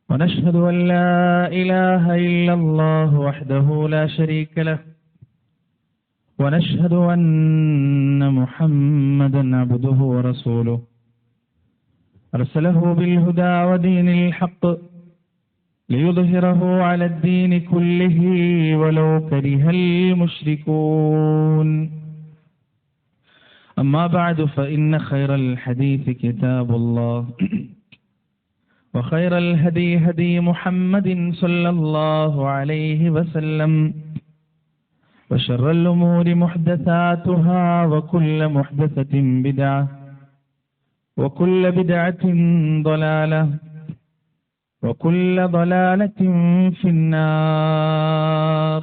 ونشهد أن لا إله إلا الله وحده لا شريك له ونشهد أن محمدا عبده ورسوله أرسله بالهدى ودين الحق ليظهره على الدين كله ولو كره المشركون أما بعد فإن خير الحديث كتاب الله وخير الهدي هدي محمد صلى الله عليه وسلم وشر الأمور محدثاتها وكل محدثة بدعة وكل بدعة ضلالة وكل ضلالة في النار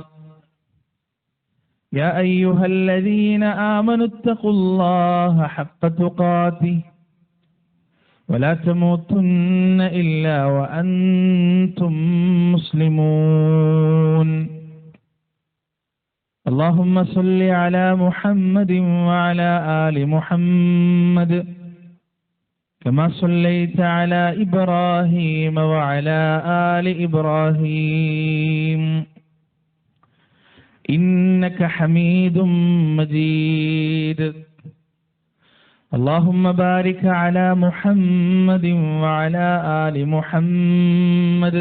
يا أيها الذين آمنوا اتقوا الله حق تقاته ولا تموتن إلا وأنتم مسلمون اللهم صل على محمد وعلى آل محمد كما صليت على إبراهيم وعلى آل إبراهيم إنك حميد مجيد اللهم بارك على محمد وعلى آل محمد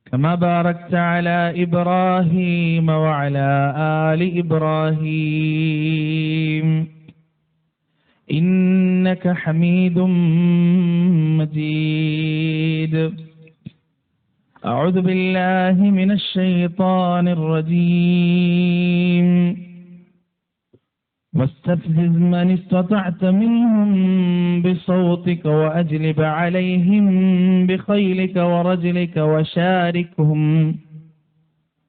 كما باركت على إبراهيم وعلى آل إبراهيم إنك حميد مجيد أعوذ بالله من الشيطان الرجيم واستفزز من استطعت منهم بصوتك وأجلب عليهم بخيلك ورجلك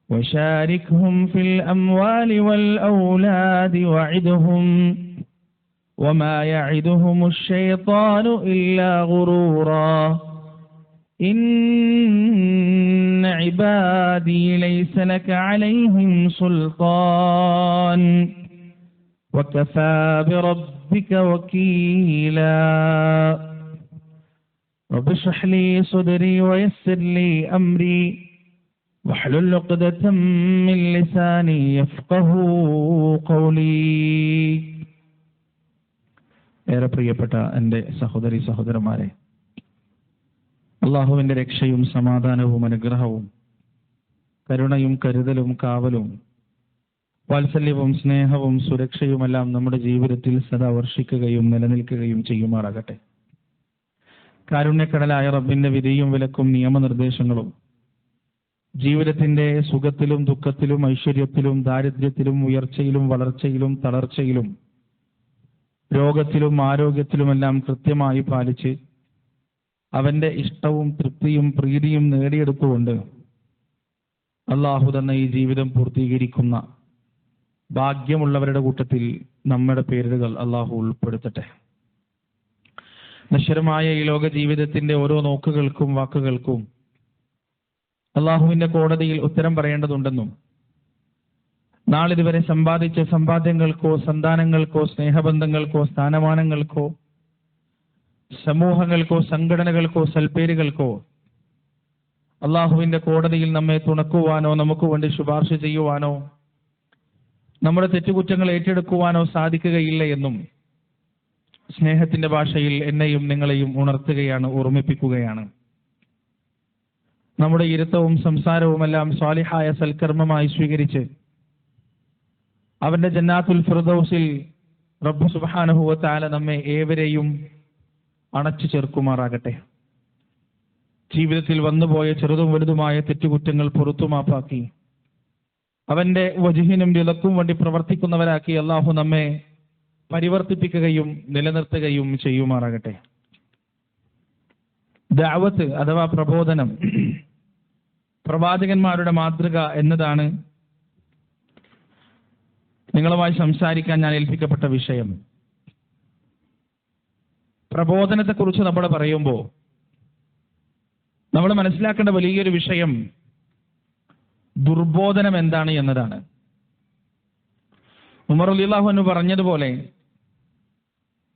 وشاركهم في الأموال والأولاد وعدهم وما يعدهم الشيطان إلا غرورا إن عبادي ليس لك عليهم سلطان وكفى بربك وكيلا رب اشرح لي صدري ويسر لي أمري واحلل عقدة من لساني يفقهوا قولي. ഏറെ പ്രിയപ്പെട്ട എൻ്റെ സഹോദരി സഹോദരന്മാരെ, അള്ളാഹുവിൻ്റെ രക്ഷയും സമാധാനവും അനുഗ്രഹവും കരുണയും കരുതലും കാവലും വാത്സല്യവും സ്നേഹവും സുരക്ഷയുമെല്ലാം നമ്മുടെ ജീവിതത്തിൽ സദാ വർഷിക്കുകയും നിലനിൽക്കുകയും ചെയ്യുമാറാകട്ടെ. കാരുണ്യക്കടലായ റബ്ബിന്റെ വിധിയും വിലക്കും നിയമനിർദ്ദേശങ്ങളും ജീവിതത്തിന്റെ സുഖത്തിലും ദുഃഖത്തിലും ഐശ്വര്യത്തിലും ദാരിദ്ര്യത്തിലും ഉയർച്ചയിലും വളർച്ചയിലും തളർച്ചയിലും രോഗത്തിലും ആരോഗ്യത്തിലുമെല്ലാം കൃത്യമായി പാലിച്ച് അവന്റെ ഇഷ്ടവും തൃപ്തിയും പ്രീതിയും നേടിയെടുത്തുകൊണ്ട് അള്ളാഹു തന്ന ഈ ജീവിതം പൂർത്തീകരിക്കുന്ന ഭാഗ്യമുള്ളവരുടെ കൂട്ടത്തിൽ നമ്മുടെ പേരുകൾ അള്ളാഹു ഉൾപ്പെടുത്തട്ടെ. നശ്വരമായ ഈ ലോക ജീവിതത്തിന്റെ ഓരോ നോക്കുകൾക്കും വാക്കുകൾക്കും അള്ളാഹുവിന്റെ കോടതിയിൽ ഉത്തരം പറയേണ്ടതുണ്ടെന്നും നാളിതുവരെ സമ്പാദിച്ച സമ്പാദ്യങ്ങൾക്കോ സന്താനങ്ങൾക്കോ സ്നേഹബന്ധങ്ങൾക്കോ സ്ഥാനമാനങ്ങൾക്കോ സമൂഹങ്ങൾക്കോ സംഘടനകൾക്കോ സൽപ്പേരുകൾക്കോ അള്ളാഹുവിന്റെ കോടതിയിൽ നമ്മെ തുണക്കുവാനോ നമുക്ക് വേണ്ടി ശുപാർശ ചെയ്യുവാനോ നമ്മുടെ തെറ്റുകുറ്റങ്ങൾ ഏറ്റെടുക്കുവാനോ സാധിക്കുകയില്ല എന്നും സ്നേഹത്തിന്റെ ഭാഷയിൽ എന്നെയും നിങ്ങളെയും ഉണർത്തുകയാണ്, ഓർമ്മിപ്പിക്കുകയാണ്. നമ്മുടെ ഇരുത്തവും സംസാരവുമെല്ലാം സ്വാലിഹായ സൽക്കർമ്മമായി സ്വീകരിച്ച് അവന്റെ ജന്നാത്തുൽ ഫിർദൗസിൽ റബ്ബ് സുബ്ഹാനഹു വ തആല നമ്മെ ഏവരെയും അണച്ചു ചേർക്കുമാറാകട്ടെ. ജീവിതത്തിൽ വന്നുപോയ ചെറുതും വലുതുമായ തെറ്റുകുറ്റങ്ങൾ പുറത്തു മാപ്പാക്കി അവന്റെ വജ്ഹിനും റിളക്കും വേണ്ടി പ്രവർത്തിക്കുന്നവരാക്കി അള്ളാഹു നമ്മെ പരിവർത്തിപ്പിക്കുകയും നിലനിർത്തുകയും ചെയ്യുമാറാകട്ടെ. ദഅവത്ത് അഥവാ പ്രബോധനം, പ്രവാചകന്മാരുടെ മാതൃക എന്നതാണ് നിങ്ങളുമായി സംസാരിക്കാൻ ഞാൻ ഏൽപ്പിക്കപ്പെട്ട വിഷയം. പ്രബോധനത്തെക്കുറിച്ച് നമ്മൾ പറയുമ്പോൾ നമ്മൾ മനസ്സിലാക്കേണ്ട വലിയൊരു വിഷയം ദുർബോധനം എന്താണ് എന്നതാണ്. ഉമർ റളിയല്ലാഹു അൻഹു പറഞ്ഞതുപോലെ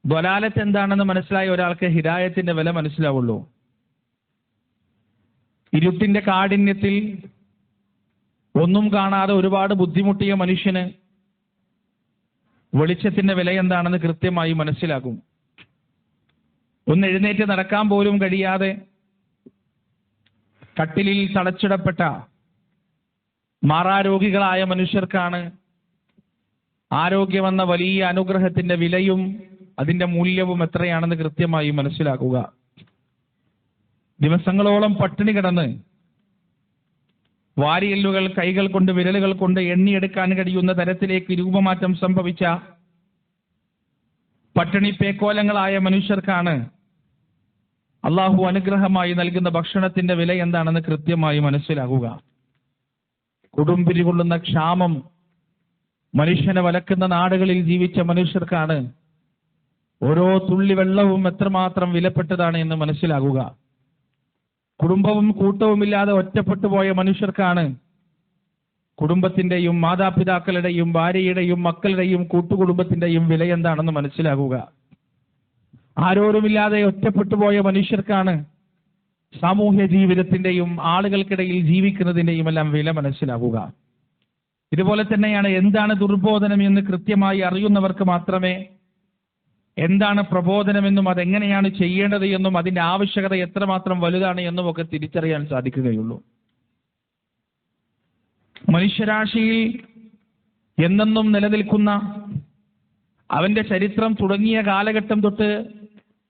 ദ്വലാലത്ത് എന്താണെന്ന് മനസ്സിലായ ഒരാൾക്ക് ഹിദായത്തിന്റെ വില മനസ്സിലാവുള്ളൂ. ഇരുട്ടിന്റെ കാഠിന്യത്തിൽ ഒന്നും കാണാതെ ഒരുപാട് ബുദ്ധിമുട്ടിയ മനുഷ്യന് വെളിച്ചത്തിന്റെ വില എന്താണെന്ന് കൃത്യമായി മനസ്സിലാകും. ഒന്ന് എഴുന്നേറ്റ് നടക്കാൻ പോലും കഴിയാതെ കട്ടിലിൽ തളച്ചിടപ്പെട്ട മാറാരോഗികളായ മനുഷ്യർക്കാണ് ആരോഗ്യമെന്ന വലിയ അനുഗ്രഹത്തിന്റെ വിലയും അതിന്റെ മൂല്യവും എത്രയാണെന്ന് കൃത്യമായി മനസ്സിലാക്കുക. ദിവസങ്ങളോളം പട്ടിണി കിടന്ന് വാരിയെല്ലുകൾ കൈകൾ കൊണ്ട് വിരലുകൾ കൊണ്ട് എണ്ണിയെടുക്കാൻ കഴിയുന്ന തരത്തിലേക്ക് രൂപമാറ്റം സംഭവിച്ച പട്ടിണി പേക്കോലങ്ങളായ മനുഷ്യർക്കാണ് അള്ളാഹു അനുഗ്രഹമായി നൽകുന്ന ഭക്ഷണത്തിന്റെ വില എന്താണെന്ന് കൃത്യമായി മനസ്സിലാകുക. കൊടുമ്പിരി കൊള്ളുന്ന ക്ഷാമം മനുഷ്യനെ വലക്കുന്ന നാടുകളിൽ ജീവിച്ച മനുഷ്യർക്കാണ് ഓരോ തുള്ളി വെള്ളവും എത്രമാത്രം വിലപ്പെട്ടതാണ് എന്ന് മനസ്സിലാകുക. കുടുംബവും കൂട്ടവുമില്ലാതെ ഒറ്റപ്പെട്ടു പോയ മനുഷ്യർക്കാണ് കുടുംബത്തിന്റെയും മാതാപിതാക്കളുടെയും ഭാര്യയുടെയും മക്കളുടെയും കൂട്ടുകുടുംബത്തിന്റെയും വില എന്താണെന്ന് മനസ്സിലാകുക. ആരോരുമില്ലാതെ ഒറ്റപ്പെട്ടു പോയ മനുഷ്യർക്കാണ് സാമൂഹ്യ ജീവിതത്തിന്റെയും ആളുകൾക്കിടയിൽ ജീവിക്കുന്നതിന്റെയും എല്ലാം വില മനസ്സിലാകുക. ഇതുപോലെ തന്നെയാണ് എന്താണ് ദുർബോധനം എന്ന് കൃത്യമായി അറിയുന്നവർക്ക് മാത്രമേ എന്താണ് പ്രബോധനമെന്നും അതെങ്ങനെയാണ് ചെയ്യേണ്ടത് എന്നും അതിന്റെ ആവശ്യകത എത്രമാത്രം വലുതാണ് എന്നും ഒക്കെ തിരിച്ചറിയാൻ സാധിക്കുകയുള്ളൂ. മനുഷ്യരാശിയിൽ എന്നെന്നും നിലനിൽക്കുന്ന അവന്റെ ചരിത്രം തുടങ്ങിയ കാലഘട്ടം തൊട്ട്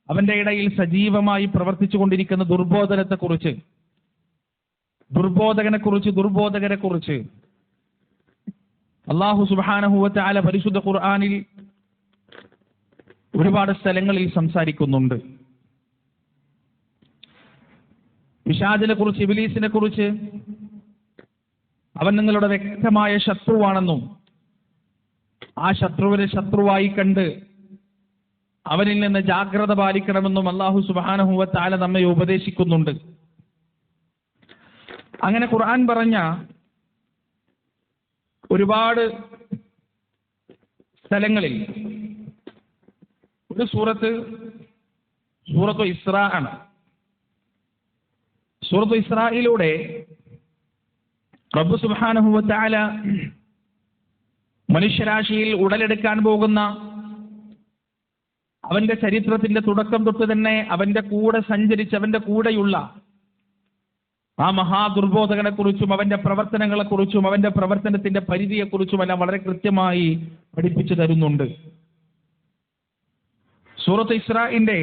അവന്റെ ഇടയിൽ സജീവമായി പ്രവർത്തിച്ചു കൊണ്ടിരിക്കുന്ന ദുർബോധനത്തെക്കുറിച്ച്, ദുർബോധകരെക്കുറിച്ച് അല്ലാഹു സുബ്ഹാനഹു വ തആല പരിശുദ്ധ ഖുർആനിൽ ഒരുപാട് സ്ഥലങ്ങളിൽ സംസാരിക്കുന്നുണ്ട്. പിശാചിനെ കുറിച്ച്, ഇബ്ലീസിനെ കുറിച്ച് അവൻ നിങ്ങളുടെ വ്യക്തമായ ശത്രുവാണെന്നും ആ ശത്രുവിനെ ശത്രുവായി കണ്ട് അവനിൽ നിന്ന് ജാഗ്രത പാലിക്കണമെന്നും അല്ലാഹു സുബ്ഹാനഹു വ തആല നമ്മെ ഉപദേശിക്കുന്നുണ്ട്. അങ്ങനെ ഖുർആൻ പറഞ്ഞ ഒരുപാട് സ്ഥലങ്ങളിൽ ഒരു സൂറത്തു ഇസ്രാ ആണ്. സൂറത്തു ഇസ്രായിലൂടെ റബ്ബ് സുബ്ഹാനഹു വ തആല മനുഷ്യരാശിയിൽ ഉടലെടുക്കാൻ പോകുന്ന അവന്റെ ചരിത്രത്തിന്റെ തുടക്കം തൊട്ട് തന്നെ അവന്റെ കൂടെ സഞ്ചരിച്ച് അവന്റെ കൂടെയുള്ള ആ മഹാദുർബോധകനെ കുറിച്ചും അവന്റെ പ്രവർത്തനങ്ങളെക്കുറിച്ചും അവന്റെ പ്രവർത്തനത്തിന്റെ പരിധിയെക്കുറിച്ചും എല്ലാം വളരെ കൃത്യമായി പഠിപ്പിച്ചു തരുന്നുണ്ട്. സൂറത്ത് ഇസ്രാഇന്റെ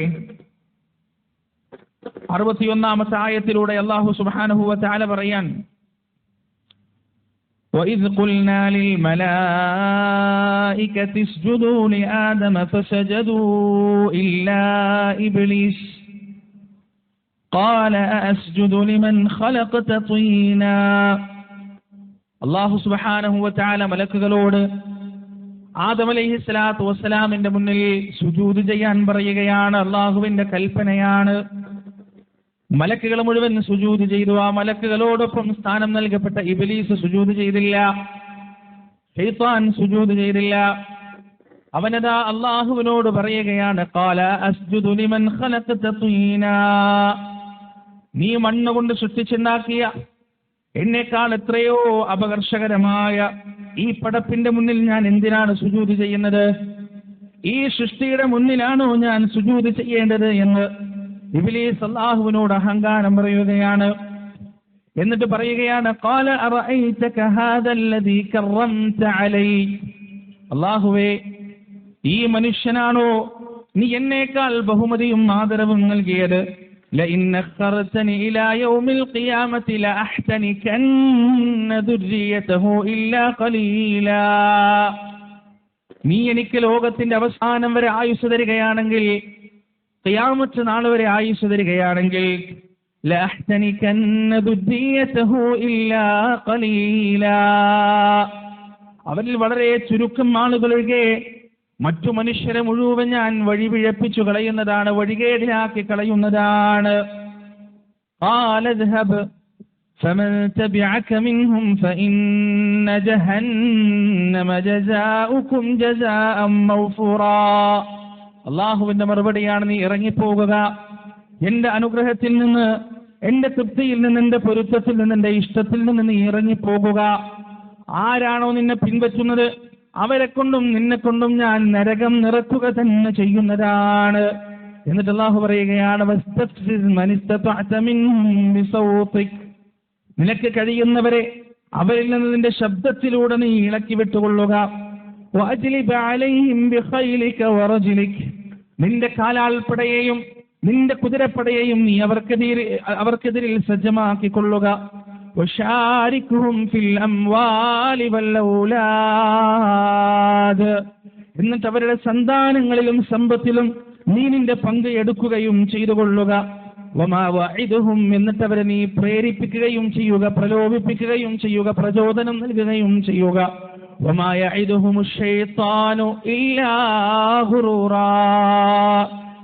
61-ാമത്തെ ആയത്തിലൂടെ അല്ലാഹു സുബ്ഹാനഹു വ തആല പറയാൻ, وَإِذْ قُلْنَا لِلْمَلَائِكَةِ اسْجُدُوا لِآدَمَ فَسَجَدُوا إِلَّا إِبْلِيسَ قَالَ أَأَسْجُدُ لِمَنْ خَلَقْتَ طِينًا. അല്ലാഹു സുബ്ഹാനഹു വ തആല മലക്കുകളോട് ആദം അലൈഹിസ്സലാത്തു വസ്സലാമിന്റെ മുന്നിൽ സുജൂദ് ചെയ്യാൻ പറയുകയാണ്. അള്ളാഹുവിന്റെ കൽപ്പനയാണ്. മലക്കുകൾ മുഴുവൻ സുജൂദ് ചെയ്തു. ആ മലക്കുകളോടൊപ്പം സ്ഥാനം നൽകപ്പെട്ട ഇബ്ലീസ് സുജൂദ് ചെയ്തില്ല, ശൈത്താൻ സുജൂദ് ചെയ്തില്ല. അവനതാ അള്ളാഹുവിനോട് പറയുകയാണ്, ഖാല അസ്ജുദു ലിമൻ ഖലഖത തീനാ, നീ മണ്ണ് കൊണ്ട് സൃഷ്ടിച്ചുണ്ടാക്കിയ എന്നേക്കാൾ എത്രയോ അപകർഷകരമായ ഈ പടപ്പിന്റെ മുന്നിൽ ഞാൻ എന്തിനാണ് സുജൂദ് ചെയ്യുന്നത്? ഈ സൃഷ്ടിയുടെ മുന്നിലാണോ ഞാൻ സുജൂദ് ചെയ്യേണ്ടത് എന്ന് ഇബ്ലീസ് അല്ലാഹുവിനോട് അഹങ്കാരം പറയുകയാണ്. എന്നിട്ട് പറയുകയാണ്, ഖാല അറഅയ്തക ഹാദല്ലദീ കറംത അലൈ, അല്ലാഹുവേ, ഈ മനുഷ്യനാണോ നീ എന്നേക്കാൾ ബഹുമതിയും ആദരവും നൽകിയത്? ലഇൻ അഖർതനി ഇലാ യൗമിൽ ഖിയാമത്തി ലഅഹ്തനികന്ന ദുർരിയതഹു ഇല്ലാ ഖലീലാ, നീ എനിക്ക് ലോകത്തിന്റെ അവസാനം വരെ ആയുസ് തരികയാണെങ്കിൽ, ഖിയാമത്ത് നാൾ വരെ ആയുസ് തരികയാണെങ്കിൽ, ലഅഹ്തനികന്ന ദുർരിയതഹു ഇല്ലാ ഖലീലാ, അവരിൽ വളരെ ചുരുക്കം ആളുകളൊഴികെ മറ്റു മനുഷ്യരെ മുഴുവൻ ഞാൻ വഴിപിഴപ്പിച്ചു കളയുന്നതാണ്, വഴികേടിലാക്കി കളയുന്നതാണ്. ഖാല ഇദ്ഹബ് ഫമൻ തബിഅക മിൻഹും ഫഇന്ന ജഹന്നമ ജസാഉകും ജസാഅൻ മഗ്ഫൂറാ, അല്ലാഹുവിന്റെ മറുപടിയാണ്, നീ ഇറങ്ങിപ്പോകുക, എന്റെ അനുഗ്രഹത്തിൽ നിന്ന് എന്റെ തൃപ്തിയിൽ നിന്ന്, എന്റെ പൊരുത്തത്തിൽ നിന്ന്, എന്റെ ഇഷ്ടത്തിൽ നിന്ന് നീ ഇറങ്ങിപ്പോകുക. ആരാണോ നിന്നെ പിൻപറ്റുന്നത് അവരെ കൊണ്ടും നിന്നെ കൊണ്ടും ഞാൻ നരകം നിറക്കുക തന്നെ ചെയ്യുന്നതാണ്. എന്നിട്ട് അല്ലാഹു പറയുകയാണ്, നിനക്ക് കഴിയുന്നവരെ അവരിൽ നിന്ന് നിന്റെ ശബ്ദത്തിലൂടെ നീ ഇളക്കി വിട്ടുകൊള്ളുക. നിന്റെ കാലാൾപ്പടയെയും നിന്റെ കുതിരപ്പടയെയും നീ അവർക്കെതിരിൽ സജ്ജമാക്കിക്കൊള്ളുക. എന്നിട്ട് അവരുടെ സന്താനങ്ങളിലും സമ്പത്തിലും നീ നിന്റെ പങ്ക് എടുക്കുകയും ചെയ്തു കൊള്ളുക. എന്നിട്ട് അവരെ നീ പ്രേരിപ്പിക്കുകയും ചെയ്യുക, പ്രലോഭിപ്പിക്കുകയും ചെയ്യുക, പ്രചോദനം നൽകുകയും ചെയ്യുക.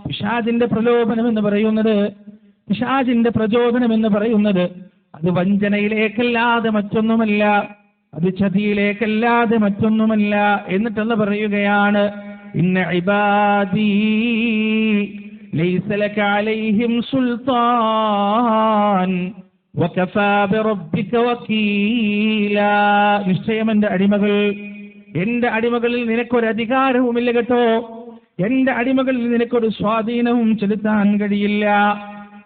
പിശാചിന്റെ പ്രലോഭനം എന്ന് പറയുന്നത്, പിശാചിന്റെ പ്രചോദനം എന്ന് പറയുന്നത് അത് വഞ്ചനയിലേക്കല്ലാതെ മറ്റൊന്നുമല്ല, അത് ചതിയിലേക്കല്ലാതെ മറ്റൊന്നുമല്ല. എന്നിട്ടെന്ന് പറയുകയാണ്, ഇന്ന ഇബാദി ലൈസ ലക അലൈഹിം സുൽത്താൻ വകഫാ ബിറബ്ബിക വകീലാ. നിശ്ചയം എന്റെ അടിമകളിൽ നിനക്കൊരധികാരവുമില്ല കേട്ടോ, എന്റെ അടിമകളിൽ നിനക്കൊരു സ്വാധീനവും ചെലുത്താൻ കഴിയില്ല.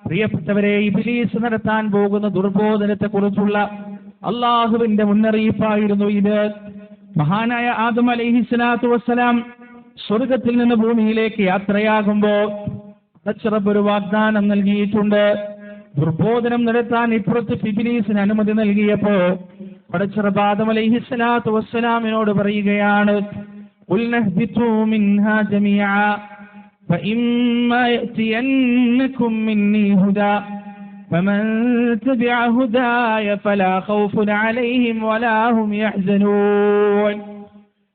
പ്രിയപ്പെട്ടവരെ, ഇബ്ലീസ് നടത്താൻ പോകുന്ന ദുർബോധനത്തെ കുറിച്ചുള്ള അള്ളാഹുവിന്റെ മുന്നറിയിപ്പായിരുന്നു ഇത്. മഹാനായ ആദം അലൈഹിസ്സലാത്തു വസ്സലാം സ്വർഗത്തിൽ നിന്ന് ഭൂമിയിലേക്ക് യാത്രയാകുമ്പോൾ പടച്ചറബ് ഒരു വാഗ്ദാനം നൽകിയിട്ടുണ്ട്. ദുർബോധനം നടത്താൻ ഇപ്പുറത്ത് ഇബ്ലീസിന് അനുമതി നൽകിയപ്പോ പടച്ചറബ് ആദം അലൈഹിസ്സലാത്തു വസ്സലാമിനോട് പറയുകയാണ്, ഉൽനഹ്ബിതു മിൻഹാ ജമീഅ فإما يأتينكم مني هدى فمن تبع هداي فلا خوف عليهم ولا هم يحزنون.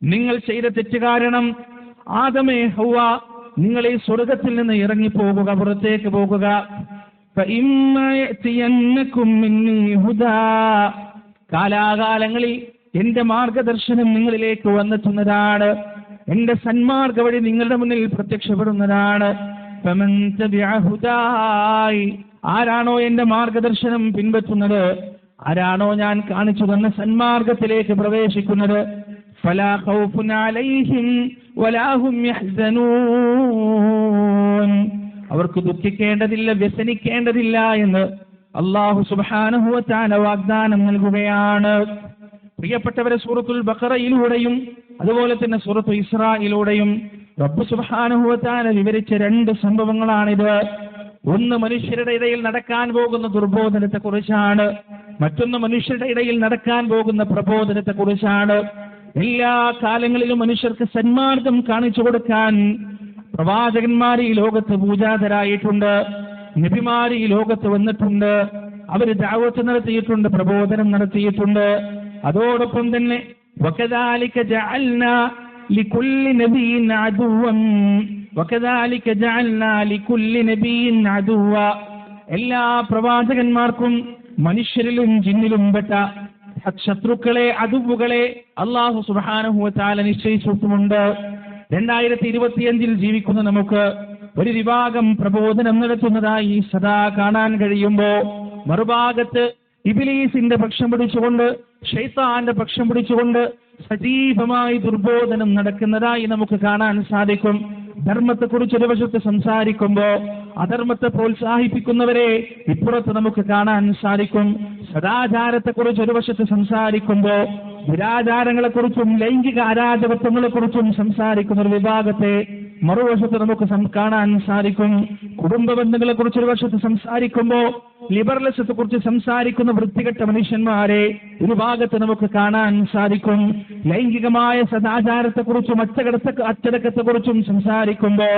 നിങ്ങൾ ചെയ്ത തെറ്റ് കാരണം ആദമേ, ഹവ്വ, നിങ്ങൾ ഈ സ്വർഗത്തിൽ നിന്ന് ഇറങ്ങിപ്പോകുക, പുറത്തേക്ക് പോകുക. فإما يأتينكم مني هدى, കാലാകാലങ്ങളിൽ എന്റെ മാർഗദർശനം നിങ്ങളിലേക്ക് വന്നെത്തുന്നതാണ്, എന്റെ സന്മാർഗ വഴി നിങ്ങളുടെ മുന്നിൽ പ്രത്യക്ഷപ്പെടുന്നതാണ്. ഫമൻ തബിഅ ഹുദായി, ആരാണോ എന്റെ മാർഗദർശനം പിൻപറ്റുന്നത്, ആരാണോ ഞാൻ കാണിച്ചു തന്ന സന്മാർഗത്തിലേക്ക് പ്രവേശിക്കുന്നത്, ഫലാ ഖൗഫുൻ അലൈഹിം വലാ ഹും യഹ്സനൂൻ, അവർക്ക് ദുഃഖിക്കേണ്ടതില്ല, വ്യസനിക്കേണ്ടതില്ല എന്ന് അല്ലാഹു സുബ്ഹാനഹു വ തആല വാഗ്ദാനം നൽകുകയാണ്. പ്രിയപ്പെട്ടവരെ, സൂറത്തുൽ ബഖറയിലൂടെയും അതുപോലെ തന്നെ സൂറത്തു ഇസ്രായിലൂടെയും റബ്ബ് സുബ്ഹാനഹു വ തആല വിവരിച്ച രണ്ട് സംഭവങ്ങളാണിത്. ഒന്ന് മനുഷ്യരുടെ ഇടയിൽ നടക്കാൻ പോകുന്ന ദുർബോധനത്തെ കുറിച്ചാണ്, മറ്റൊന്ന് മനുഷ്യരുടെ ഇടയിൽ നടക്കാൻ പോകുന്ന പ്രബോധനത്തെ കുറിച്ചാണ്. എല്ലാ കാലങ്ങളിലും മനുഷ്യർക്ക് സന്മാർഗം കാണിച്ചു കൊടുക്കാൻ പ്രവാചകന്മാർ ഈ ലോകത്ത് പൂജാതരായിട്ടുണ്ട്, നബിമാർ ഈ ലോകത്ത് വന്നിട്ടുണ്ട്, അവർ ദഅവത്ത് നടത്തിയിട്ടുണ്ട്, പ്രബോധനം നടത്തിയിട്ടുണ്ട്. അതോടൊപ്പം തന്നെ وكذلك جعلنا لكل نبي عدوا എല്ലാ പ്രവാചകന്മാർക്കും മനുഷ്യരിലും ജിന്നിലും പെട്ട ശത്രുക്കളെ, അദുവുകളെ അല്ലാഹു സുബ്ഹാനഹു വ തആല നിശ്ചയിച്ചിട്ടുമുണ്ട്. 2025 ജീവിക്കുന്ന നമുക്ക് ഒരു വിഭാഗം പ്രബോധനം നടത്തുന്നതായി സദാ കാണാൻ കഴിയുമ്പോ, മറുഭാഗത്ത് ഇബ്ലീസിന്റെ പക്ഷം പിടിച്ചുകൊണ്ട്, ശൈത്താന്റെ പക്ഷം പിടിച്ചുകൊണ്ട് സജീവമായി ദുർബോധനം നടക്കുന്നതായി നമുക്ക് കാണാൻ സാധിക്കും. ധർമ്മത്തെക്കുറിച്ച് ഒരു വശത്ത് സംസാരിക്കുമ്പോൾ അധർമ്മത്തെ പ്രോത്സാഹിപ്പിക്കുന്നവരെ ഇപ്പുറത്ത് നമുക്ക് കാണാൻ സാധിക്കും. സദാചാരത്തെക്കുറിച്ച് ഒരു വശത്ത് സംസാരിക്കുമ്പോൾ ദുരാചാരങ്ങളെക്കുറിച്ചും ലൈംഗിക അരാജകത്വങ്ങളെക്കുറിച്ചും സംസാരിക്കുന്ന ഒരു വിഭാഗത്തെ മറുവശത്ത് നമുക്ക് കാണാൻ സാധിക്കും. കുടുംബ ബന്ധങ്ങളെ കുറിച്ച് ഒരു വശത്ത് സംസാരിക്കുമ്പോൾ ലിബറലിസത്തെ കുറിച്ച് സംസാരിക്കുന്ന വൃത്തികെട്ട മനുഷ്യന്മാരെ ഒരു ഭാഗത്ത് നമുക്ക് കാണാൻ സാധിക്കും. ലൈംഗികമായ സദാചാരത്തെക്കുറിച്ചും അച്ചടക്കത്തെക്കുറിച്ചും സംസാരിക്കുമ്പോൾ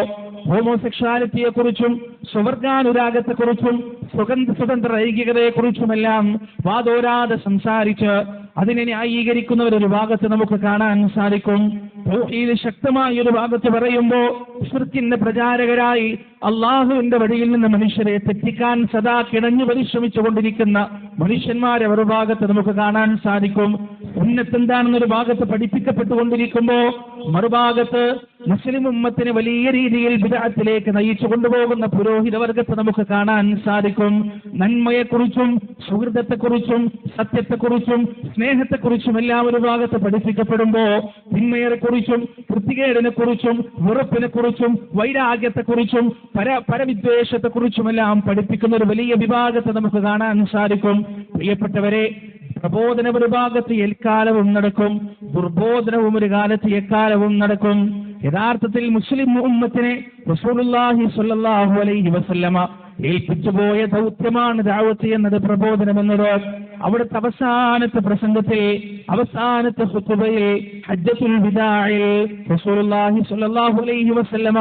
ഹോമോസെക്ഷാലിറ്റിയെക്കുറിച്ചും സ്വർഗാനുരാഗത്തെക്കുറിച്ചും സ്വതന്ത്ര ലൈംഗികതയെക്കുറിച്ചുമെല്ലാം വാദോരാതെ സംസാരിച്ച് അതിനെ ന്യായീകരിക്കുന്നവരൊരു ഭാഗത്ത് നമുക്ക് കാണാൻ സാധിക്കും. തൗഹീദ് ശക്തമായ ഒരു ഭാഗത്ത് പറയുമ്പോൾ ശിർക്കിന്റെ പ്രചാരകരായി അള്ളാഹുവിന്റെ വഴിയിൽ നിന്ന് മനുഷ്യരെ തെറ്റിക്കാൻ സദാ കിണഞ്ഞു പരിശ്രമിച്ചു കൊണ്ടിരിക്കുന്ന മനുഷ്യന്മാരെ ഒരു ഭാഗത്ത് നമുക്ക് കാണാൻ സാധിക്കും. സുന്നത്ത് എന്താണെന്നൊരു ഭാഗത്ത് പഠിപ്പിക്കപ്പെട്ടുകൊണ്ടിരിക്കുമ്പോൾ മറുഭാഗത്ത് മുസ്ലിം ഉമ്മത്തിനെ വലിയ രീതിയിൽ ബിദ്അത്തിലേക്ക് നയിച്ചു കൊണ്ടുപോകുന്ന പുരോഹിത വർഗത്തെ നമുക്ക് കാണാൻ സാധിക്കും. നന്മയെക്കുറിച്ചും സുഹൃതത്തെക്കുറിച്ചും സത്യത്തെക്കുറിച്ചും സ്നേഹത്തെക്കുറിച്ചും എല്ലാം ഒരു ഭാഗത്ത് പഠിപ്പിക്കപ്പെടുമ്പോൾ തിന്മയെക്കുറിച്ചും വൃത്തികേടിനെ കുറിച്ചും വെറുപ്പിനെക്കുറിച്ചും വൈരാഗ്യത്തെക്കുറിച്ചും പരവിദ്വേഷത്തെക്കുറിച്ചുമെല്ലാം പഠിപ്പിക്കുന്ന ഒരു വലിയ വിഭാഗത്തെ നമുക്ക് കാണാൻ സാധിക്കും. പ്രിയപ്പെട്ടവരെ, പ്രബോധനം ഒരു ഭാഗത്ത് എക്കാലവും നടക്കും, ദുർബോധനവും ഒരു കാലത്ത് എക്കാലവും നടക്കും. യഥാർത്ഥത്തിൽ മുസ്ലിം ഉമ്മത്തിനെ റസൂലുള്ളാഹി സ്വല്ലല്ലാഹു അലൈഹി വസല്ലമ ഏൽപ്പിച്ചുപോയ ദൗത്യമാണ് ദഅവത്ത് എന്നത്, പ്രബോധനം എന്നത്. അവിടുത്തെ അവസാനത്തെ പ്രസംഗത്തിൽ, അവസാനത്തെ ഖുതുബയിൽ, ഹജ്ജത്തുൽ വിദാഇൽ റസൂലുള്ളാഹി സ്വല്ലല്ലാഹു അലൈഹി വസല്ലമ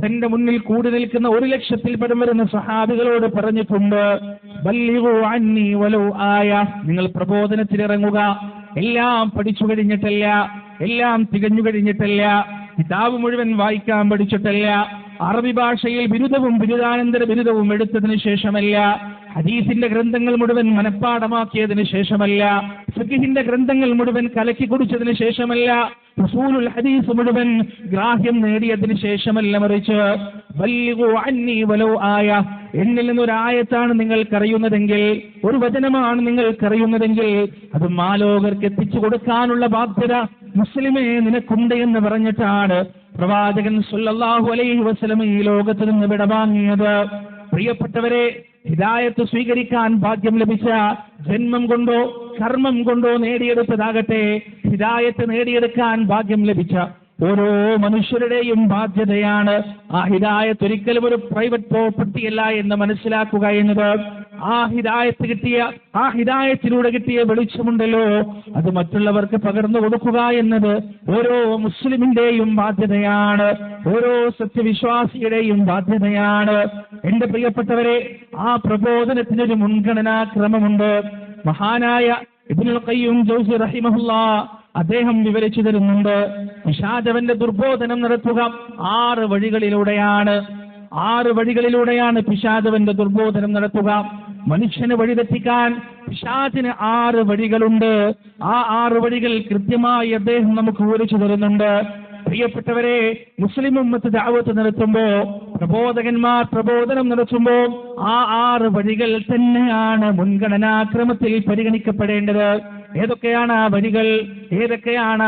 തന്റെ മുന്നിൽ കൂടി നിൽക്കുന്ന 1,00,000-ൽ പരം വരുന്ന സ്വഹാബികളോട് പറഞ്ഞിട്ടുണ്ട്, ബല്ലിഗു അന്നി വലൗ ആയ, നിങ്ങൾ പ്രബോധനത്തിലിറങ്ങുക. എല്ലാം പഠിച്ചു കഴിഞ്ഞിട്ടല്ല, എല്ലാം തികഞ്ഞു കഴിഞ്ഞിട്ടല്ല, കിതാബ് മുഴുവൻ വായിക്കാൻ പഠിച്ചിട്ടല്ല, അറബി ഭാഷയിൽ ബിരുദവും ബിരുദാനന്തര ബിരുദവും എടുത്തതിന് ശേഷമല്ല, ഹദീസിന്റെ ഗ്രന്ഥങ്ങൾ മുഴുവൻ മനഃപ്പാഠമാക്കിയതിനു ശേഷമല്ല, ഫിഖ്ഹിന്റെ ഗ്രന്ഥങ്ങൾ മുഴുവൻ കലക്കി കുടിച്ചതിന് ശേഷമല്ല, ഉസൂലുൽ ഹദീസ് മുഴുവൻ ഗ്രാഹ്യം നേടിയതിനു ശേഷമല്ല, മറിച്ച് ബല്ലിഗു അന്നി വലൗ ആയ, എന്നിൽ നിന്നൊരായത്താണ് നിങ്ങൾക്കറിയുന്നതെങ്കിൽ, ഒരു വചനമാണ് നിങ്ങൾക്കറിയുന്നതെങ്കിൽ അത് മാലോകർക്ക് എത്തിച്ചു കൊടുക്കാനുള്ള ബാധ്യത മുസ്ലിമേ നിനക്കുണ്ട് എന്ന് പറഞ്ഞിട്ടാണ് പ്രവാചകൻ സല്ലല്ലാഹു അലൈഹി വസല്ലം ഈ ലോകത്ത് നിന്ന് വിടവാങ്ങിയത്. പ്രിയപ്പെട്ടവരെ, ഹിദായത്ത് സ്വീകരിക്കാൻ ഭാഗ്യം ലഭിച്ച ജന്മം കൊണ്ടോ കർമ്മം കൊണ്ടോ നേടിയെടുത്തതാകട്ടെ, ഹിദായത്ത് നേടിയെടുക്കാൻ ഭാഗ്യം ലഭിച്ച ഓരോ മനുഷ്യരുടെയും ബാധ്യതയാണ് ആ ഹിദായത്ത് ഒരിക്കലും ഒരു പ്രൈവറ്റ് പ്രോപ്പർട്ടിയല്ല എന്ന് മനസ്സിലാക്കുക എന്നത്. ആ ഹിദായത്ത് കിട്ടിയ, ആ ഹിദായത്തിലൂടെ കിട്ടിയ വെളിച്ചമുണ്ടല്ലോ, അത് മറ്റുള്ളവർക്ക് പകർന്നു കൊടുക്കുക എന്നത് ഓരോ മുസ്ലിമിന്റെയും ബാധ്യതയാണ്, ഓരോ സത്യവിശ്വാസിയുടെയും ബാധ്യതയാണ്. എന്റെ പ്രിയപ്പെട്ടവരെ, ആ പ്രബോധനത്തിനൊരു മുൻഗണനാക്രമമുണ്ട്. മഹാനായ ഇബ്നുൽ ഖയ്യിം ജൗസി റഹിമഹുല്ലാഹ് അദ്ദേഹം വിവരിച്ചു തരുന്നുണ്ട്. പിശാചവന്റെ ദുർബോധനം നടത്തുക 6 വഴികളിലൂടെയാണ്. 6 വഴികളിലൂടെയാണ് പിശാചവന്റെ ദുർബോധനം നടത്തുക. മനുഷ്യനെ വഴിതെറ്റിക്കാൻ പിശാചിന് 6 വഴികളുണ്ട്. ആ 6 വഴികൾ കൃത്യമായി അദ്ദേഹം നമുക്ക് വിവരിച്ചു തരുന്നുണ്ട്. പ്രിയപ്പെട്ടവരെ, മുസ്ലിം ഉമ്മത്ത് ദഅവത്ത് നടത്തുമ്പോ, പ്രബോധകന്മാർ പ്രബോധനം നടത്തുമ്പോ ആ 6 വഴികൾ തന്നെയാണ് മുൻഗണനാക്രമത്തിൽ പരിഗണിക്കപ്പെടേണ്ടത്. ഏതൊക്കെയാണ് ആ വഴികൾ? ഏതൊക്കെയാണ്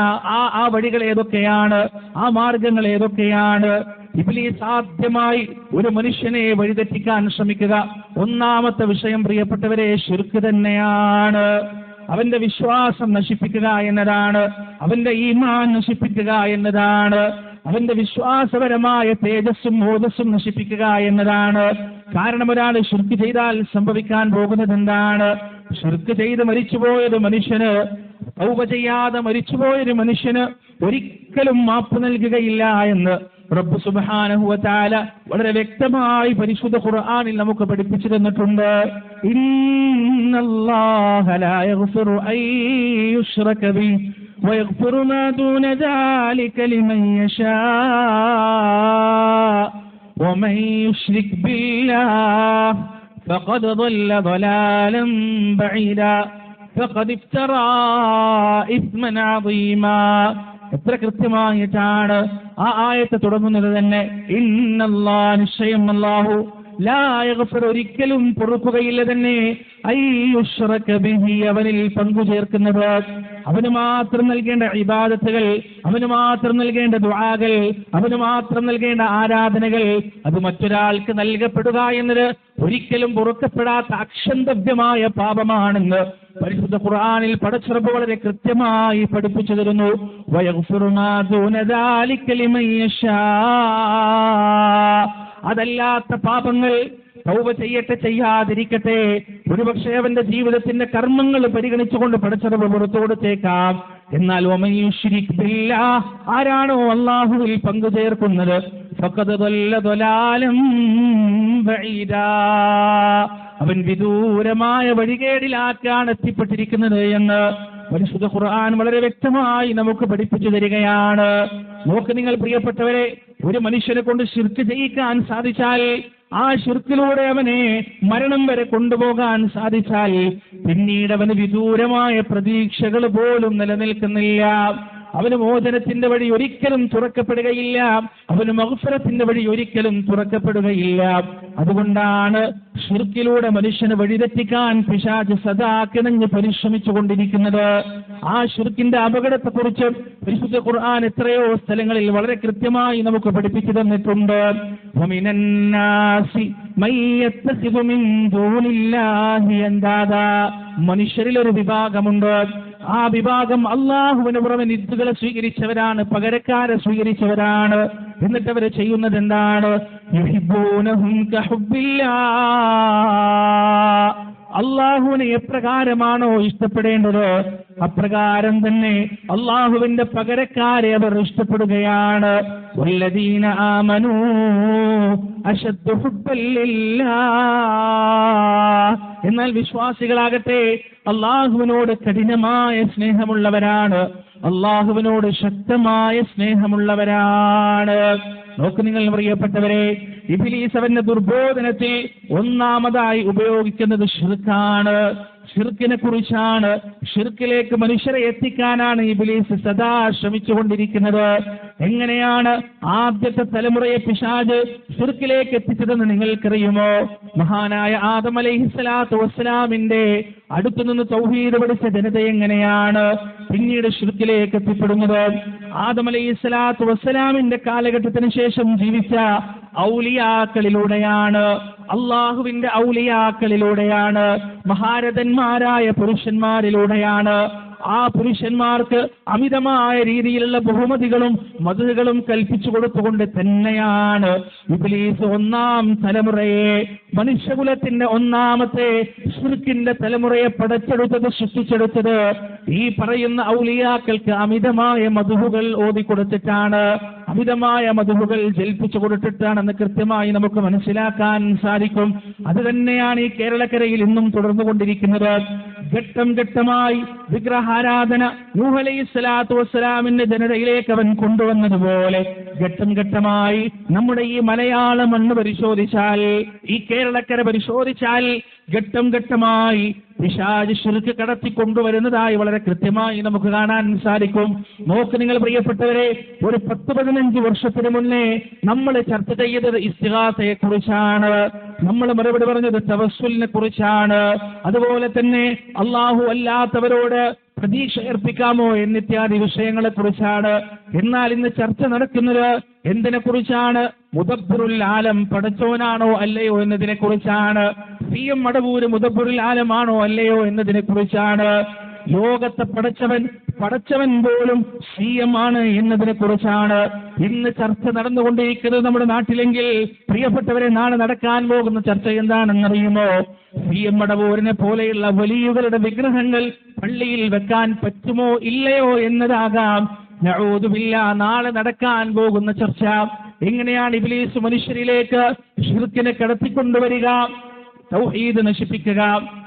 ആ വഴികൾ? ഏതൊക്കെയാണ് ആ മാർഗങ്ങൾ? ഏതൊക്കെയാണ്? ഇബ്ലീസ് ആദ്യമായി ഒരു മനുഷ്യനെ വഴിതെറ്റിക്കാൻ ശ്രമിക്കുക. ഒന്നാമത്തെ വിഷയം പ്രിയപ്പെട്ടവരെ, ശിർക്ക് തന്നെയാണ്. അവന്റെ വിശ്വാസം നശിപ്പിക്കുക എന്നതാണ്, അവന്റെ ഈമാൻ നശിപ്പിക്കുക എന്നതാണ്, അവന്റെ വിശ്വാസപരമായ തേജസ്സും ഓജസ്സും നശിപ്പിക്കുക എന്നതാണ്. കാരണം ഒരാൾ ശിർക്ക് ചെയ്താൽ സംഭവിക്കാൻ പോകുന്നത് എന്താണ്? ശിർക്ക് ചെയ്ത് മരിച്ചുപോയൊരു മനുഷ്യന്, തൗബ ചെയ്യാതെ മരിച്ചുപോയൊരു മനുഷ്യന് ഒരിക്കലും മാപ്പ് നൽകുകയില്ല എന്ന് റബ്ബ് സുബ്ഹാനഹു വ തആല വളരെ വ്യക്തമായി പരിശുദ്ധ ഖുർആനിൽ നമുക്ക് പഠിപ്പിച്ചു തന്നിട്ടുണ്ട്. ഇന്നല്ലാഹ ലാ യഗ്ഫിറു അൻ യുശ്റക ബിഹി വയഗ്ഫിറു മാ ദൂന ദാലിക ലിമൻ യശാ വമൻ യുശ്രിക് ബില്ലാഹ് ഫഖദ് ضل ضلالا بعيدا فقد افترى إثما عظيما. എത്ര കൃത്യമായിട്ടാണ് ആ ആയത്ത് തുടങ്ങുന്നത് തന്നെ. ഇന്നല്ലാഹ, നിശ്ചയം അല്ലാഹു, ലാ യഗ്ഫിറു, ഒരിക്കലും പൊറുക്കുകയില്ല തന്നെ, അയ്യുശ്റക ബിഹി, അവനിൽ പങ്കു ചേർക്കുന്നത്, അവന് മാത്രം നൽകേണ്ട ഇബാദത്തുകൾ, അവന് മാത്രം നൽകേണ്ട ദുആകൾ, അവന് മാത്രം നൽകേണ്ട ആരാധനകൾ അത് മറ്റൊരാൾക്ക് നൽകപ്പെടുക എന്നത് ഒരിക്കലും പൊറുക്കപ്പെടാത്ത അക്ഷന്തവ്യമായ പാപമാണെന്ന് പരിശുദ്ധ ഖുർആനിൽ പടച്ചറബ് വളരെ കൃത്യമായി പഠിപ്പിച്ചു തരുന്നു. വയഗ്ഫിറു മാ ദൂന ദാലിക ലിമൻ യശാ, അതല്ലാത്ത പാപങ്ങൾ തൗബ ചെയ്യട്ടെ ചെയ്യാതിരിക്കട്ടെ, ഒരുപക്ഷെ അവന്റെ ജീവിതത്തിന്റെ കർമ്മങ്ങൾ പരിഗണിച്ചുകൊണ്ട് പടച്ചറബ് പുറത്തു കൊടുത്തേക്കാം. എന്നാൽ വമൻ യുശ്രിക് ബില്ലാഹ്, ആരാണോ അല്ലാഹുവിൽ പങ്കു ചേർക്കുന്നത്, ഫഖദ് ضل ضلالا بعيدا, അവൻ വിദൂരമായ വഴികേടിലാക്കാണ് എത്തിപ്പെട്ടിരിക്കുന്നത് എന്ന് പരിശുദ്ധ ഖുർആൻ വളരെ വ്യക്തമായി നമുക്ക് പഠിപ്പിച്ചു തരികയാണ്. നോക്ക് നിങ്ങൾ പ്രിയപ്പെട്ടവരെ, ഒരു മനുഷ്യനെ കൊണ്ട് ശിർക്ക് ചെയ്യിക്കാൻ സാധിച്ചാൽ, ആ ശിർക്കിലൂടെ അവനെ മരണം വരെ കൊണ്ടുപോകാൻ സാധിച്ചാൽ, പിന്നീട് അവന് വിദൂരമായ പ്രതീക്ഷകൾ പോലും നിലനിൽക്കുന്നില്ല. അവന് മോചനത്തിന്റെ വഴി ഒരിക്കലും തുറക്കപ്പെടുകയില്ല, അവന് മഗ്ഫിറത്തിന്റെ വഴി ഒരിക്കലും തുറക്കപ്പെടുകയില്ല. അതുകൊണ്ടാണ് ശിർക്കിലൂടെ മനുഷ്യനെ വഴിതെറ്റിക്കാൻ പിശാച് സദാ കിണഞ്ഞ് പരിശ്രമിച്ചു കൊണ്ടിരിക്കുന്നത്. ആ ശിർക്കിന്റെ അപകടത്തെക്കുറിച്ച് പരിശുദ്ധ ഖുർആൻ എത്രയോ സ്ഥലങ്ങളിൽ വളരെ കൃത്യമായി നമുക്ക് പഠിപ്പിച്ചു തന്നിട്ടുണ്ട്. മനുഷ്യരിൽ ഒരു വിഭാഗമുണ്ട്. ആ വിഭാഗം അള്ളാഹുവിന് പുറമെ നിദ്ദുകളെ സ്വീകരിച്ചവരാണ്, പകരക്കാരെ സ്വീകരിച്ചവരാണ്. എന്നിട്ട് അവർ ചെയ്യുന്നത് എന്താണ്? യുഹിബ്ബൂനഹും കഹുബ്ബില്ലാഹ്. അള്ളാഹുവിനെ എപ്രകാരമാണോ ഇഷ്ടപ്പെടേണ്ടത് അപ്രകാരം തന്നെ അള്ളാഹുവിന്റെ പകരക്കാരെ അവർ ഇഷ്ടപ്പെടുകയാണ്. വല്ലദീന ആമനൂ അശദ്ദു ഹുബ്ബൻ ലില്ലാഹ്. എന്നാൽ വിശ്വാസികളാകട്ടെ അള്ളാഹുവിനോട് കഠിനമായ സ്നേഹമുള്ളവരാണ്, അള്ളാഹുവിനോട് ശക്തമായ സ്നേഹമുള്ളവരാണ്. നോക്ക് നിങ്ങൾ പ്രിയപ്പെട്ടവരെ, ഇബ്ലീസ് അവന്റെ ദുർബോധനത്തിൽ ഒന്നാമതായി ഉപയോഗിക്കുന്നത് ശിർക്കാണ്, ശിർക്കിനെ കുറിച്ചാണ്. ശിർക്കിലേക്ക് മനുഷ്യരെ എത്തിക്കാനാണ് ഇബ്ലീസ് സദാ ശ്രമിച്ചുകൊണ്ടിരിക്കുന്നത്. എങ്ങനെയാണ് ആദ്യത്തെ തലമുറയെ പിശാച് ശിർക്കിലേക്ക് എത്തിച്ചതെന്ന് നിങ്ങൾക്കറിയുമോ? മഹാനായ ആദം അലൈഹിസ്സലാത്തു വസ്സലാമിന്റെ അടുത്തുനിന്ന് തൗഹീദ് പഠിച്ച ജനത എങ്ങനെയാണ് പിന്നീട് ശിർക്കിലേക്ക് എത്തിപ്പെടുന്നത്? ആദം അലൈഹിസ്സലാത്തു വസ്സലാമിന്റെ കാലഘട്ടത്തിന് ശേഷം ജീവിച്ച ഔലിയാക്കളിലൂടെയാണ്, അള്ളാഹുവിന്റെ ഔലിയാക്കളിലൂടെയാണ്, മഹാരഥന്മാരായ പുരുഷന്മാരിലൂടെയാണ്. ആ പുരുഷന്മാർക്ക് അമിതമായ രീതിയിലുള്ള ബഹുമതികളും മദഹുകളും കൽപ്പിച്ചു കൊടുത്തുകൊണ്ട് തന്നെയാണ് ഇബ്ലീസ് ഒന്നാം തലമുറയെ, മനുഷ്യകുലത്തിന്റെ ഒന്നാമത്തെ ശിർക്കിന്റെ തലമുറയെ പടച്ചെടുത്തത്, സൃഷ്ടിച്ചെടുത്തത്. ഈ പറയുന്ന ഔലിയാക്കൾക്ക് അമിതമായ മദഹുകൾ ഓതിക്കൊടുത്തിട്ടാണ്, അമിതമായ മദഹുകൾ ജൽപ്പിച്ചു കൊടുത്തിട്ടാണെന്ന് കൃത്യമായി നമുക്ക് മനസ്സിലാക്കാൻ സാധിക്കും. അത് തന്നെയാണ് ഈ കേരളക്കരയിൽ ഇന്നും തുടർന്നുകൊണ്ടിരിക്കുന്നത്. ഘട്ടം ഘട്ടമായി വിഗ്രഹാരാധന നൂഹ് അലൈഹിസ്സലാത്തു വസ്സലാമിന്റെ ജനതയിലേക്ക് അവൻ കൊണ്ടുവന്നതുപോലെ ഘട്ടം ഘട്ടമായി നമ്മുടെ ഈ മലയാള മണ്ണ് പരിശോധിച്ചാൽ, ഈ കേരളക്കര പരിശോധിച്ചാൽ ഘട്ടം ഘട്ടമായി പിശാച് ശിർക്ക് കടത്തിക്കൊണ്ടുവരുന്നതായി വളരെ കൃത്യമായി നമുക്ക് കാണാൻ സാധിക്കും. നോക്ക് നിങ്ങൾ പ്രിയപ്പെട്ടവരെ, ഒരു 10-15 വർഷത്തിന് മുന്നേ നമ്മൾ ചർച്ച ചെയ്തത് ഇസ്തിഗാസയെ കുറിച്ചാണ്, നമ്മൾ മറുപടി പറഞ്ഞത് തവസ്സുലിനെ കുറിച്ചാണ്. അതുപോലെ തന്നെ അള്ളാഹു അല്ലാത്തവരോട് പ്രതീക്ഷ അർപ്പിക്കാമോ എന്നിത്യാദി വിഷയങ്ങളെ കുറിച്ചാണ്. എന്നാൽ ഇന്ന് ചർച്ച നടക്കുന്നത് എന്തിനെ കുറിച്ചാണ്? മുദബ്ബിറുൽ ആലം പടച്ചോനാണോ അല്ലയോ എന്നതിനെ കുറിച്ചാണ്. CM മടവൂര് മുദബ്ബിറുൽ ആലമാണോ അല്ലയോ എന്നതിനെ കുറിച്ചാണ്. ലോകത്തെ പടച്ചവൻ പോലും CM ആണ് എന്നതിനെ കുറിച്ചാണ് ഇന്ന് ചർച്ച നടന്നുകൊണ്ടിരിക്കുന്നത് നമ്മുടെ നാട്ടിലെങ്കിൽ പ്രിയപ്പെട്ടവരെ, നാളെ നടക്കാൻ പോകുന്ന ചർച്ച എന്താണെന്നറിയുമോ? CM മടവൂരിനെ പോലെയുള്ള വലിയവരുടെ വിഗ്രഹങ്ങൾ പള്ളിയിൽ വെക്കാൻ പറ്റുമോ ഇല്ലയോ എന്നതാകാം നഊദു ബില്ലാഹ് നാളെ നടക്കാൻ പോകുന്ന ചർച്ച. എങ്ങനെയാണ് ഇബ്ലീസ് മനുഷ്യരിലേക്ക് ശിർക്കിനെ കടത്തിക്കൊണ്ടുവരിക, തൗഹീദ് നശിപ്പിക്കുക?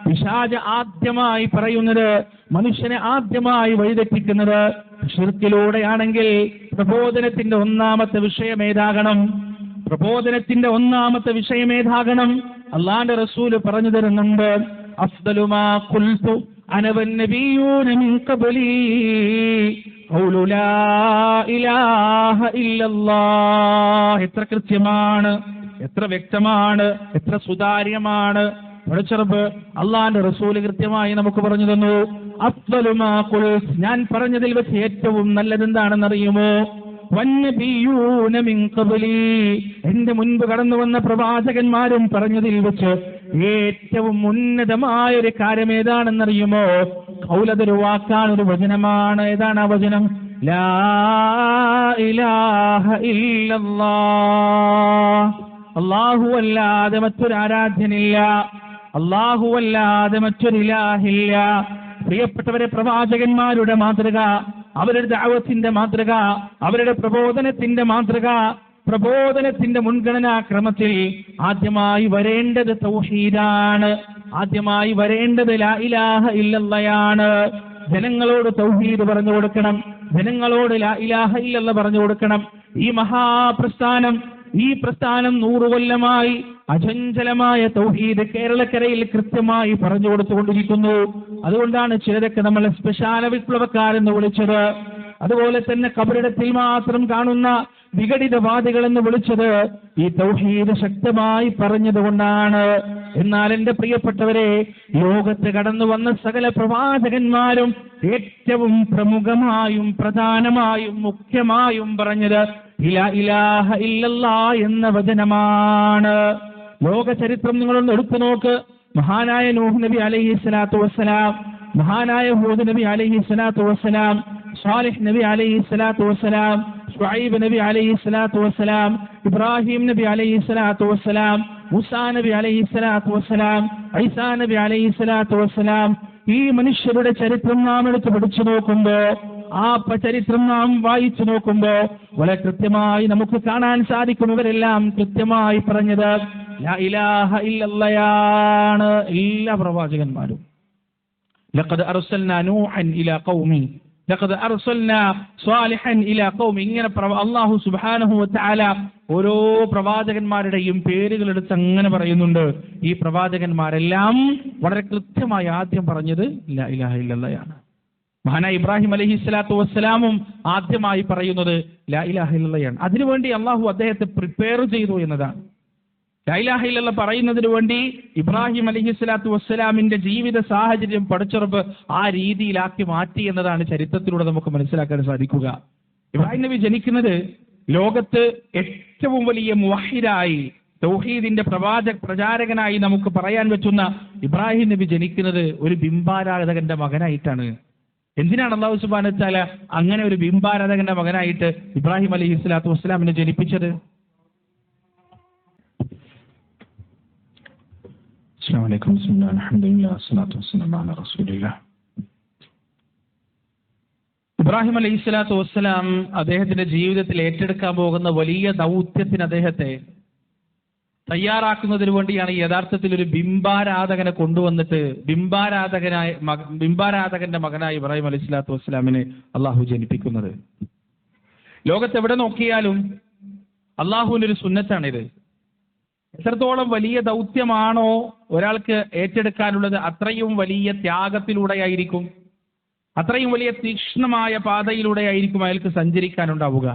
പിശാച് ആദ്യമായി പറയുന്നത്, മനുഷ്യനെ ആദ്യമായി വഴിതെറ്റിക്കുന്നത് ശിർക്കിലൂടെയാണെങ്കിൽ പ്രബോധനത്തിന്റെ ഒന്നാമത്തെ വിഷയമേതാകണം? അല്ലാഹുവിന്റെ റസൂല് പറഞ്ഞു തരുന്നുണ്ട്, അഫ്ദലു മാ ഖുൽതു അന വന്നബിയ്യൂന മിൻ ഖബ്ലി ഖൗലു ലാ ഇലാഹ ഇല്ലല്ലാഹ്. എത്ര കൃത്യമാണ്, എത്ര വ്യക്തമാണ്, എത്ര സുതാര്യമാണ്. പഠിച്ചറബ് അള്ളാന്റെ റസൂല് കൃത്യമായി നമുക്ക് പറഞ്ഞു തന്നു, അഫ്ദലു മാ ഖുൽതു, ഞാൻ പറഞ്ഞതിൽ വെച്ച് ഏറ്റവും നല്ലതെന്താണെന്നറിയുമോ? വന്നബിയ്യൂന മിൻ ഖബ്ലി, എന്റെ മുൻപ് കടന്നു വന്ന പ്രവാചകന്മാരും പറഞ്ഞതിൽ വെച്ച് ഏറ്റവും ഉന്നതമായ ഒരു കാര്യം ഏതാണെന്നറിയുമോ? ഖൗലതൊരു വാക്കാണ്, ഒരു വചനമാണ്. ഏതാണ് ആ വചനം? ലാ ഇലാഹ ഇല്ലല്ലാഹ്. അല്ലാഹു അല്ലാതെ മറ്റൊരു ആരാധ്യനില്ല, അല്ലാഹു അല്ലാതെ മറ്റൊരു ഇലാഹില്ല. പ്രിയപ്പെട്ടവരെ, പ്രവാചകന്മാരുടെ മാതൃക, അവരുടെ ദഅവത്തിന്റെ മാതൃക, അവരുടെ പ്രബോധനത്തിന്റെ മാതൃക, പ്രബോധനത്തിന്റെ മുൻഗണനാ ക്രമത്തിൽ ആദ്യമായി വരേണ്ടത് തൗഹീദാണ്, ആദ്യമായി വരേണ്ടത് ലാ ഇലാഹ ഇല്ലല്ലാഹയാണ്. ജനങ്ങളോട് തൗഹീദ് പറഞ്ഞു കൊടുക്കണം, ജനങ്ങളോട് ലാ ഇലാഹ ഇല്ലല്ലാഹ് പറഞ്ഞു കൊടുക്കണം. ഈ മഹാപ്രസ്ഥാനം ഈ പ്രസ്ഥാനം 100 കൊല്ലമായി അചഞ്ചലമായ തൗഹീദ് കേരളക്കരയിൽ കൃത്യമായി പറഞ്ഞു കൊടുത്തുകൊണ്ടിരിക്കുന്നു. അതുകൊണ്ടാണ് ചിലരൊക്കെ നമ്മളെ ശ്മശാന വിപ്ലവക്കാരെന്ന് വിളിച്ചത്. അതുപോലെ തന്നെ കബറിടത്തിൽ മാത്രം കാണുന്ന വിഘടിതവാദികൾ എന്ന് വിളിച്ചത് ഈ തൗഹീദ് ശക്തമായി പറഞ്ഞതുകൊണ്ടാണ്. എന്നാൽ എന്റെ പ്രിയപ്പെട്ടവരെ, ലോകത്ത് കടന്നു വന്ന സകല പ്രവാചകന്മാരും ഏറ്റവും പ്രമുഖമായും പ്രധാനമായും മുഖ്യമായും പറഞ്ഞത് ലാ ഇലാഹ ഇല്ലല്ലാഹ് എന്ന വചനമാണ്. ലോക ചരിത്രം നിങ്ങളൊന്ന് എടുത്തു നോക്ക്. മഹാനായ നൂഹ് നബി അലൈഹിസ്സലാത്തു വസ്സലാം, മഹാനായ ഹൂദ് നബി അലൈഹിസ്സലാത്തു വസ്സലാം, സാലിഹ് നബി അലൈഹിസ്സലാത്തു വസ്സലാം, ശുഐബ് നബി അലൈഹിസ്സലാത്തു വസ്സലാം, ഇബ്രാഹിം നബി അലൈഹിസ്സലാത്തു വസ്സലാം, മൂസാ നബി അലൈഹിസ്സലാത്തു വസ്സലാം, ഈസാ നബി അലൈഹിസ്സലാത്തു വസ്സലാം. ഈ മനുഷ്യരുടെ ചരിത്രം നാം എടുത്ത് പഠിച്ചു നോക്കുമ്പോ, ആ ചരിത്രം നാം വായിച്ചു നോക്കുമ്പോ വളരെ കൃത്യമായി നമുക്ക് കാണാൻ സാധിക്കും. ഇവരെല്ലാം കൃത്യമായി പറഞ്ഞത് ലാ ഇലാഹ ഇല്ലല്ലാഹ്. എല്ലാ പ്രവാചകന്മാരും ലഖദ് അർസൽനാ നൂഹൻ ഇലാ ഖൗമി ലഖദ് അർസൽനാ സ്വാലിഹൻ ഇലാ ഖൗമി. ഇങ്ങനെ അല്ലാഹു സുബ്ഹാനഹു വ തആല ഓരോ പ്രവാചകന്മാരുടെയും പേരുകൾ എടുത്ത് അങ്ങനെ പറയുന്നുണ്ട്. ഈ പ്രവാചകന്മാരെല്ലാം വളരെ കൃത്യമായി ആദ്യം പറഞ്ഞത് ലാ ഇലാഹ ഇല്ലല്ലാഹ്. മഹാനായ ഇബ്രാഹിം അലൈഹിസ്സലാത്തു വസ്സലാമും ആദ്യമായി പറയുന്നത് ലാ ഇലാഹ ഇല്ലല്ലാഹ്. അതിനുവേണ്ടി അള്ളാഹു അദ്ദേഹത്തെ പ്രിപ്പയർ ചെയ്തു എന്നതാണ്. ലാ ഇലാഹ ഇല്ലല്ലാഹ് പറയുന്നതിന് വേണ്ടി ഇബ്രാഹിം അലൈഹിസ്സലാത്തു വസ്സലാമിന്റെ ജീവിത സാഹചര്യം പടച്ചുറപ്പ് ആ രീതിയിലാക്കി മാറ്റി എന്നതാണ് ചരിത്രത്തിലൂടെ നമുക്ക് മനസ്സിലാക്കാൻ സാധിക്കുക. ഇബ്രാഹിം നബി ജനിക്കുന്നത് ലോകത്ത് ഏറ്റവും വലിയ മുവഹിദായി തൗഹീദിന്റെ പ്രചാരകനായി നമുക്ക് പറയാൻ പറ്റുന്ന ഇബ്രാഹിം നബി ജനിക്കുന്നത് ഒരു ബിംബാരാധകന്റെ മകനായിട്ടാണ്. എന്തിനാണ് അല്ലാഹു സുബ്ഹാനഹു വ തആല അങ്ങനെ ഒരു ബിംബാരാധകന്റെ മകനായിട്ട് ഇബ്രാഹിം അലൈഹിസ്സലാത്തു വസ്സലാമിനെ ജനിപ്പിച്ചത്? അസ്സലാമു അലൈക്കും വറഹ്മത്തുള്ളാഹി അൽഹംദുലില്ലാഹി വസ്സലാത്തു വസ്സലാമു അലാ റസൂലില്ലാഹ്. ഇബ്രാഹിം അലൈഹിസ്സലാത്തു വസ്സലാം അദ്ദേഹത്തിന്റെ ജീവിതത്തിൽ ഏറ്റെടുക്കാൻ പോകുന്ന വലിയ ദൗത്യത്തിന് അദ്ദേഹത്തെ തയ്യാറാക്കുന്നതിന് വേണ്ടിയാണ് യഥാർത്ഥത്തിൽ ഒരു ബിംബാരാധകനെ കൊണ്ടുവന്നിട്ട് ബിംബാരാധകന്റെ മകനായി ഇബ്രാഹിം അലൈഹിസ്സലാത്തു വസ്സലാമിനെ അള്ളാഹു ജനിപ്പിക്കുന്നത്. ലോകത്ത് എവിടെ നോക്കിയാലും അള്ളാഹുവിനൊരു സുന്നത്താണിത്. എത്രത്തോളം വലിയ ദൗത്യമാണോ ഒരാൾക്ക് ഏറ്റെടുക്കാനുള്ളത്, അത്രയും വലിയ ത്യാഗത്തിലൂടെയായിരിക്കും, അത്രയും വലിയ തീക്ഷ്ണമായ പാതയിലൂടെയായിരിക്കും അയാൾക്ക് സഞ്ചരിക്കാനുണ്ടാവുക.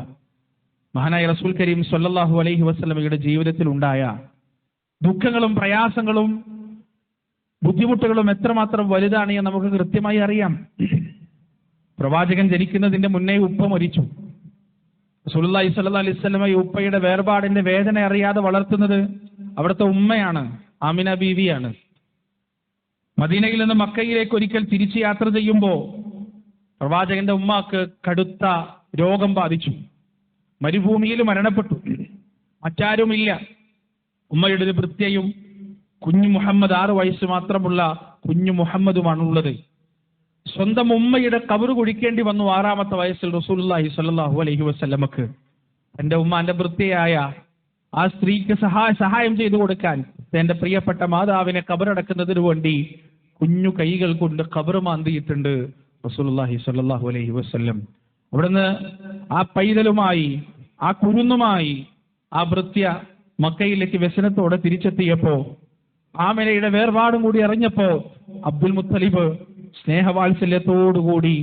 മഹാനായ റസൂൽ കരീം സ്വല്ലല്ലാഹു അലൈഹി വസല്ലമയുടെ ജീവിതത്തിൽ ഉണ്ടായ ദുഃഖങ്ങളും പ്രയാസങ്ങളും ബുദ്ധിമുട്ടുകളും എത്രമാത്രം വലുതാണ് എന്ന് നമുക്ക് കൃത്യമായി അറിയാം. പ്രവാചകൻ ജനിക്കുന്നതിന്റെ മുന്നേ ഉപ്പ മരിച്ചു. റസൂലുള്ളാഹി സ്വല്ലല്ലാഹു അലൈഹി വസല്ലമ ഈ ഉപ്പയുടെ വേർപാടിന്റെ വേദന അറിയാതെ വളർത്തുന്നത് അവിടുത്തെ ഉമ്മയാണ്, ആമിന ബീവിയാണ്. മദീനയിൽ നിന്ന് മക്കയിലേക്ക് ഒരിക്കൽ തിരിച്ച് യാത്ര ചെയ്യുമ്പോൾ പ്രവാചകന്റെ ഉമ്മാക്ക് കടുത്ത രോഗം ബാധിച്ചു. മരുഭൂമിയിൽ മരണപ്പെട്ടു. മറ്റാരുമില്ല. ഉമ്മയുടെ ഒരു ഭൃത്യയും കുഞ്ഞു മുഹമ്മദ് 6 വയസ്സ് മാത്രമുള്ള കുഞ്ഞു മുഹമ്മദുമാണുള്ളത്. സ്വന്തം ഉമ്മയുടെ ഖബർ കുഴിക്കേണ്ടി വന്നു 6ാമത്തെ വയസ്സിൽ റസൂലുള്ളാഹി സ്വല്ലല്ലാഹു അലൈഹി വസല്ലമക്ക്. തന്റെ ഉമ്മാന്റെ ഭൃത്യയായ ആ സ്ത്രീക്ക് സഹായം ചെയ്തു കൊടുക്കാൻ തന്റെ പ്രിയപ്പെട്ട മാതാവിനെ ഖബറടക്കുന്നതിന് വേണ്ടി കുഞ്ഞു കൈകൾ കൊണ്ട് ഖബർ മാന്തിയിട്ടുണ്ട് റസൂലുള്ളാഹി സ്വല്ലല്ലാഹു അലൈഹി വസല്ലം. അവിടുന്ന് ആ പൈതലുമായി ആ കുരുന്നുമായി ആ ഭൃത്യ മക്കയിലേക്ക് വ്യസനത്തോടെ തിരിച്ചെത്തിയപ്പോ, ആമിനയുടെ വേർപാടും കൂടി അറിഞ്ഞപ്പോ അബ്ദുൽ മുത്തലിബ് സ്നേഹവാത്സല്യത്തോടുകൂടി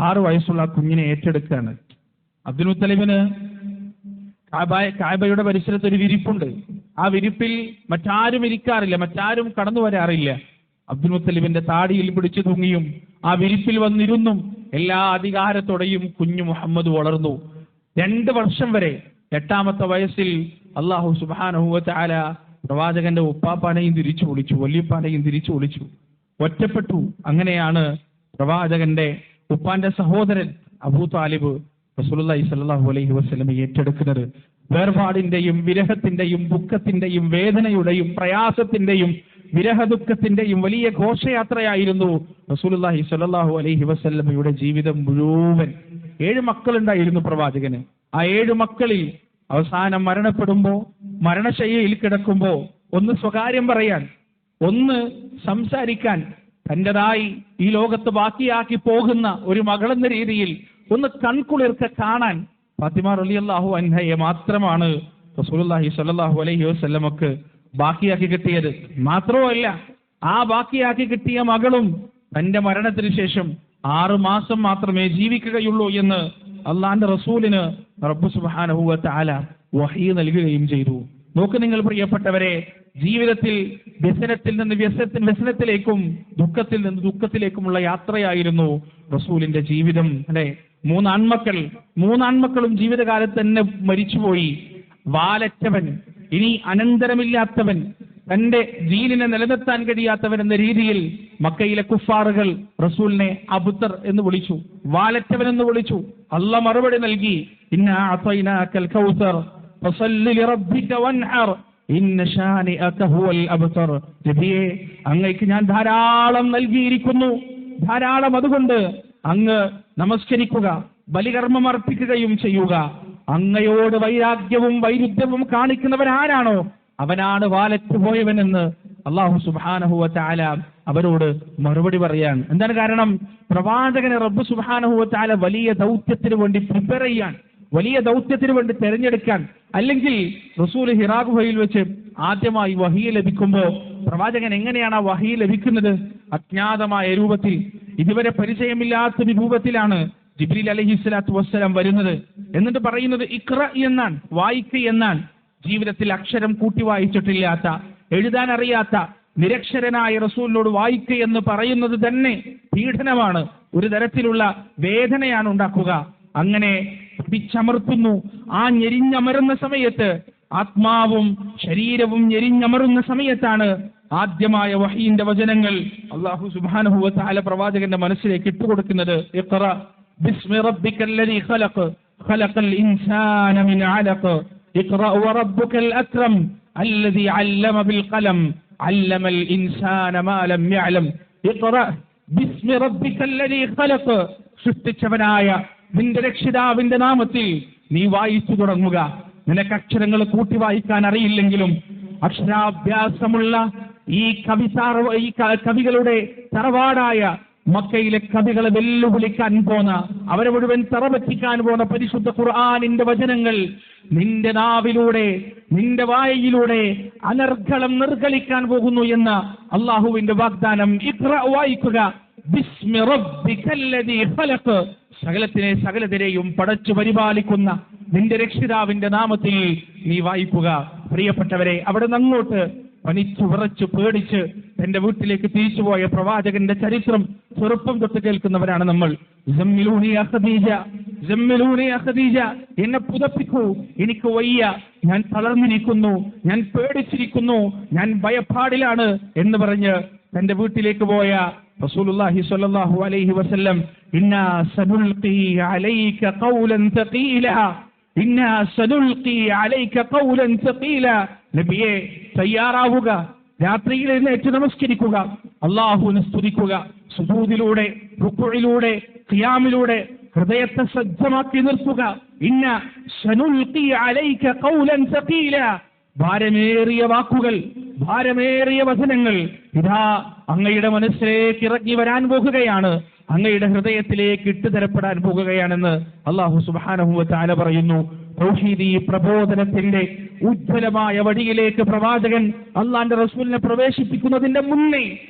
6 വയസ്സുള്ള കുഞ്ഞിനെ ഏറ്റെടുക്കുകയാണ്. അബ്ദുൽ മുത്തലിബിന് കാബയുടെ പരിസരത്ത് ഒരു വിരിപ്പുണ്ട്. ആ വിരിപ്പിൽ മറ്റാരും ഇരിക്കാറില്ല, മറ്റാരും കടന്നു വരാറില്ല. അബ്ദുൽ മുത്തലിബിന്റെ താടിയിൽ പിടിച്ചു തൂങ്ങിയും ആ വിരിപ്പിൽ വന്നിരുന്നും എല്ലാ അധികാരത്തോടെയും കുഞ്ഞു മുഹമ്മദ് വളർന്നു. 2 വർഷം വരെ. 8ാമത്തെ വയസ്സിൽ അല്ലാഹു സുബ്ഹാനഹു വ തആല പ്രവാചകന്റെ ഉപ്പാപ്പാനെയും തിരിച്ചു വിളിച്ചു, വല്യപ്പാനെയും തിരിച്ചു വിളിച്ചു. ഒറ്റപ്പെട്ടു. അങ്ങനെയാണ് പ്രവാചകന്റെ ഉപ്പാന്റെ സഹോദരൻ അബൂ താലിബ് റസൂലുള്ളാഹി സ്വല്ലല്ലാഹു അലൈഹി വസല്ലം ഏറ്റെടുക്കുന്നത്. വേർപാടിന്റെയും വിരഹത്തിന്റെയും ദുഃഖത്തിന്റെയും വേദനയുടെയും പ്രയാസത്തിന്റെയും വിരഹദുഃഖത്തിന്റെയും വലിയ ഘോഷയാത്രയായിരുന്നു റസൂലുള്ളാഹി സ്വല്ലല്ലാഹു അലൈഹി വസല്ലമയുടെ ജീവിതം മുഴുവൻ. 7 മക്കളുണ്ടായിരുന്നു പ്രവാചകന്. ആ 7 മക്കളിൽ അവസാനം മരണപ്പെടുമ്പോ, മരണശയ്യയിൽ കിടക്കുമ്പോ ഒന്ന് സ്വകാര്യം പറയാൻ, ഒന്ന് സംസാരിക്കാൻ, തൻ്റെതായി ഈ ലോകത്ത് ബാക്കിയാക്കി പോകുന്ന ഒരു മകളെന്ന രീതിയിൽ ഒന്ന് കൺകുളിർക്ക കാണാൻ ഫാത്തിമ റളിയല്ലാഹു അൻഹയെ മാത്രമാണ് റസൂലുള്ളാഹി സ്വല്ലല്ലാഹു അലൈഹി വസല്ലമക്ക് ബാക്കിയാക്കി കിട്ടിയത്. മാത്രവുമല്ല, ആ ബാക്കിയാക്കി കിട്ടിയ മകളും തന്റെ മരണത്തിന് ശേഷം 6 മാസം മാത്രമേ ജീവിക്കുകയുള്ളൂ എന്ന് അള്ളാന്റെ റസൂലിന് റബ്ബ് സുബ്ഹാനഹു വ തആല വഹീ നൽകുകയും ചെയ്തു. നോക്ക് നിങ്ങൾ പ്രിയപ്പെട്ടവരെ, ജീവിതത്തിൽ വ്യസനത്തിൽ നിന്ന് വ്യസനത്തിലേക്കും ദുഃഖത്തിൽ നിന്ന് ദുഃഖത്തിലേക്കുമുള്ള യാത്രയായിരുന്നു റസൂലിന്റെ ജീവിതം. അല്ലെ, 3 ആൺമക്കളും ജീവിതകാലത്ത് തന്നെ മരിച്ചുപോയി. വാലറ്റവൻ, ഇനി അനന്തരമില്ലാത്തവൻ, തന്റെ ദീനിനെ നിലനിർത്താൻ കഴിയാത്തവൻ എന്ന രീതിയിൽ മക്കയിലെ കുഫാറുകൾ റസൂലിനെ അബ്തർ എന്ന് വിളിച്ചു, വാലറ്റവൻ എന്ന് വിളിച്ചു. അല്ലാഹ് മറുപടി നൽകി, ഇന്നാ അഅതൈനാകൽ കൗസർ ഫസല്ലി ലിറബ്ബിക വൻഹർ ഇന്ന ശാനിഅക ഹുവൽ അബ്തർ. നബിയേ, അങ്ങയ്ക്ക് ഞാൻ ധാരാളം നൽകിയിരിക്കുന്നു, ധാരാളം, അതുകൊണ്ട് അങ്ങ് നമസ്കരിക്കുക, ബലികർമ്മം അർപ്പിക്കുകയും ചെയ്യുക. അങ്ങയോട് വൈരാഗ്യവും വൈരുദ്ധ്യവും കാണിക്കുന്നവനാരാണോ അവനാണ് വാലറ്റ് പോയവനെന്ന് അല്ലാഹു സുബ്ഹാനഹു വ തആല അവരോട് മറുപടി പറയാൻ. എന്താണ് കാരണം? പ്രവാചകനെ റബ്ബ് സുബ്ഹാനഹു വ തആല വലിയ ദൗത്യത്തിന് വേണ്ടി പ്രിപ്പയർ ചെയ്യാൻ, വലിയ ദൗത്യത്തിന് വേണ്ടി തെരഞ്ഞെടുക്കാൻ. അല്ലെങ്കിൽ റസൂൽ ഹിറാ ഗുഹയിൽ വെച്ച് ആദ്യമായി വഹീ ലഭിക്കുമ്പോൾ പ്രവാചകൻ എങ്ങനെയാണ് ആ വഹീ ലഭിക്കുന്നത്? അജ്ഞാതമായ രൂപത്തിൽ, ഇതുവരെ പരിചയമില്ലാത്ത രൂപത്തിലാണ് ജിബ്രീൽ അലൈഹിസ്സലാത്തു വസ്സലാം വരുന്നത്. എന്നിട്ട് പറയുന്നത് ഇഖ്റ എന്നാണ്, വായിക്ക് എന്നാണ്. ജീവിതത്തിൽ അക്ഷരം കൂട്ടി വായിച്ചിട്ടില്ലാത്ത, എഴുതാൻ അറിയാത്ത നിരക്ഷരനായ റസൂലിനോട് വായിക്ക് എന്ന് പറയുന്നത് തന്നെ പീഡനമാണ്, ഒരു തരത്തിലുള്ള വേദനയാണ് ഉണ്ടാക്കുക. അങ്ങനെ പിടിച്ചമർത്തുന്നു. ആ ഞെരിഞ്ഞമരുന്ന സമയത്ത്, ആത്മാവും ശരീരവും ഞെരിഞ്ഞമറുന്ന സമയത്താണ് ആദ്യമായ വഹീന്റെ വചനങ്ങൾ അല്ലാഹു സുബ്ഹാനഹു വ തആല പ്രവാചകന്റെ മനസ്സിലേക്ക് ഇട്ടുകൊടുക്കുന്നത്. ഇഖ്റ ബിസ്മി റബ്ബിക്കല്ലദീ ഖലഖ് ഖലഖൽ ഇൻസാന മിൻ അലഖ് ഇഖ്റ വറബ്ബുക്കൽ അക്രം അല്ലദീ അല്ലമ ബിൽ ഖലം അല്ലമൽ ഇൻസാന മാ ലം യഅലം. ഇഖ്റ ബിസ്മി റബ്ബിക്കല്ലദീ ഖലഖ്, സൃഷ്ടിച്ചവനായ നിന്റെ രക്ഷിതാവിന്റെ നാമത്തിൽ നീ വായിച്ചു തുടങ്ങുക. നിനക്ക് അക്ഷരങ്ങൾ കൂട്ടി വായിക്കാൻ അറിയില്ലെങ്കിലും അക്ഷരാഭ്യാസമുള്ള ഈ കവികളുടെ തറവാടായ മക്കയിലെ കവികളെ വെല്ലുവിളിക്കാൻ പോന്ന, അവരെ മുഴുവൻ തറപറ്റിക്കാൻ പോന്ന പരിശുദ്ധ ഖുർആനിന്റെ വചനങ്ങൾ നിന്റെ നാവിലൂടെ, നിന്റെ വായിലൂടെ അനർഘളം നിർഗളിക്കാൻ പോകുന്നു എന്ന അള്ളാഹുവിന്റെ വാഗ്ദാനം. ഇഖ്റ, വായിക്കുക. ബിസ്മി റബ്ബിക്കല്ലദീ ഖലഖ്, സകലത്തിനെയും പടച്ചു പരിപാലിക്കുന്ന നിന്റെ രക്ഷിതാവിന്റെ നാമത്തിൽ നീ വായിക്കുക. പ്രിയപ്പെട്ടവരെ, അവിടെ നിന്ന് അങ്ങോട്ട് പനിച്ചു വിറച്ചു പേടിച്ച് തന്റെ വീട്ടിലേക്ക് തിരിച്ചുപോയ പ്രവാചകന്റെ ചരിത്രം ചെറുപ്പം തൊട്ട് കേൾക്കുന്നവരാണ് നമ്മൾ. സമ്മിലൂനി യാ ഖദീജ, സമ്മിലൂനി യാ ഖദീജ, എന്നെ പുതപ്പിക്കൂ, എനിക്ക് വയ്യ, ഞാൻ തളർന്നിരിക്കുന്നു, ഞാൻ പേടിച്ചിരിക്കുന്നു, ഞാൻ ഭയപ്പാടിലാണ് എന്ന് പറഞ്ഞ് തന്റെ വീട്ടിലേക്ക് പോയ റസൂലുള്ളാഹി സ്വല്ലല്ലാഹു അലൈഹി വസല്ലം, ഇന്നാ സനുൽഖി അലൈക ഖൗലൻ തഖീല, ഇന്നാ സനുൽഖി അലൈക ഖൗലൻ തഖീല. നബിയെ, തയ്യാറാവുക, രാത്രിയിൽ എഴുന്നേറ്റ് നമസ്കരിക്കുക, അല്ലാഹുവിനെ സ്തുതിക്കുക, സുജൂദിലൂടെ, റുക്ഉഇലൂടെ, ഖിയാമിലൂടെ ഹൃദയത്തെ സജ്ജമാക്കി നിർത്തുക. ഇന്ന സനുൽഖി അലൈക ഖൗലൻ തഖീല, ഭാരമേറിയ വാക്കുകൾ, ഭാരമേറിയ വചനങ്ങൾ ഇതാ അങ്ങയുടെ മനസ്സിലേക്ക് ഇറങ്ങി വരാൻ പോകുകയാണ്, അങ്ങയുടെ ഹൃദയത്തിലേക്ക് ഇട്ടുതരപ്പെടാൻ പോകുകയാണെന്ന് അല്ലാഹു സുബ്ഹാനഹു വ തആല പറയുന്നു. തൗഹീദി പ്രബോധനത്തിന്റെ ഉജ്ജ്വലമായ വഴിയിലേക്ക് പ്രവാചകൻ അള്ളാന്റെ റസൂലിനെ പ്രവേശിപ്പിക്കുന്നതിന്റെ മുന്നേ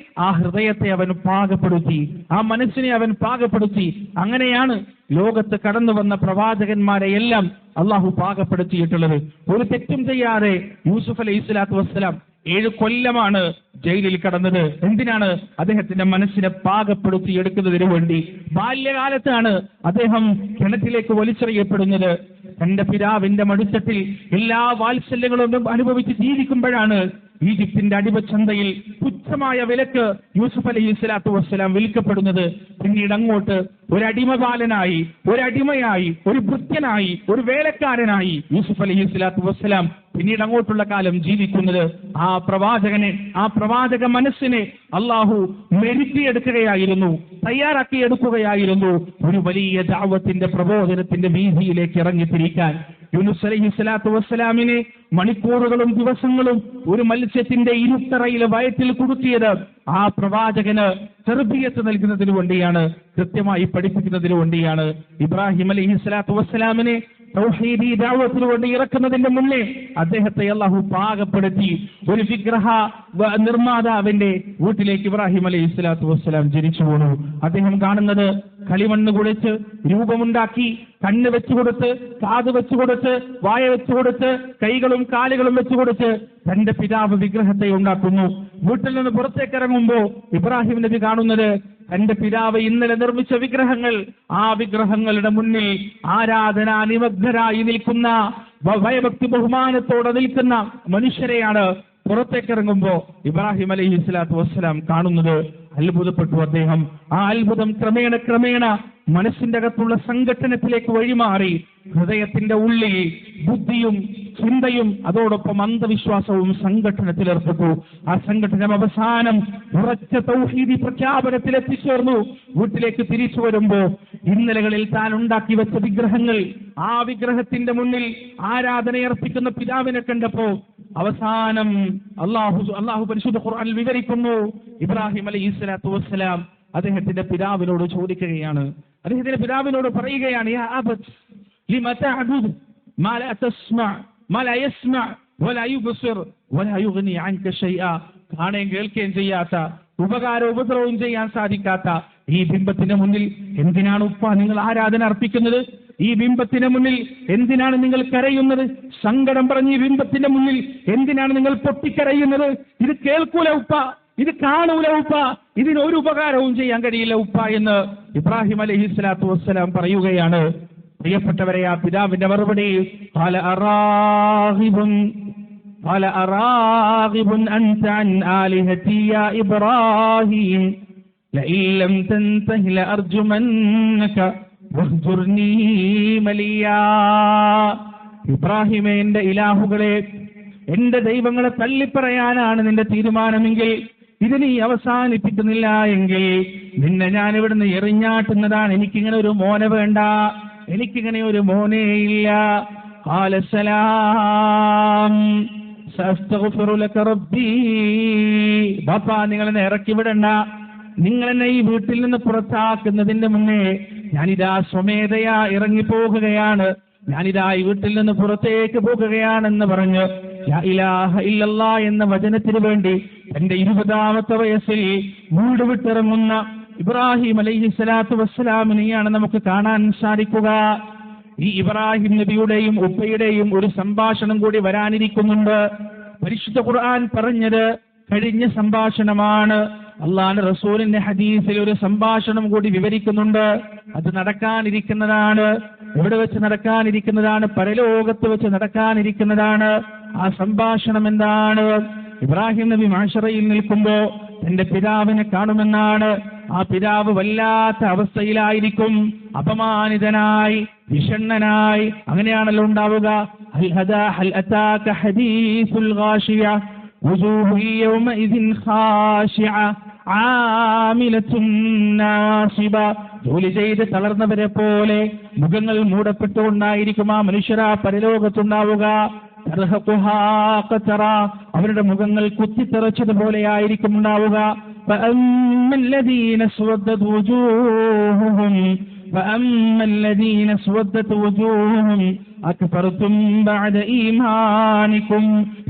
ആ ഹൃദയത്തെ അവൻ പാകപ്പെടുത്തി, ആ മനസ്സിനെ അവൻ പാകപ്പെടുത്തി. അങ്ങനെയാണ് ലോകത്ത് കടന്നു വന്ന പ്രവാചകന്മാരെ എല്ലാം അള്ളാഹു പാകപ്പെടുത്തിയിട്ടുള്ളത്. ഒരു തെറ്റും ചെയ്യാതെ യൂസുഫ് അലൈഹിസ്സലാത്തു വസ്സലാം 7 കൊല്ലമാണ് ജയിലിൽ കടന്നത്. എന്തിനാണ്? അദ്ദേഹത്തിന്റെ മനസ്സിനെ പാകപ്പെടുത്തി എടുക്കുന്നതിന് വേണ്ടി. ബാല്യകാലത്താണ് അദ്ദേഹം കിണറ്റിലേക്ക് വലിച്ചെറിയപ്പെടുന്നത്. തന്റെ പിതാവിന്റെ മടിത്തട്ടിൽ എല്ലാ വാത്സല്യങ്ങളും അനുഭവിച്ച് ജീവിക്കുമ്പോഴാണ് ഈജിപ്തിന്റെ അടിമച്ചന്തയിൽ തുച്ഛമായ വിലക്ക് യൂസുഫ് അലൈഹിസ്സലാത്തു വസ്സലാം വിൽക്കപ്പെടുന്നത്. പിന്നീട് അങ്ങോട്ട് ഒരടിമബാലനായി, ഒരടിമയായി, ഒരു ഭൃത്യനായി, ഒരു വേലക്കാരനായി യൂസുഫ് അലൈഹിസ്സലാത്തു വസ്സലാം പിന്നീട് അങ്ങോട്ടുള്ള കാലം ജീവിക്കുന്നത്. ആ പ്രവാചകനെ, ആ പ്രവാചക മനസ്സിനെ അള്ളാഹു മെരുക്കിയെടുക്കുകയായിരുന്നു, തയ്യാറാക്കിയെടുക്കുകയായിരുന്നു ഒരു വലിയ ദഅവത്തിന്റെ പ്രബോധനത്തിന്റെ വീതിയിലേക്ക് ഇറങ്ങിത്തിരിക്കാൻ. യൂനുസ് അലൈഹിസ്സലാത്തു വസ്സലാമിനെ മണിക്കൂറുകളും ദിവസങ്ങളും ഒരു മത്സ്യത്തിന്റെ ഇരുട്ടറയിലെ വയറ്റിൽ കുടുക്കിയത് ആ പ്രവാചകന് തർബിയത്ത് നൽകുന്നതിന് വേണ്ടിയാണ്, കൃത്യമായി പഠിപ്പിക്കുന്നതിന് വേണ്ടിയാണ്. ഇബ്രാഹിം അലൈഹിസ്സലാത്തു വസ്സലാമിനെ തൗഹീദി ദഅവത്തിലൂടെ ഇറക്കുന്നതിന്റെ മുന്നേ അദ്ദേഹത്തെ അല്ലാഹു പാകപ്പെടുത്തി ഒരു വിഗ്രഹ നിർമ്മാതാവിന്റെ വീട്ടിലേക്ക് ഇബ്രാഹിം അലൈഹിസ്സലാത്തു വസ്സലാം ജനിച്ചു വീണു. അദ്ദേഹം കാണുന്നത് കളിമണ്ണ് കുഴിച്ച് രൂപമുണ്ടാക്കി, കണ്ണ് വെച്ചുകൊടുത്ത്, കാത് വെച്ചുകൊടുത്ത്, വായ വെച്ചുകൊടുത്ത്, കൈകളും കാലുകളും വെച്ചുകൊടുത്ത് തന്റെ പിതാവ് വിഗ്രഹത്തെ ഉണ്ടാക്കുന്നു. വീട്ടിൽ നിന്ന് പുറത്തേക്ക് ഇറങ്ങുമ്പോ ഇബ്രാഹിം നബി കാണുന്നത് തന്റെ പിതാവ് ഇന്നലെ നിർമ്മിച്ച വിഗ്രഹങ്ങൾ, ആ വിഗ്രഹങ്ങളുടെ മുന്നിൽ ആരാധനാ നിമഗ്നരായി നിൽക്കുന്ന, ഭയഭക്തി ബഹുമാനത്തോടെ നിൽക്കുന്ന മനുഷ്യരെയാണ്. പുറത്തേക്ക് ഇറങ്ങുമ്പോ ഇബ്രാഹിം അലൈഹിസ്സലാത്തു വസ്സലാം കാണുന്നത്. അത്ഭുതപ്പെട്ടു അദ്ദേഹം. ആ അത്ഭുതം ക്രമേണ മനസ്സിന്റെ അകത്തുള്ള സംഘട്ടനത്തിലേക്ക് വഴിമാറി ഹൃദയത്തിന്റെ ഉള്ളിൽ ബുദ്ധിയും ചിന്തയും അതോടൊപ്പം അന്ധവിശ്വാസവും സംഘട്ടനത്തിലേർപ്പെട്ടു. ആ സംഘട്ടനം അവസാനം ഉറച്ച തൗഹീദി പ്രഖ്യാപനത്തിൽ എത്തിച്ചേർന്നു. വീട്ടിലേക്ക് തിരിച്ചു വരുമ്പോ ഇന്നലകളിൽ താൻ ഉണ്ടാക്കി വെച്ച വിഗ്രഹങ്ങൾ, ആ വിഗ്രഹത്തിന്റെ മുന്നിൽ ആരാധനയർപ്പിക്കുന്ന പിതാവിനെ കണ്ടപ്പോ അവസാനം അള്ളാഹു പരിശുദ്ധ ഖുർആനിൽ വിവരിക്കുന്നു. ഇബ്രാഹിം അലൈഹിസ്സലാത്തു വസ്സലാം അദ്ദേഹത്തിന്റെ പിതാവിനോട് ചോദിക്കുകയാണ്, അദ്ദേഹത്തിന്റെ പിതാവിനോട് പറയുകയാണ്, യാ അബത് ലിമ തഅബുദു മാ ലാ തസ്മഅ മാ ലാ യസ്മഅ വലാ യുബ്സിർ വലാ യുഗ്നി അൻക ശൈഅ. കാണുകയും കേൾക്കുകയും ചെയ്യാത്ത, ഉപകാരവും ഉപദ്രവവും ചെയ്യാൻ സാധിക്കാത്ത ഈ ബിംബത്തിന്റെ മുന്നിൽ എന്തിനാണ് ഉപ്പ നിങ്ങൾ ആരാധന അർപ്പിക്കുന്നത്? ഈ ബിംബത്തിന്റെ മുന്നിൽ എന്തിനാണ് നിങ്ങൾ കരയുന്നത്? സങ്കടം പറഞ്ഞ് ഈ ബിംബത്തിന്റെ മുന്നിൽ എന്തിനാണ് നിങ്ങൾ പൊട്ടിക്കരയുന്നത്? ഇത് കേൾക്കൂല ഉപ്പ, ഇത് കാണൂല ഉപ്പ, ഇതിനൊരു ഉപകാരവും ചെയ്യാൻ കഴിയില്ല ഉപ്പ എന്ന് ഇബ്രാഹിം അലൈഹിസ്സലാത്തു വസ്സലാം പറയുകയാണ്. പ്രിയപ്പെട്ടവരെ, ആ പിതാവിന്റെ മറുപടി ഖാല അറാഗിബുൻ അൻത അൻ ആലിഹതി യാ ഇബ്രാഹിം ലഇൻ ലം തൻതഹി ലഅർജുമന്നക വഹ്ജുർനീ മലിയാ. ഇബ്രാഹിമേ, എന്റെ ഇലാഹുകളെ, എന്റെ ദൈവങ്ങളെ തള്ളിപ്പറയാനാണ് നിന്റെ തീരുമാനമെങ്കിൽ, ഇത് നീ അവസാനിപ്പിക്കുന്നില്ല എങ്കിൽ നിന്നെ ഞാൻ ഇവിടുന്ന് എറിഞ്ഞാട്ടുന്നതാണ്. എനിക്കിങ്ങനെ ഒരു മോനെ വേണ്ട, എനിക്കിങ്ങനെ ഒരു മോനേ ഇല്ല. ഖാല സലാം സഅസ്തഗ്ഫിറു ലക റബ്ബീ. ബാപ്പാ, നിങ്ങളെന്നെ ഇറക്കി വിടണ്ട, നിങ്ങളെന്നെ ഈ വീട്ടിൽ നിന്ന് പുറത്താക്കുന്നതിന്റെ മുന്നേ ഞാനിതാ സ്വമേധയാ ഇറങ്ങിപ്പോകുകയാണ്, ഞാനിതാ ഈ വീട്ടിൽ നിന്ന് പുറത്തേക്ക് പോകുകയാണെന്ന് പറഞ്ഞ് ലാ ഇലാഹ ഇല്ലല്ലാഹ് എന്ന വചനത്തിന് വേണ്ടി തന്റെ 20ാമത്തെ വയസ്സിൽ വീട് വിട്ടിറങ്ങുന്ന ഇബ്രാഹിം അലൈഹിസ്സലാത്തു വസ്സലാമിനെയാണ് നമുക്ക് കാണാൻ സാധിക്കുക. ഈ ഇബ്രാഹിം നബിയുടെയും ഉപ്പയുടെയും ഒരു സംഭാഷണം കൂടി വരാനിരിക്കുന്നുണ്ട്. പരിശുദ്ധ ഖുർആൻ പറഞ്ഞത് കഴിഞ്ഞ സംഭാഷണമാണ്. അള്ളാഹുവിന്റെ റസൂലിന്റെ ഹദീസിൽ ഒരു സംഭാഷണം കൂടി വിവരിക്കുന്നുണ്ട്. അത് നടക്കാനിരിക്കുന്നതാണ്. എവിടെ വെച്ച് നടക്കാനിരിക്കുന്നതാണ്? പരലോകത്ത് വെച്ച് നടക്കാനിരിക്കുന്നതാണ്. ആ സംഭാഷണം എന്താണ്? ഇബ്രാഹിം നബി മഅ്ശറയിൽ നിൽക്കുമ്പോ തന്റെ പിതാവിനെ കാണുമെന്നാണ്. ആ പിതാവ് വല്ലാത്ത അവസ്ഥയിലായിരിക്കും, അപമാനിതനായി, വിഷണ്ണനായി. അങ്ങനെയാണല്ലോ ഉണ്ടാവുക. ഹൽ അതാക ഹദീസുൽ ഗാശിയ വജൂഹു യൗമഇദിൻ ഖാശിഅ ആമിലത്തുൻ നാസിബ. ജോലി ചെയ്ത് തളർന്നവരെ പോലെ മുഖങ്ങൾ മൂടപ്പെട്ടുകൊണ്ടായിരിക്കും ആ മനുഷ്യരാ പരലോകത്തുണ്ടാവുക. അവരുടെ മുഖങ്ങൾ കുത്തിത്തെറച്ചതുപോലെയായിരിക്കും ഉണ്ടാവുക.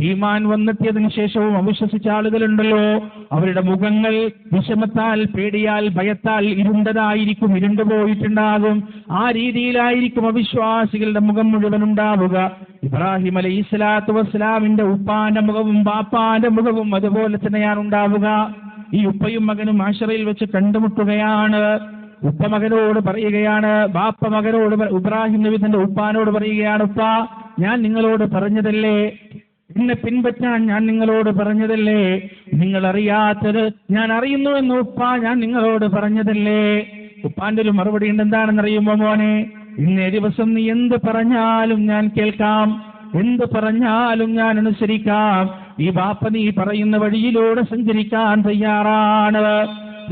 ഈമാൻ വന്നെത്തിയതിനു ശേഷവും അവിശ്വസിച്ച ആളുകളുണ്ടല്ലോ, അവരുടെ മുഖങ്ങൾ വിഷമത്താൽ, പേടിയാൽ, ഭയത്താൽ ഇരുണ്ടതായിരിക്കും, ഇരുണ്ടുപോയിട്ടുണ്ടാകും. ആ രീതിയിലായിരിക്കും അവിശ്വാസികളുടെ മുഖം മുഴുവൻ ഉണ്ടാവുക. ഇബ്രാഹിം അലൈഹിസ്സലാത്തു വസ്സലാമിന്റെ ഉപ്പാന്റെ മുഖവും ബാപ്പാന്റെ മുഖവും അതുപോലെ തന്നെയാണ് ഉണ്ടാവുക. ഈ ഉപ്പയും മകനും മഅ്ശറയിൽ വെച്ച് കണ്ടുമുട്ടുകയാണ്. ഉപ്പ മകനോട് പറയുകയാണ്, ബാപ്പ മകനോട്, ഇബ്രാഹിം നബി തന്റെ ഉപ്പാനോട് പറയുകയാണ്, ഉപ്പ, ഞാൻ നിങ്ങളോട് പറഞ്ഞതല്ലേ, എന്നെ പിൻപറ്റാൻ ഞാൻ നിങ്ങളോട് പറഞ്ഞതല്ലേ, നിങ്ങൾ അറിയാത്തത് ഞാൻ അറിയുന്നു എന്ന് ഉപ്പ ഞാൻ നിങ്ങളോട് പറഞ്ഞതല്ലേ. ഉപ്പാന്റെ ഒരു മറുപടി ഉണ്ട്. എന്താണെന്നറിയുമോ മോനെ? ഇന്നേ ദിവസം നീ എന്ത് പറഞ്ഞാലും ഞാൻ കേൾക്കാം, എന്ത് പറഞ്ഞാലും ഞാൻ അനുസരിക്കാം. ഈ ബാപ്പ നീ പറയുന്ന വഴിയിലൂടെ സഞ്ചരിക്കാൻ തയ്യാറാണ്.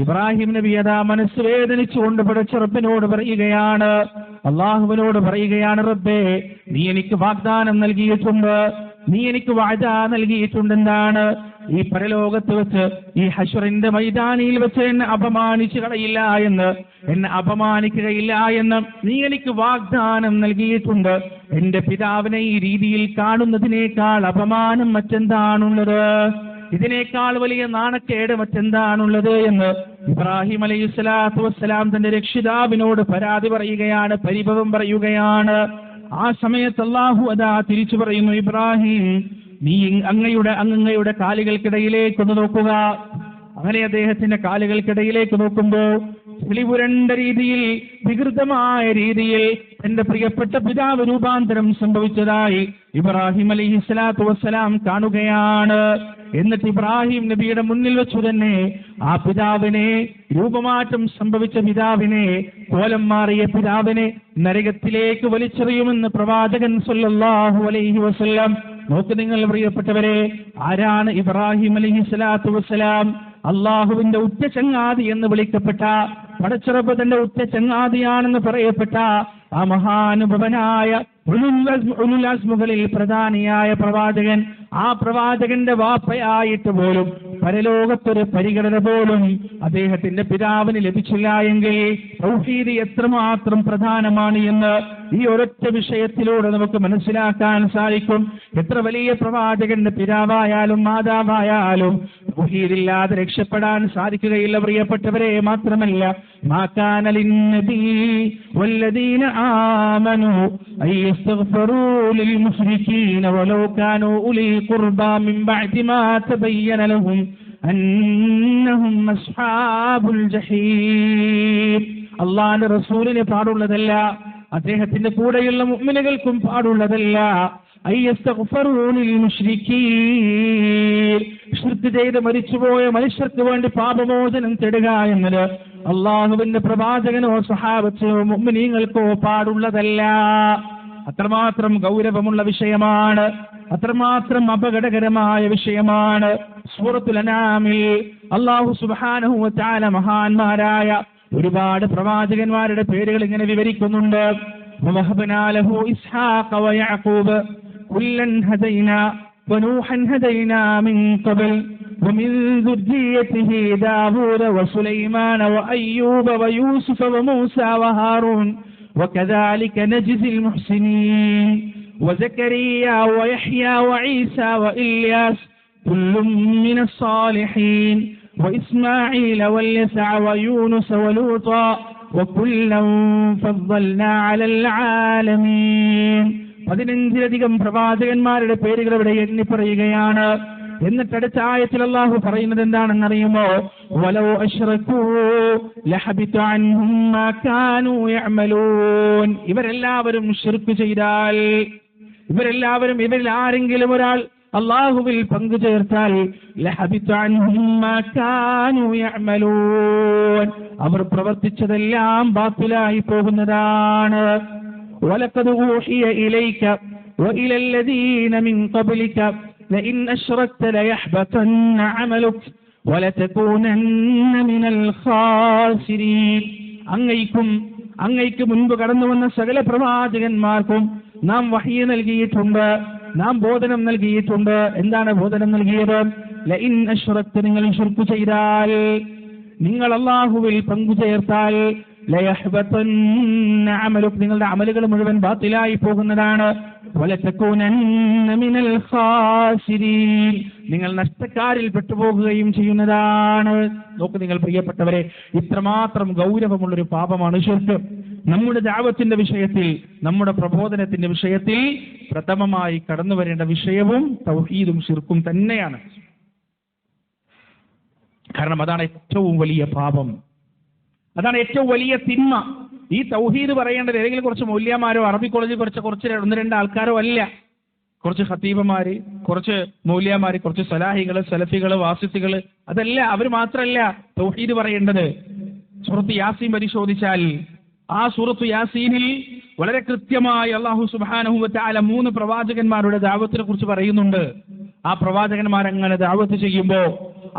ഇബ്രാഹിം നബി അതാ മനസ്സ് വേദനിച്ചുകൊണ്ട് പടച്ച റബ്ബിനോട് പറയുകയാണ്, അള്ളാഹുവിനോട് പറയുകയാണ്, റബ്ബേ, നീ എനിക്ക് വാഗ്ദാനം നൽകിയിട്ടുണ്ട്, നീ എനിക്ക് വഅദ നൽകിയിട്ടുണ്ട്. എന്താണ്? ഈ പരലോകത്ത് വെച്ച് ഈ ഹശ്റിന്റെ മൈതാനിയിൽ വെച്ച് എന്നെ അപമാനിച്ചു കളയില്ല എന്ന്, എന്നെ അപമാനിക്കുകയില്ല എന്ന് നീ എനിക്ക് വാഗ്ദാനം നൽകിയിട്ടുണ്ട്. എന്റെ പിതാവിനെ ഈ രീതിയിൽ കാണുന്നതിനേക്കാൾ അപമാനം മറ്റെന്താണുള്ളത്? ഇതിനേക്കാൾ വലിയ നാണക്കേട് മറ്റെന്താണുള്ളത് എന്ന് ഇബ്രാഹിം അലൈഹിസ്സലാത്തു വസ്സലാം തന്റെ രക്ഷിതാവിനോട് പരാതി പറയുകയാണ്, പരിഭവം പറയുകയാണ്. ആ സമയത്ത് അല്ലാഹു അതാ തിരിച്ചു പറയുന്നു, ഇബ്രാഹിം, നീ അങ്ങയുടെ കാലുകൾക്കിടയിലേക്കൊന്ന് നോക്കുക. അങ്ങനെ അദ്ദേഹത്തിന്റെ കാലുകൾക്കിടയിലേക്ക് നോക്കുമ്പോൾ കിളിപുരണ്ട രീതിയിൽ, വികൃതമായ രീതിയിൽ എന്റെ പ്രിയപ്പെട്ട പിതാവ് രൂപാന്തരം സംഭവിച്ചതായി ഇബ്രാഹിം അലൈഹിസ്സലാത്തു വസ്സലാം കാണുകയാണ്. എന്നിട്ട് ഇബ്രാഹിം നബിയുടെ മുന്നിൽ വെച്ചു തന്നെ ആ പിതാവിനെ, രൂപമാറ്റം സംഭവിച്ച പിതാവിനെ, കോലം മാറിയ പിതാവിനെ നരകത്തിലേക്ക് വലിച്ചെറിയുമെന്ന് പ്രവാചകൻ സല്ലല്ലാഹു അലൈഹി വസല്ലം. നോക്ക് നിങ്ങൾ പ്രിയപ്പെട്ടവരെ, ആരാണ് ഇബ്രാഹിം അലൈഹിസ്സലാത്തു വസ്സലാം? അള്ളാഹുവിന്റെ ഉറ്റ ചങ്ങാതി എന്ന് വിളിക്കപ്പെട്ട, പടച്ചിറപ്പ് തന്റെ ഉറ്റ ചങ്ങാതിയാണെന്ന് പറയപ്പെട്ട ആ മഹാനുഭവനായ ഉലുൽ അസ്മുകളിൽ പ്രധാനിയായ പ്രവാചകൻ. ആ പ്രവാചകന്റെ വാപ്പയായിട്ട് പോലും പരലോകത്തൊരു പരിഗണന പോലും അദ്ദേഹത്തിന്റെ പിതാവിന് ലഭിച്ചില്ല എങ്കിൽ തൗഹീദ് എത്രമാത്രം പ്രധാനമാണ് എന്ന് ഈ ഒരൊറ്റ വിഷയത്തിലൂടെ നമുക്ക് മനസ്സിലാക്കാൻ സാധിക്കും. എത്ര വലിയ പ്രവാചകന്റെ പിതാവായാലും മാതാവായാലും തൗഹീദില്ലാതെ രക്ഷപ്പെടാൻ സാധിക്കുകയില്ല പ്രിയപ്പെട്ടവരെ. മാത്രമല്ല, മാ കാന ലിന്നബി വല്ലദീന ആമനൂ അയസ്തഗ്ഫിറൂ ലിൽ മുശ്രികീന വലൗ കാനൂ ഉലി ഖുർബാ മിൻ ബഅദി മാ തബയ്യന ലഹും അന്നഹും അസ്ഹാബുൽ ജഹീം. അല്ലാഹുവിന്റെ റസൂലിന് പാടുള്ളതല്ല, അദ്ദേഹത്തിന്റെ കൂടെയുള്ള മുഅ്മിനുകൾക്കും പാടുള്ളതല്ല ഷിർക്ക് ചെയ്ത് മരിച്ചുപോയ മനുഷ്യർക്ക് വേണ്ടി പാപമോചനം തേടുക എന്നത് അള്ളാഹുവിന്റെ പ്രവാചകനോ സഹാബത്തോ മുഅ്മിനീങ്ങൾക്കോ പാടുള്ളതല്ല. അത്രമാത്രം ഗൗരവമുള്ള വിഷയമാണ്, അത്രമാത്രം അപകടകരമായ വിഷയമാണ്. സൂറത്തുൽ അനാമിൽ അല്ലാഹു സുബ്ഹാനഹു വ തആല മഹാന്മാരായ ഒരുപാട് പ്രവാചകന്മാരുടെ പേരുകൾ ഇങ്ങനെ വിവരിക്കുന്നുണ്ട്. വവഹബ്നാ ലഹു ഇസ്ഹാഖ വയഅഖൂബ് കുല്ലൻ ഹദൈനാ വനൂഹൻ ഹദൈനാ മിൻ ഖബൽ വമിൻ ദുർരിയ്യതിഹി ദാവൂദ വസുലൈമാന വഅയ്യൂബ വയൂസുഫ വമൂസാ വഹാറൂൻ وكذلك نجزي المحسنين وزكريا ويحيى وعيسى وإلياس كل من الصالحين وإسماعيل واليسع ويونس ولوطا وكلا فضلنا على العالمين. 15-ലധികം പ്രവാചകന്മാരുടെ പേരുകൾ ഇവിടെ എണ്ണി പറയുകയാണ്. എന്നിട്ട് അടുത്ത ആയത്തിൽ അല്ലാഹു പറയുന്നത് എന്താണെന്നറിയുമോ? വലൗ അശ്റകൂ ലഹബിത അൻഹും മാ കാനൂ യഅമലൂൻ. ഇവരെല്ലാവരും ശിർക്ക് ചെയ്താൽ, ഇവരിൽ ആരെങ്കിലും ഒരാൾ അല്ലാഹുവിൽ പങ്കു ചേർത്താൽ ലഹബിത അൻഹും മാ കാനൂ യഅമലൂൻ, അവർ പ്രവർത്തിച്ചതെല്ലാം ബാത്തിലായി പോകുന്നതാണ്. വലഖദ് ഊഹിയ ഇലൈക വഇല الذين من قبلك لئن أشركت ليحبطن عملك ولتكونن من الخاسرين. അങ്ങയ്ക്ക് മുൻപ് കടന്നു വന്ന സകല പ്രവാചകന്മാർക്കും നാം വഹീ നൽകിയിട്ടുണ്ട്, നാം ബോധനം നൽകിയിട്ടുണ്ട്. എന്താണ് ബോധനം നൽകിയത്? ലഇൻ അശ്റക്ത, നിങ്ങൾ ശിർക്ക് ചെയ്താൽ, നിങ്ങൾ അല്ലാഹുവിൽ പങ്കു ചേർത്താൽ ലയഹ്ബതന്ന അമലുക്, നിങ്ങളുടെ അമലുകൾ മുഴുവൻ ബാത്തിലായി പോകുന്നതാണ്. വലതകൂനന്ന മിനൽ ഖാസിരീൻ, നിങ്ങൾ നഷ്ടക്കാരിൽ പെട്ടുപോകുകയും ചെയ്യുന്നതാണ്. നോക്കൂ നിങ്ങൾ പ്രിയപ്പെട്ടവരെ, ഇത്രമാത്രം ഗൗരവമുള്ളൊരു പാപമാണ് ശിർക്ക്. നമ്മുടെ ദഅവത്തിന്റെ വിഷയത്തിൽ, നമ്മുടെ പ്രബോധനത്തിന്റെ വിഷയത്തിൽ പ്രഥമമായി കടന്നു വരേണ്ട വിഷയവും തൗഹീദും ശിർക്കും തന്നെയാണ്. കാരണം അതാണ് ഏറ്റവും വലിയ പാപം, അതാണ് ഏറ്റവും വലിയ തിന്മ. ഈ തൗഹീദ് പറയേണ്ടത് ഏതെങ്കിലും കുറച്ച് മൗല്യമാരോ അറബി കോളേജിൽ കുറച്ച് 1-2 ആൾക്കാരോ അല്ല. കുറച്ച് ഖത്തീബന്മാര്, കുറച്ച് മൗല്യമാര്, കുറച്ച് സലാഹികള്, സലഫികള്, വാസിത്തികള്, അതല്ല, അവർ മാത്രമല്ല തൗഹീദ് പറയേണ്ടത്. സൂറത്ത് യാസീൻ പരിശോധിച്ചാൽ ആ സൂറത്ത് യാസീനിൽ വളരെ കൃത്യമായി അല്ലാഹു സുബ്ഹാനഹു വ തആല 3 പ്രവാചകന്മാരുടെ ദഅവത്തിനെ കുറിച്ച് പറയുന്നുണ്ട്. ആ പ്രവാചകന്മാരങ്ങനെ ദഅവത്ത് ചെയ്യുമ്പോൾ,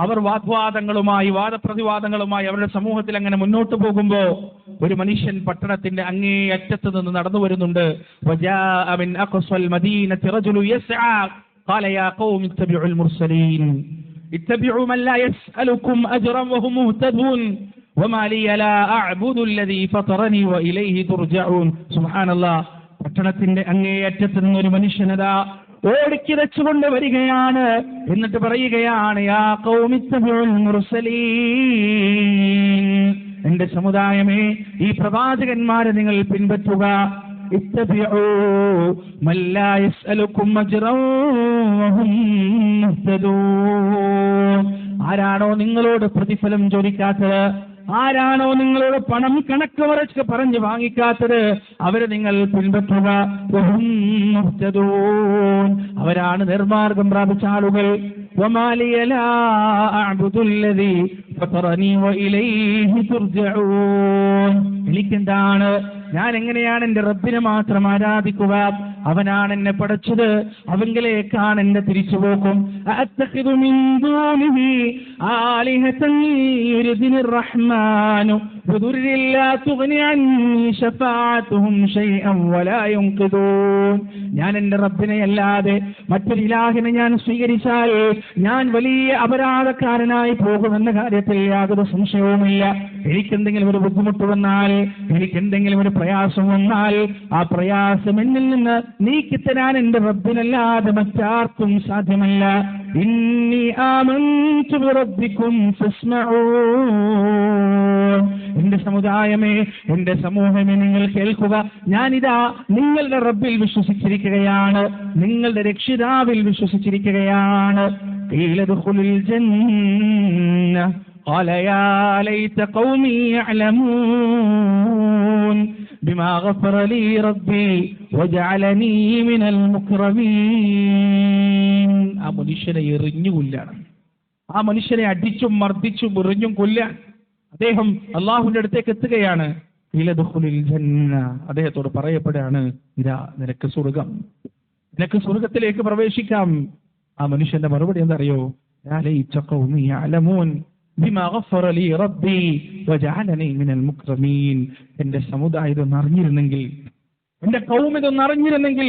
അവർ വാദപ്രതിവാദങ്ങളുമായി അവരുടെ സമൂഹത്തിൽ അങ്ങനെ മുന്നോട്ട് പോകുമ്പോൾ, ഒരു മനുഷ്യൻ പട്ടണത്തിന്റെ അങ്ങേ അറ്റത്ത് നിന്ന് നടന്നു വരുന്നുണ്ട്. വജാഅ മിൻ അഖ്സൽ മദീനത്തി റജുലു യസ്ആ ഖാല യാ ഖൗമി ഇത്തബിഉൽ മുർസലീൻ. ഇത്തബിഉ മൻ ലാ യസ്അലുകും അജ്റൻ വഹും മുഹ്തദൂൻ വമാ ലിയ ലാ അഅ്ബുദു അല്ലദീ ഫതറനി വഇലൈഹി തുർജഊൻ. സുബ്ഹാനല്ലാഹ്. പട്ടണത്തിന്റെ അങ്ങേയറ്റത്ത് നിന്നൊരു മനുഷ്യനതാ ഓടിക്കിതച്ചുകൊണ്ട് വരികയാണ്. എന്നിട്ട് പറയുകയാണ്, യാ ഖൗമി ഇത്തബിഉൽ മുർസലീൻ, എന്റെ സമുദായമേ, ഈ പ്രവാചകന്മാരെ നിങ്ങൾ പിൻപറ്റുക. ഇത്തബിഉ മൻ ലാ യസ്അലുകും അജ്റൻ വഹും മുഹ്തദൂൻ. ആരാണോ നിങ്ങളോട് പ്രതിഫലം ചോദിക്കാത്തത്, ആരാണോ നിങ്ങളോട് പണം കണക്ക് വരച്ച് പറഞ്ഞു വാങ്ങിക്കാത്തത്, അവരെ നിങ്ങൾ പിൻപറ്റുക. വഹും മുഹ്തദൂൻ, അവരാണ് നിർമാർഗം പ്രാപിച്ച ആളുകൾ. വമാ ലിയ ലാ അഅ്ബുദു അല്ലദീ ഫതറനി വഇലൈഹി തുർജഊൻ. എനിക്കെന്താണ്, ഞാൻ എങ്ങനെയാണ് എന്റെ റബ്ബിനെ മാത്രം ആരാധിക്കുക? അവനാണ് എന്നെ പടച്ചത്, അവങ്കിലേക്കാണ് എന്നെ തിരിച്ചുപോക്കും. അത്തഖിദു മിൻ ദൂനിഹി ആലിഹതൻ യുരിദിനിർ റഹ്മാനു ബിദുർരിൻ ലാ തുഗ്നി അന്നി ശഫാഅതുഹും ശൈഅൻ വലാ യുൻഖിദൂൻ. ഞാൻ എന്റെ റബ്ബിനെ അല്ലാതെ മറ്റൊരു ഇലാഹിനെ ഞാൻ സ്വീകരിച്ചാൽ ഞാൻ വലിയ അപരാധക്കാരനായി പോകുമെന്ന കാര്യത്തിൽ യാതൊരു സംശയവുമില്ല. എനിക്കെന്തെങ്കിലും ഒരു ബുദ്ധിമുട്ട് വന്നാൽ, എനിക്കെന്തെങ്കിലും ഒരു പ്രയാസം വന്നാൽ, ആ പ്രയാസം എന്നിൽ നിന്ന് നീക്കിത്തരാൻ എന്റെ റബ്ബിനല്ലാതെ മറ്റാർക്കും സാധ്യമല്ല. ഇന്നി ആമൻതു ബിറബ്ബികും ഫസ്മഊൻ. എന്റെ സമുദായമേ, എന്റെ സമൂഹമേ, നിങ്ങൾ കേൾക്കുക. ഞാനിതാ നിങ്ങളുടെ റബ്ബിൽ വിശ്വസിച്ചിരിക്കുകയാണ്, നിങ്ങളുടെ രക്ഷിതാവിൽ വിശ്വസിച്ചിരിക്കുകയാണ്. ഖീല ദുഖുലുൽ ജന്ന ഖാല യാ ലൈത ഖൗമി യഅലമൂൻ ബിമാ ഗഫറ ലീ റബ്ബി വജഅലനീ മിനൽ മുക്രമീൻ. ആ മനുഷ്യനെ എറിഞ്ഞു കൊല്ലാണ്, ആ മനുഷ്യനെ അടിച്ചും മർദ്ദിച്ചും എറിഞ്ഞും കൊല്ലാൻ അദ്ദേഹം അള്ളാഹുവിന്റെ അടുത്തേക്ക് എത്തുകയാണ്. ഖീല ദുഖുലുൽ ജന്ന, അദ്ദേഹത്തോട് പറയപ്പെടുകയാണ്, ഇതാ നിനക്ക് സ്വർഗം, നിനക്ക് സ്വർഗത്തിലേക്ക് പ്രവേശിക്കാം. ആ മനുഷ്യന്റെ മറുപടി എന്തറിയോ? യാ ലൈത ഖൗമി യഅലമൂൻ ബിമാ ഗഫറ ലീ റബ്ബി വജഅലനീ മിനൽ മുക്രമീൻ. എന്റെ സമുദായം ഇതൊന്ന് അറിഞ്ഞിരുന്നെങ്കിൽ, എന്റെ കൗം ഇതൊന്ന് അറിഞ്ഞിരുന്നെങ്കിൽ,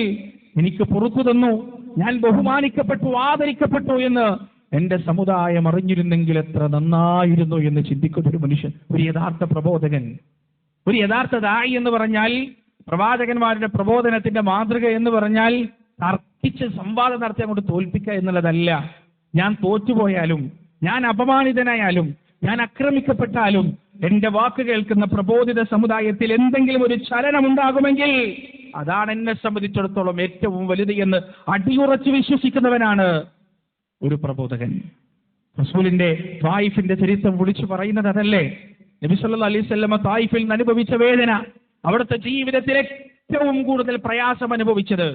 എനിക്ക് പുറത്തു തന്നു, ഞാൻ ബഹുമാനിക്കപ്പെട്ടു, ആദരിക്കപ്പെട്ടു എന്ന് എന്റെ സമുദായം അറിഞ്ഞിരുന്നെങ്കിൽ എത്ര നന്നായിരുന്നു എന്ന് ചിന്തിക്കുന്ന ഒരു മനുഷ്യൻ, ഒരു യഥാർത്ഥ പ്രബോധകൻ, ഒരു യഥാർത്ഥ ദായി എന്ന് പറഞ്ഞാൽ, പ്രവാചകന്മാരുടെ പ്രബോധനത്തിന്റെ മാതൃക എന്ന് പറഞ്ഞാൽ തർക്കിച്ച് സംവാദം നടത്തി അങ്ങോട്ട് തോൽപ്പിക്കുക എന്നുള്ളതല്ല. ഞാൻ തോറ്റുപോയാലും, ഞാൻ അപമാനിതനായാലും, ഞാൻ ആക്രമിക്കപ്പെട്ടാലും എന്റെ വാക്ക് കേൾക്കുന്ന പ്രബോധിത സമുദായത്തിൽ എന്തെങ്കിലും ഒരു ചലനം ഉണ്ടാകുമെങ്കിൽ അതാണ് എന്നെ സംബന്ധിച്ചിടത്തോളം ഏറ്റവും വലുത് എന്ന് അടിയുറച്ച് വിശ്വസിക്കുന്നവനാണ് ഒരു പ്രബോധകൻ. റസൂലിന്റെ തായിഫിന്റെ ചരിത്രം വിളിച്ചു പറയുന്നത് അതല്ലേ? നബി സല്ലല്ലാഹു അലൈഹി വസല്ലമ തായിഫിൽ നിന്ന് അനുഭവിച്ച വേദന, അവിടുത്തെ ജീവിതത്തിൽ ഏറ്റവും കൂടുതൽ പ്രയാസം അനുഭവിച്ചത്,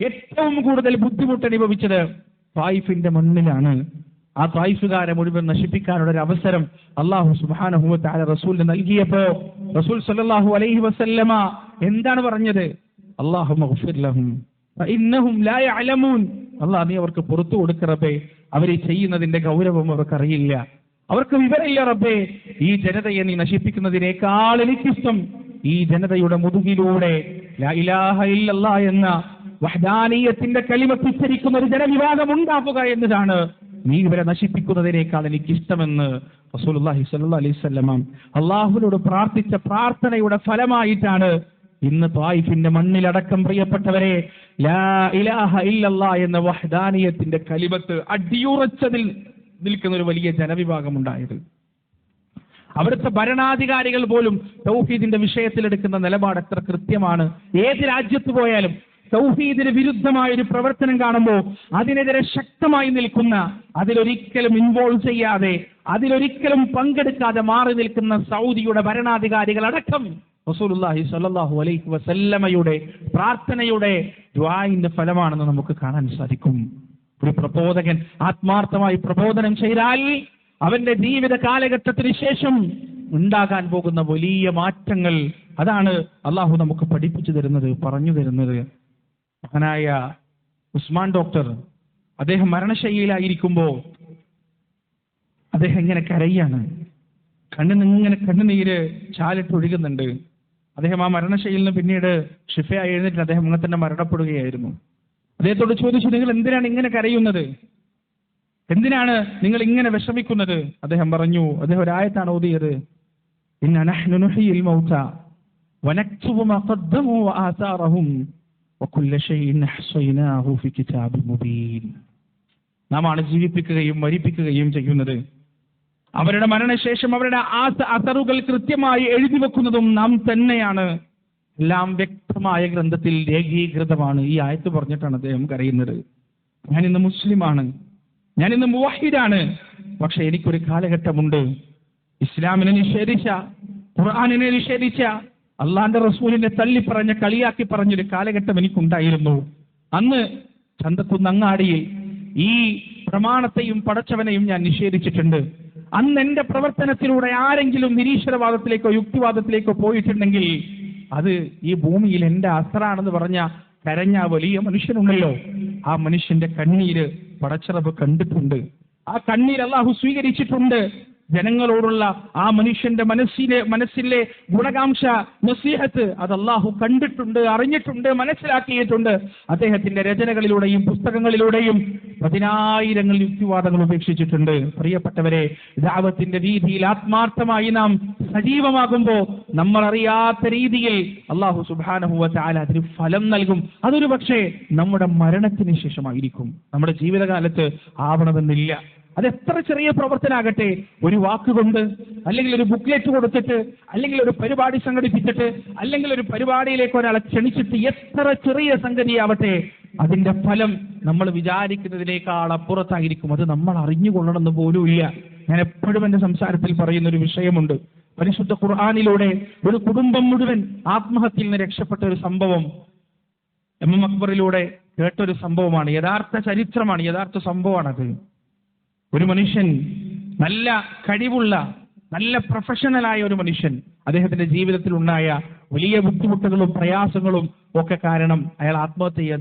ഏറ്റവും കൂടുതൽ ബുദ്ധിമുട്ട് അനുഭവിച്ചത് തായിഫിന്റെ മണ്ണിലാണ്. ആ തായിഫുകാരെ മുഴുവൻ നശിപ്പിക്കാനുള്ള ഒരു അവസരം അല്ലാഹു സുബ്ഹാനഹു വ തആല റസൂലിന് നൽകിയപ്പോ റസൂൽ സല്ലല്ലാഹു അലൈഹി വസല്ലമ എന്താണ് പറഞ്ഞത്? അല്ലാഹുമ്മ ഗ്ഫിർ ലഹും ഫഇന്നഹും ലാ യഅലമൂൻ. അല്ലാഹ് നീ അവർക്ക് പുറത്തു കൊടുക്ക റബ്ബേ, അവർ ചെയ്യുന്നതിന്റെ ഗൗരവം അവർക്കറിയില്ല, അവർക്ക് വിവരമില്ല റബ്ബേ. ഈ ജനതയെ നീ നശിപ്പിക്കുന്നതിനേക്കാൾ എനിക്കിഷ്ടം ഈ ജനതയുടെ മുതുകിലൂടെ ലാ ഇലാഹ ഇല്ലല്ലാഹ് എന്ന വഹ്ദാനിയത്തിന്റെ കലിമത്ത് ഉച്ചരിക്കുന്ന ഒരു ജനവിഭാഗം ഉണ്ടാക്കുക എന്നതാണ് നീ ഇവരെ നശിപ്പിക്കുന്നതിനേക്കാൾ എനിക്കിഷ്ടമെന്ന് റസൂലുള്ളാഹി സ്വല്ലല്ലാഹു അലൈഹി വസല്ലം അള്ളാഹുവിനോട് പ്രാർത്ഥിച്ച പ്രാർത്ഥനയുടെ ഫലമായിട്ടാണ് ഇന്ന് ത്വായിഫിന്റെ മണ്ണിലടക്കം പ്രിയപ്പെട്ടവരെ ലാ ഇലാഹ ഇല്ലല്ലാഹ് എന്ന വഹ്ദാനിയത്തിന്റെ കലിമത്ത് അടിയുറച്ചതിൽ നിൽക്കുന്ന ഒരു വലിയ ജനവിഭാഗം ഉണ്ടായത്. അവിടുത്തെ ഭരണാധികാരികൾ പോലും തൗഹീദിന്റെ വിഷയത്തിലെടുക്കുന്ന നിലപാട് എത്ര കൃത്യമാണ്. ഏത് രാജ്യത്ത് പോയാലും തൗഹീദിന് വിരുദ്ധമായ ഒരു പ്രവർത്തനം കാണുമ്പോൾ അതിനെതിരെ ശക്തമായി നിൽക്കുന്ന, അതിലൊരിക്കലും ഇൻവോൾവ് ചെയ്യാതെ, അതിലൊരിക്കലും പങ്കെടുക്കാതെ മാറി നിൽക്കുന്ന സൗദിയുടെ ഭരണാധികാരികൾ അടക്കം റസൂലുള്ളാഹി സ്വല്ലല്ലാഹു അലൈഹി വസല്ലമയുടെ പ്രാർത്ഥനയുടെ ദുആഇന്റെ ഫലമാണെന്ന് നമുക്ക് കാണാൻ സാധിക്കും. ഒരു പ്രബോധകൻ ആത്മാർത്ഥമായി പ്രബോധനം ചെയ്താൽ അവന്റെ ജീവിത കാലഘട്ടത്തിന് ശേഷം ഉണ്ടാകാൻ പോകുന്ന വലിയ മാറ്റങ്ങൾ, അതാണ് അള്ളാഹു നമുക്ക് പഠിപ്പിച്ചു തരുന്നത്, പറഞ്ഞു തരുന്നത്. മഹാനായ ഉസ്മാൻ ഡോക്ടർ അദ്ദേഹം മരണശയ്യയിലായിരിക്കുമ്പോൾ അദ്ദേഹം ഇങ്ങനെ കരയാണ്, കണ്ണുനീര് ചാലിട്ടൊഴുകുന്നുണ്ട്. അദ്ദേഹം ആ മരണശയ്യയിൽ നിന്ന് പിന്നീട് ഷിഫയായി എഴുന്നേറ്റ് അദ്ദേഹം അങ്ങനെ തന്നെ മരണപ്പെടുകയായിരുന്നു. അദ്ദേഹത്തോട് ചോദിച്ചു, നിങ്ങൾ എന്തിനാണ് ഇങ്ങനെ കരയുന്നത്? എന്തിനാണ് നിങ്ങൾ ഇങ്ങനെ വിഷമിക്കുന്നത്? അദ്ദേഹം പറഞ്ഞു, അദ്ദേഹം ഒരു ആയത്താണ് ഓതിയത്, ഇന്ന നഹ്നു നുഹ്യിൽ മൗത വനക്തുബു മാ ഖദ്ദമു വആസാറഹും വകുല്ല ശൈഇൻ അഹ്സൈനാഹു ഫി കിതാബിൻ മുബീൻ. നാമാണ് ജീവിപ്പിക്കുകയും മരിപ്പിക്കുകയും ചെയ്യുന്നത്. അവരുടെ മരണശേഷം അവരുടെ അസറുകൾ കൃത്യമായി എഴുതി വെക്കുന്നതും നാം തന്നെയാണ്. എല്ലാം വ്യക്തമായ ഗ്രന്ഥത്തിൽ രേഖീകൃതമാണ്. ഈ ആയത്ത് പറഞ്ഞിട്ടാണ് അദ്ദേഹം കരയുന്നത്. ഞാൻ ഇന്ന് മുസ്ലിമാണ്, ഞാൻ ഇന്ന് മുവഹിദാണ്. പക്ഷെ എനിക്കൊരു കാലഘട്ടമുണ്ട്, ഇസ്ലാമിനെ നിഷേധിച്ച, ഖുർആനിനെ നിഷേധിച്ച, അള്ളാന്റെ റസൂലിനെ തള്ളിപ്പറഞ്ഞ, കളിയാക്കി പറഞ്ഞൊരു കാലഘട്ടം എനിക്കുണ്ടായിരുന്നു. അന്ന് ചന്തക്കുന്ന് അങ്ങാടിയിൽ ഈ പ്രമാണത്തെയും പടച്ചവനെയും ഞാൻ നിഷേധിച്ചിട്ടുണ്ട്. അന്ന് എന്റെ പ്രവർത്തനത്തിലൂടെ ആരെങ്കിലും നിരീശ്വരവാദത്തിലേക്കോ യുക്തിവാദത്തിലേക്കോ പോയിട്ടുണ്ടെങ്കിൽ അത് ഈ ഭൂമിയിൽ എന്റെ അസറാണെന്ന് പറഞ്ഞ കരഞ്ഞ വലിയ മനുഷ്യനുണ്ടല്ലോ, ആ മനുഷ്യന്റെ കണ്ണീര് പടച്ചറബ് കണ്ടിട്ടുണ്ട്. ആ കണ്ണീര് അള്ളാഹു സ്വീകരിച്ചിട്ടുണ്ട്. ജനങ്ങളോടുള്ള ആ മനുഷ്യന്റെ മനസ്സിലെ ഗുണകാംക്ഷ, നസീഹത്ത്, അത് അള്ളാഹു കണ്ടിട്ടുണ്ട്, അറിഞ്ഞിട്ടുണ്ട്, മനസ്സിലാക്കിയിട്ടുണ്ട്. അദ്ദേഹത്തിന്റെ രചനകളിലൂടെയും പുസ്തകങ്ങളിലൂടെയും 10,000 യുക്തിവാദങ്ങൾ ഉപേക്ഷിച്ചിട്ടുണ്ട്. പ്രിയപ്പെട്ടവരെ, ദഅവത്തിന്റെ രീതിയിൽ ആത്മാർത്ഥമായി നാം സജീവമാകുമ്പോൾ നമ്മൾ അറിയാത്ത രീതിയിൽ അള്ളാഹു സുബ്ഹാനഹു വ തആല അതിന് ഫലം നൽകും. അതൊരു പക്ഷേ നമ്മുടെ മരണത്തിന് ശേഷമായിരിക്കും, നമ്മുടെ ജീവിതകാലത്ത് ആവണമെന്നില്ല. അതെത്ര ചെറിയ പ്രവർത്തനാകട്ടെ, ഒരു വാക്കുകൊണ്ട്, അല്ലെങ്കിൽ ഒരു ബുക്ക്ലെറ്റ് കൊടുത്തിട്ട്, അല്ലെങ്കിൽ ഒരു പരിപാടി സംഘടിപ്പിച്ചിട്ട്, അല്ലെങ്കിൽ ഒരു പരിപാടിയിലേക്ക് ഒരാളെ ക്ഷണിച്ചിട്ട്, എത്ര ചെറിയ സംഗതിയാവട്ടെ, അതിന്റെ ഫലം നമ്മൾ വിചാരിക്കുന്നതിനേക്കാൾ അപ്പുറത്തായിരിക്കും. അത് നമ്മൾ അറിഞ്ഞുകൊള്ളണമെന്ന് പോലുമില്ല. ഞാൻ എപ്പോഴും എന്റെ സംസാരത്തിൽ പറയുന്ന ഒരു വിഷയമുണ്ട്. പരിശുദ്ധ ഖുർആനിലൂടെ ഒരു കുടുംബം മുഴുവൻ ആത്മഹത്യയിൽ നിന്ന് രക്ഷപ്പെട്ട ഒരു സംഭവം എം അക്ബറിലൂടെ കേട്ടൊരു സംഭവമാണ്. യഥാർത്ഥ ചരിത്രമാണ്, യഥാർത്ഥ സംഭവമാണത്. ഒരു മനുഷ്യൻ, നല്ല കഴിവുള്ള, നല്ല പ്രൊഫഷണലായ ഒരു മനുഷ്യൻ, അദ്ദേഹത്തിന്റെ ജീവിതത്തിൽ ഉണ്ടായ വലിയ ബുദ്ധിമുട്ടുകളും പ്രയാസങ്ങളും ഒക്കെ കാരണം അയാൾ ആത്മഹത്യ ചെയ്യാൻ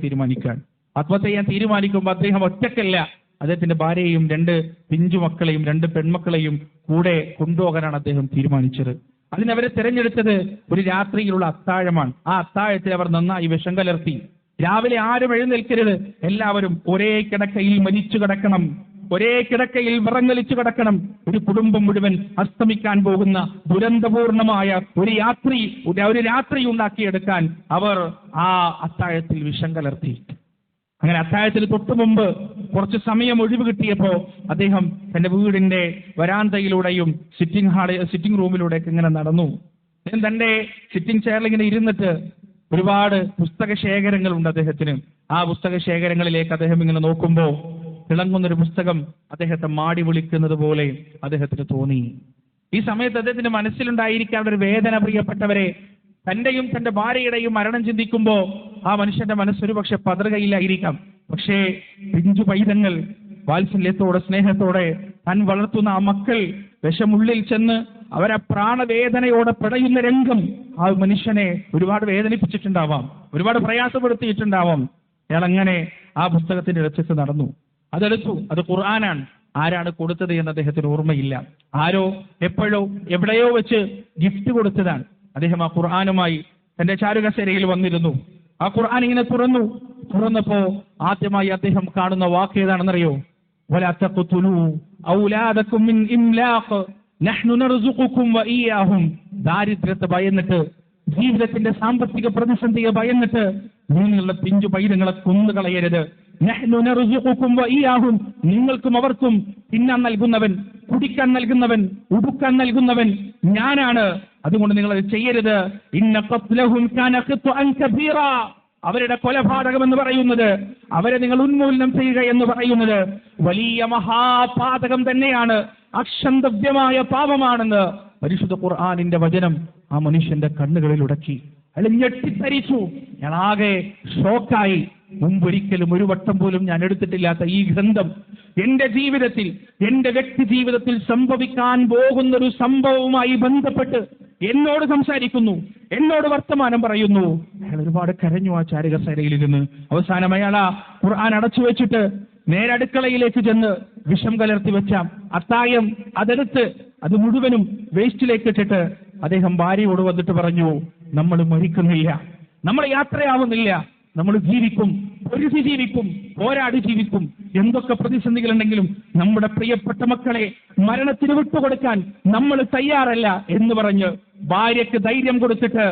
തീരുമാനിക്കുമ്പോൾ അദ്ദേഹം ഒറ്റക്കല്ല, അദ്ദേഹത്തിന്റെ ഭാര്യയെയും 2 പിഞ്ചു മക്കളെയും 2 പെൺമക്കളെയും കൂടെ കൊണ്ടുപോകാനാണ് അദ്ദേഹം തീരുമാനിച്ചത്. അതിനവരെ തിരഞ്ഞെടുത്തത് ഒരു രാത്രിയിലുള്ള അത്താഴമാണ്. ആ അത്താഴത്തിൽ അവർ നന്നായി വിഷം കലർത്തി. രാവിലെ ആരും എഴുന്നേൽക്കരുത്, എല്ലാവരും ഒരേ കിടക്കയിൽ മരിച്ചു കിടക്കണം, ഒരേ കിടക്കയിൽ വിറങ്ങലിച്ചു കിടക്കണം. ഒരു കുടുംബം മുഴുവൻ അസ്തമിക്കാൻ പോകുന്ന ദുരന്തപൂർണമായ ഒരു രാത്രി ഉണ്ടാക്കിയെടുക്കാൻ അവർ ആ അത്താഴത്തിൽ വിഷം കലർത്തി. അങ്ങനെ അത്താഴത്തിന് തൊട്ടു മുമ്പ് കുറച്ച് സമയം ഒഴിവ് കിട്ടിയപ്പോ അദ്ദേഹം തന്റെ വീടിന്റെ വരാന്തയിലൂടെയും സിറ്റിംഗ് റൂമിലൂടെയൊക്കെ ഇങ്ങനെ നടന്നു. തന്റെ സിറ്റിംഗ് ചെയറിൽ ഇങ്ങനെ ഇരുന്നിട്ട് ഒരുപാട് പുസ്തക ശേഖരങ്ങളുണ്ട് അദ്ദേഹത്തിന്. ആ പുസ്തക ശേഖരങ്ങളിലേക്ക് അദ്ദേഹം ഇങ്ങനെ നോക്കുമ്പോൾ തിളങ്ങുന്നൊരു പുസ്തകം അദ്ദേഹത്തെ മാടി വിളിക്കുന്നത് പോലെ അദ്ദേഹത്തിന് തോന്നി. ഈ സമയത്ത് അദ്ദേഹത്തിന്റെ മനസ്സിലുണ്ടായിരിക്കാനുള്ള ഒരു വേദന, പ്രിയപ്പെട്ടവരെ, തന്റെയും തന്റെ ഭാര്യയുടെയും മരണം ചിന്തിക്കുമ്പോൾ ആ മനുഷ്യന്റെ മനസ്സൊരു പക്ഷെ പതറുകയില്ലായിരിക്കാം. പക്ഷേ പിഞ്ചു പൈതങ്ങൾ വാത്സല്യത്തോടെ, സ്നേഹത്തോടെ താൻ വളർത്തുന്ന ആ മക്കൾ വിഷമുള്ളിൽ ചെന്ന് അവരെ പ്രാണവേദനയോടെ പിടയുന്ന രംഗം ആ മനുഷ്യനെ ഒരുപാട് വേദനിപ്പിച്ചിട്ടുണ്ടാവാം, ഒരുപാട് പ്രയാസപ്പെടുത്തിയിട്ടുണ്ടാവാം. അയാൾ അങ്ങനെ ആ പുസ്തകത്തിന്റെ ഇടച്ചിട്ട് നടന്നു. അതെടുത്തു. അത് ഖുർആനാണ്. ആരാണ് കൊടുത്തത് എന്ന് അദ്ദേഹത്തിന് ഓർമ്മയില്ല. ആരോ എപ്പോഴോ എവിടെയോ വെച്ച് ഗിഫ്റ്റ് കൊടുത്തതാണ്. അദ്ദേഹം ആ ഖുർആനുമായി തന്റെ ചാരുകസേരയിൽ വന്നിരുന്നു. ആ ഖുർആൻ ഇങ്ങനെ തുറന്നപ്പോ ആദ്യമായി അദ്ദേഹം കാണുന്ന വാക്ക് ഏതാണെന്നറിയോ? വലാ തഖ്തുലൂ ഔലാദകും മിൻ ഇംലാഖ് നഹ്നു നർസുഖുകും വഇയ്യാഹും. ദാരിദ്ര്യത്തെ ഭയന്നിട്ട്, ജീവിതത്തിന്റെ സാമ്പത്തിക പ്രതിസന്ധിയെ ഭയന്നിട്ട് നിങ്ങളുടെ പിഞ്ചു പൈതങ്ങളെ കൊന്നുകളയരുത്. നഹ്നു നർസുഖുകും വഇയ്യാഹും. നിങ്ങൾക്കും അവർക്കും തിന്നാൻ നൽകുന്നവൻ, കുടിക്കാൻ നൽകുന്നവൻ, ഉടുക്കാൻ നൽകുന്നവൻ ഞാനാണ്. അതുകൊണ്ട് നിങ്ങൾ അത് ചെയ്യരുത്. ഇന്ന ഖത്ലഹും കാന ഖത്അൻ കബീറ. അവരുടെ കൊലപാതകം എന്ന് പറയുന്നത്, അവരെ നിങ്ങൾ ഉന്മൂലനം ചെയ്യുക എന്ന് പറയുന്നത് വലിയ മഹാപാതകം തന്നെയാണ്, അക്ഷന്തവ്യമായ പാപമാണെന്ന് പരിശുദ്ധ ഖുർആനിന്റെ വചനം ആ മനുഷ്യന്റെ കണ്ണുകളിൽ ഉടക്കി. അയാൾ ഞെട്ടിത്തരിച്ചു. ഞാനാകെ ഷോക്കായി. മുമ്പൊരിക്കലും ഒരു വട്ടം പോലും ഞാൻ എടുത്തിട്ടില്ലാത്ത ഈ ഗ്രന്ഥം എന്റെ ജീവിതത്തിൽ, എന്റെ വ്യക്തി ജീവിതത്തിൽ സംഭവിക്കാൻ പോകുന്നൊരു സംഭവവുമായി ബന്ധപ്പെട്ട് എന്നോട് സംസാരിക്കുന്നു, എന്നോട് വർത്തമാനം പറയുന്നു. അയാൾ ഒരുപാട് കരഞ്ഞു ആ ചാരുകസേരയിലിരുന്ന്. അവസാനം അയാൾ ആ ഖുർആൻ അടച്ചു വെച്ചിട്ട് നേരെ അടുക്കളയിലേക്ക് ചെന്ന് വിഷം കലർത്തി വെച്ച അത്തായം അതെടുത്ത് അത് മുഴുവനും വേസ്റ്റിലേക്ക് ഇട്ടിട്ട് അദ്ദേഹം ഭാര്യയോട് വന്നിട്ട് പറഞ്ഞു, നമ്മൾ മരിക്കുന്നില്ല, നമ്മൾ യാത്രയാവുന്നില്ല, നമ്മൾ ജീവിക്കും, പൊരുതി ജീവിക്കും, പോരാടി ജീവിക്കും. എന്തൊക്കെ പ്രതിസന്ധികളുണ്ടെങ്കിലും നമ്മുടെ പ്രിയപ്പെട്ട മക്കളെ മരണത്തിന് വിട്ടുകൊടുക്കാൻ നമ്മൾ തയ്യാറല്ല എന്ന് പറഞ്ഞ് ഭാര്യയ്ക്ക് ധൈര്യം കൊടുത്തിട്ട്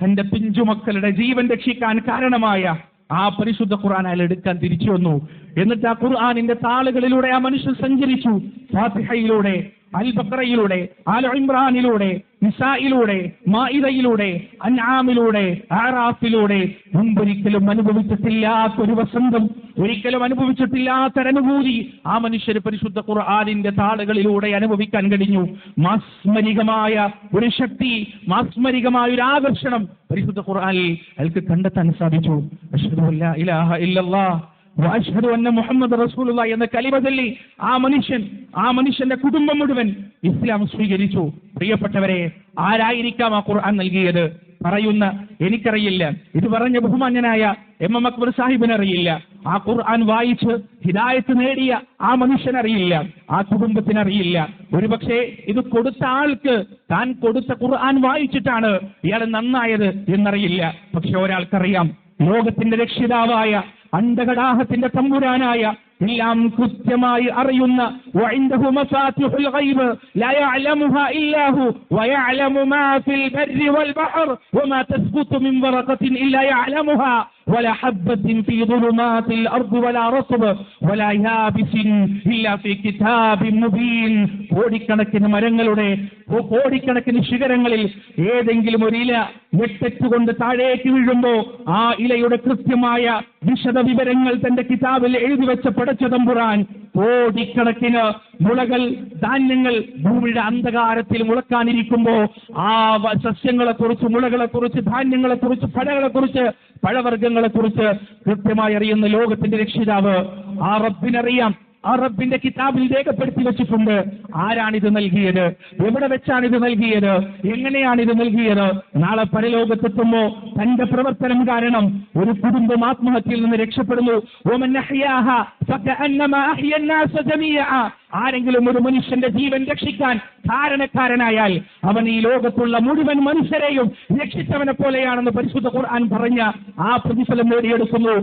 തന്റെ പിഞ്ചുമക്കളുടെ ജീവൻ രക്ഷിക്കാൻ കാരണമായ ആ പരിശുദ്ധ ഖുർആൻ അയാൾ എടുക്കാൻ തിരിച്ചു വന്നു. എന്നിട്ട് ആ ഖുർആനിന്റെ താളുകളിലൂടെ ആ മനുഷ്യൻ സഞ്ചരിച്ചു. ഫാത്തിഹയിലൂടെ, അൽ ബഖറയിലൂടെ, ആൽ ഇംറാനിലൂടെ, നിസായിലൂടെ, മാഇദയിലൂടെ, അൻആമിലൂടെ, ആറാഫിലൂടെ മുമ്പൊരിക്കലും അനുഭവിച്ചിട്ടില്ലാത്തൊരു വസന്തം, ഒരിക്കലും അനുഭവിച്ചിട്ടില്ലാത്തൊരനുഭൂതി ആ മനുഷ്യര് പരിശുദ്ധ ഖുർആനിന്റെ താളുകളിലൂടെ അനുഭവിക്കാൻ കഴിഞ്ഞു. മാസ്മരികമായ ഒരു ശക്തി, മാസ്മരികമായ ഒരു ആകർഷണം പരിശുദ്ധ ഖുർആനിൽ അയാൾക്ക് കണ്ടെത്താൻ സാധിച്ചു. അശ്ഹദു അല്ലാ ഇലാഹ ഇല്ലല്ലാഹ് വഅശ്ഹദു അന്ന മുഹമ്മദ് റസൂലുള്ളാഹി എന്ന കലിമ ചൊല്ലി ആ മനുഷ്യന്റെ കുടുംബം മുഴുവൻ ഇസ്ലാം സ്വീകരിച്ചു. പ്രിയപ്പെട്ടവരെ, ആരായിരിക്കാം ആ ഖുർആൻ നൽകിയത്? പറയുന്ന എനിക്കറിയില്ല, ഇത് പറഞ്ഞ ബഹുമാന്യനായ എം അക്ബർ സാഹിബിന് അറിയില്ല. ആ ഖുർആൻ വായിച്ച് ഹിദായത്ത് നേടിയ ആ മനുഷ്യനറിയില്ല, ആ കുടുംബത്തിനറിയില്ല. ഒരുപക്ഷെ ഇത് കൊടുത്ത ആൾക്ക് താൻ കൊടുത്ത ഖുർആൻ വായിച്ചിട്ടാണ് ഇയാൾ നന്നായത് എന്നറിയില്ല. പക്ഷെ ഒരാൾക്കറിയാം, ലോകത്തിന്റെ രക്ഷിതാവായ അണ്ടകടാഹത്തിന്റെ തമ്പുരാനായ എല്ലാം കൃത്യമായി അറിയുന്ന വഇൻദഹു മഫാത്തിഹുൽ ഗൈബ് ലാ യഅലമുഹാ ഇല്ലാ ഹു വയഅലമു മാ ഫിൽ ബർരി വൽ ബഹർ വമാ തസ്ഖുതു മിൻ വറഖത്തിൻ ഇല്ലാ യഅലമുഹാ വലാ ഹബ്ബത്തിൻ ഫീ ദുലുമാതിൽ അർദി വലാ റത്ബ് വലാ യാബിസിൻ ഇല്ലാ ഫീ കിതാബിൻ മുബീൻ. കോടിക്കണക്കിന് മരങ്ങളുടെ, കോടിക്കണക്കിന് ശിഖരങ്ങളിൽ ഏതെങ്കിലും ഒരു ഇല വെട്ടറ്റുകൊണ്ട് താഴേക്ക് വീഴുമ്പോ ആ ഇലയുടെ കൃത്യമായ വിശദ വിവരങ്ങൾ തന്റെ കിതാബിൽ എഴുതി വെച്ച പടച്ച തമ്പുരാൻ കോടിക്കണക്കിന് മുളകൾ, ധാന്യങ്ങൾ ഭൂമിയുടെ അന്ധകാരത്തിൽ മുളക്കാനിരിക്കുമ്പോ ആ സസ്യങ്ങളെ കുറിച്ച്, മുളകളെ കുറിച്ച്, ധാന്യങ്ങളെ കുറിച്ച്, ഫലങ്ങളെ കുറിച്ച്, പഴവർഗ്ഗങ്ങളെ കുറിച്ച് കൃത്യമായി അറിയുന്ന ലോകത്തിന്റെ രക്ഷിതാവ് ആ റബ്ബിനറിയാം. ആ റബ്ബിന്റെ കിതാബിൽ രേഖപ്പെടുത്തി വെച്ചിട്ടുണ്ട്. ആരാണിത് നൽകിയത്? എവിടെ വെച്ചാണിത് നൽകിയത്? എങ്ങനെയാണിത് നൽകിയത്? നാളെ പരലോകത്തെത്തുമ്പോ തന്റെ പ്രവർത്തനം കാരണം ഒരു കുടുംബം ആത്മഹത്യയിൽ നിന്ന് രക്ഷപ്പെടുന്നു. ആരെങ്കിലും ഒരു മനുഷ്യന്റെ ജീവൻ രക്ഷിക്കാൻ കാരണക്കാരനായാൽ അവൻ ഈ ലോകത്തുള്ള മുഴുവൻ മനുഷ്യരെയും രക്ഷിച്ചവനെ പോലെയാണെന്ന് പരിശുദ്ധ ഖുർആൻ പറഞ്ഞ ആ പ്രതിഫലം നേടിയെടുക്കുന്നു.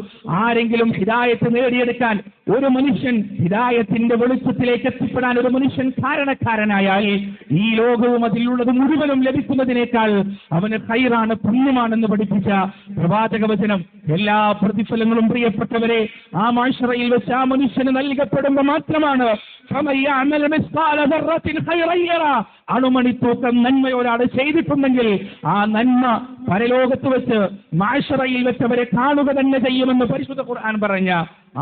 ആരെങ്കിലും ഹിദായത്ത് നേടിയെടുക്കാൻ ഒരു മനുഷ്യൻ, ഹിദായത്തിന്റെ വെളിച്ചത്തിലേക്ക് എത്തിപ്പെടാൻ ഒരു മനുഷ്യൻ കാരണക്കാരനായാൽ ഈ ലോകവും അതിലുള്ളത് മുഴുവനും ലഭിക്കുന്നതിനേക്കാൾ അവന് ഖൈറാണ്, പുണ്യമാണെന്ന് പഠിപ്പിച്ച പ്രവാചക വചനം. എല്ലാ പ്രതിഫലങ്ങളും പ്രിയപ്പെട്ടവരെ ആ മാശറയിൽ വെച്ച് ആ മനുഷ്യന് നൽകപ്പെടുമ്പോൾ മാത്രമാണ്. അണുമണിത്തൂക്കം നന്മ ഒരാൾ ചെയ്തിട്ടുണ്ടെങ്കിൽ ആ നന്മ പരലോകത്ത് വെച്ച് മാശറയിൽ വെച്ചവരെ കാണുക തന്നെ ചെയ്യുമെന്ന് പരിശുദ്ധ ഖുർആൻ പറഞ്ഞ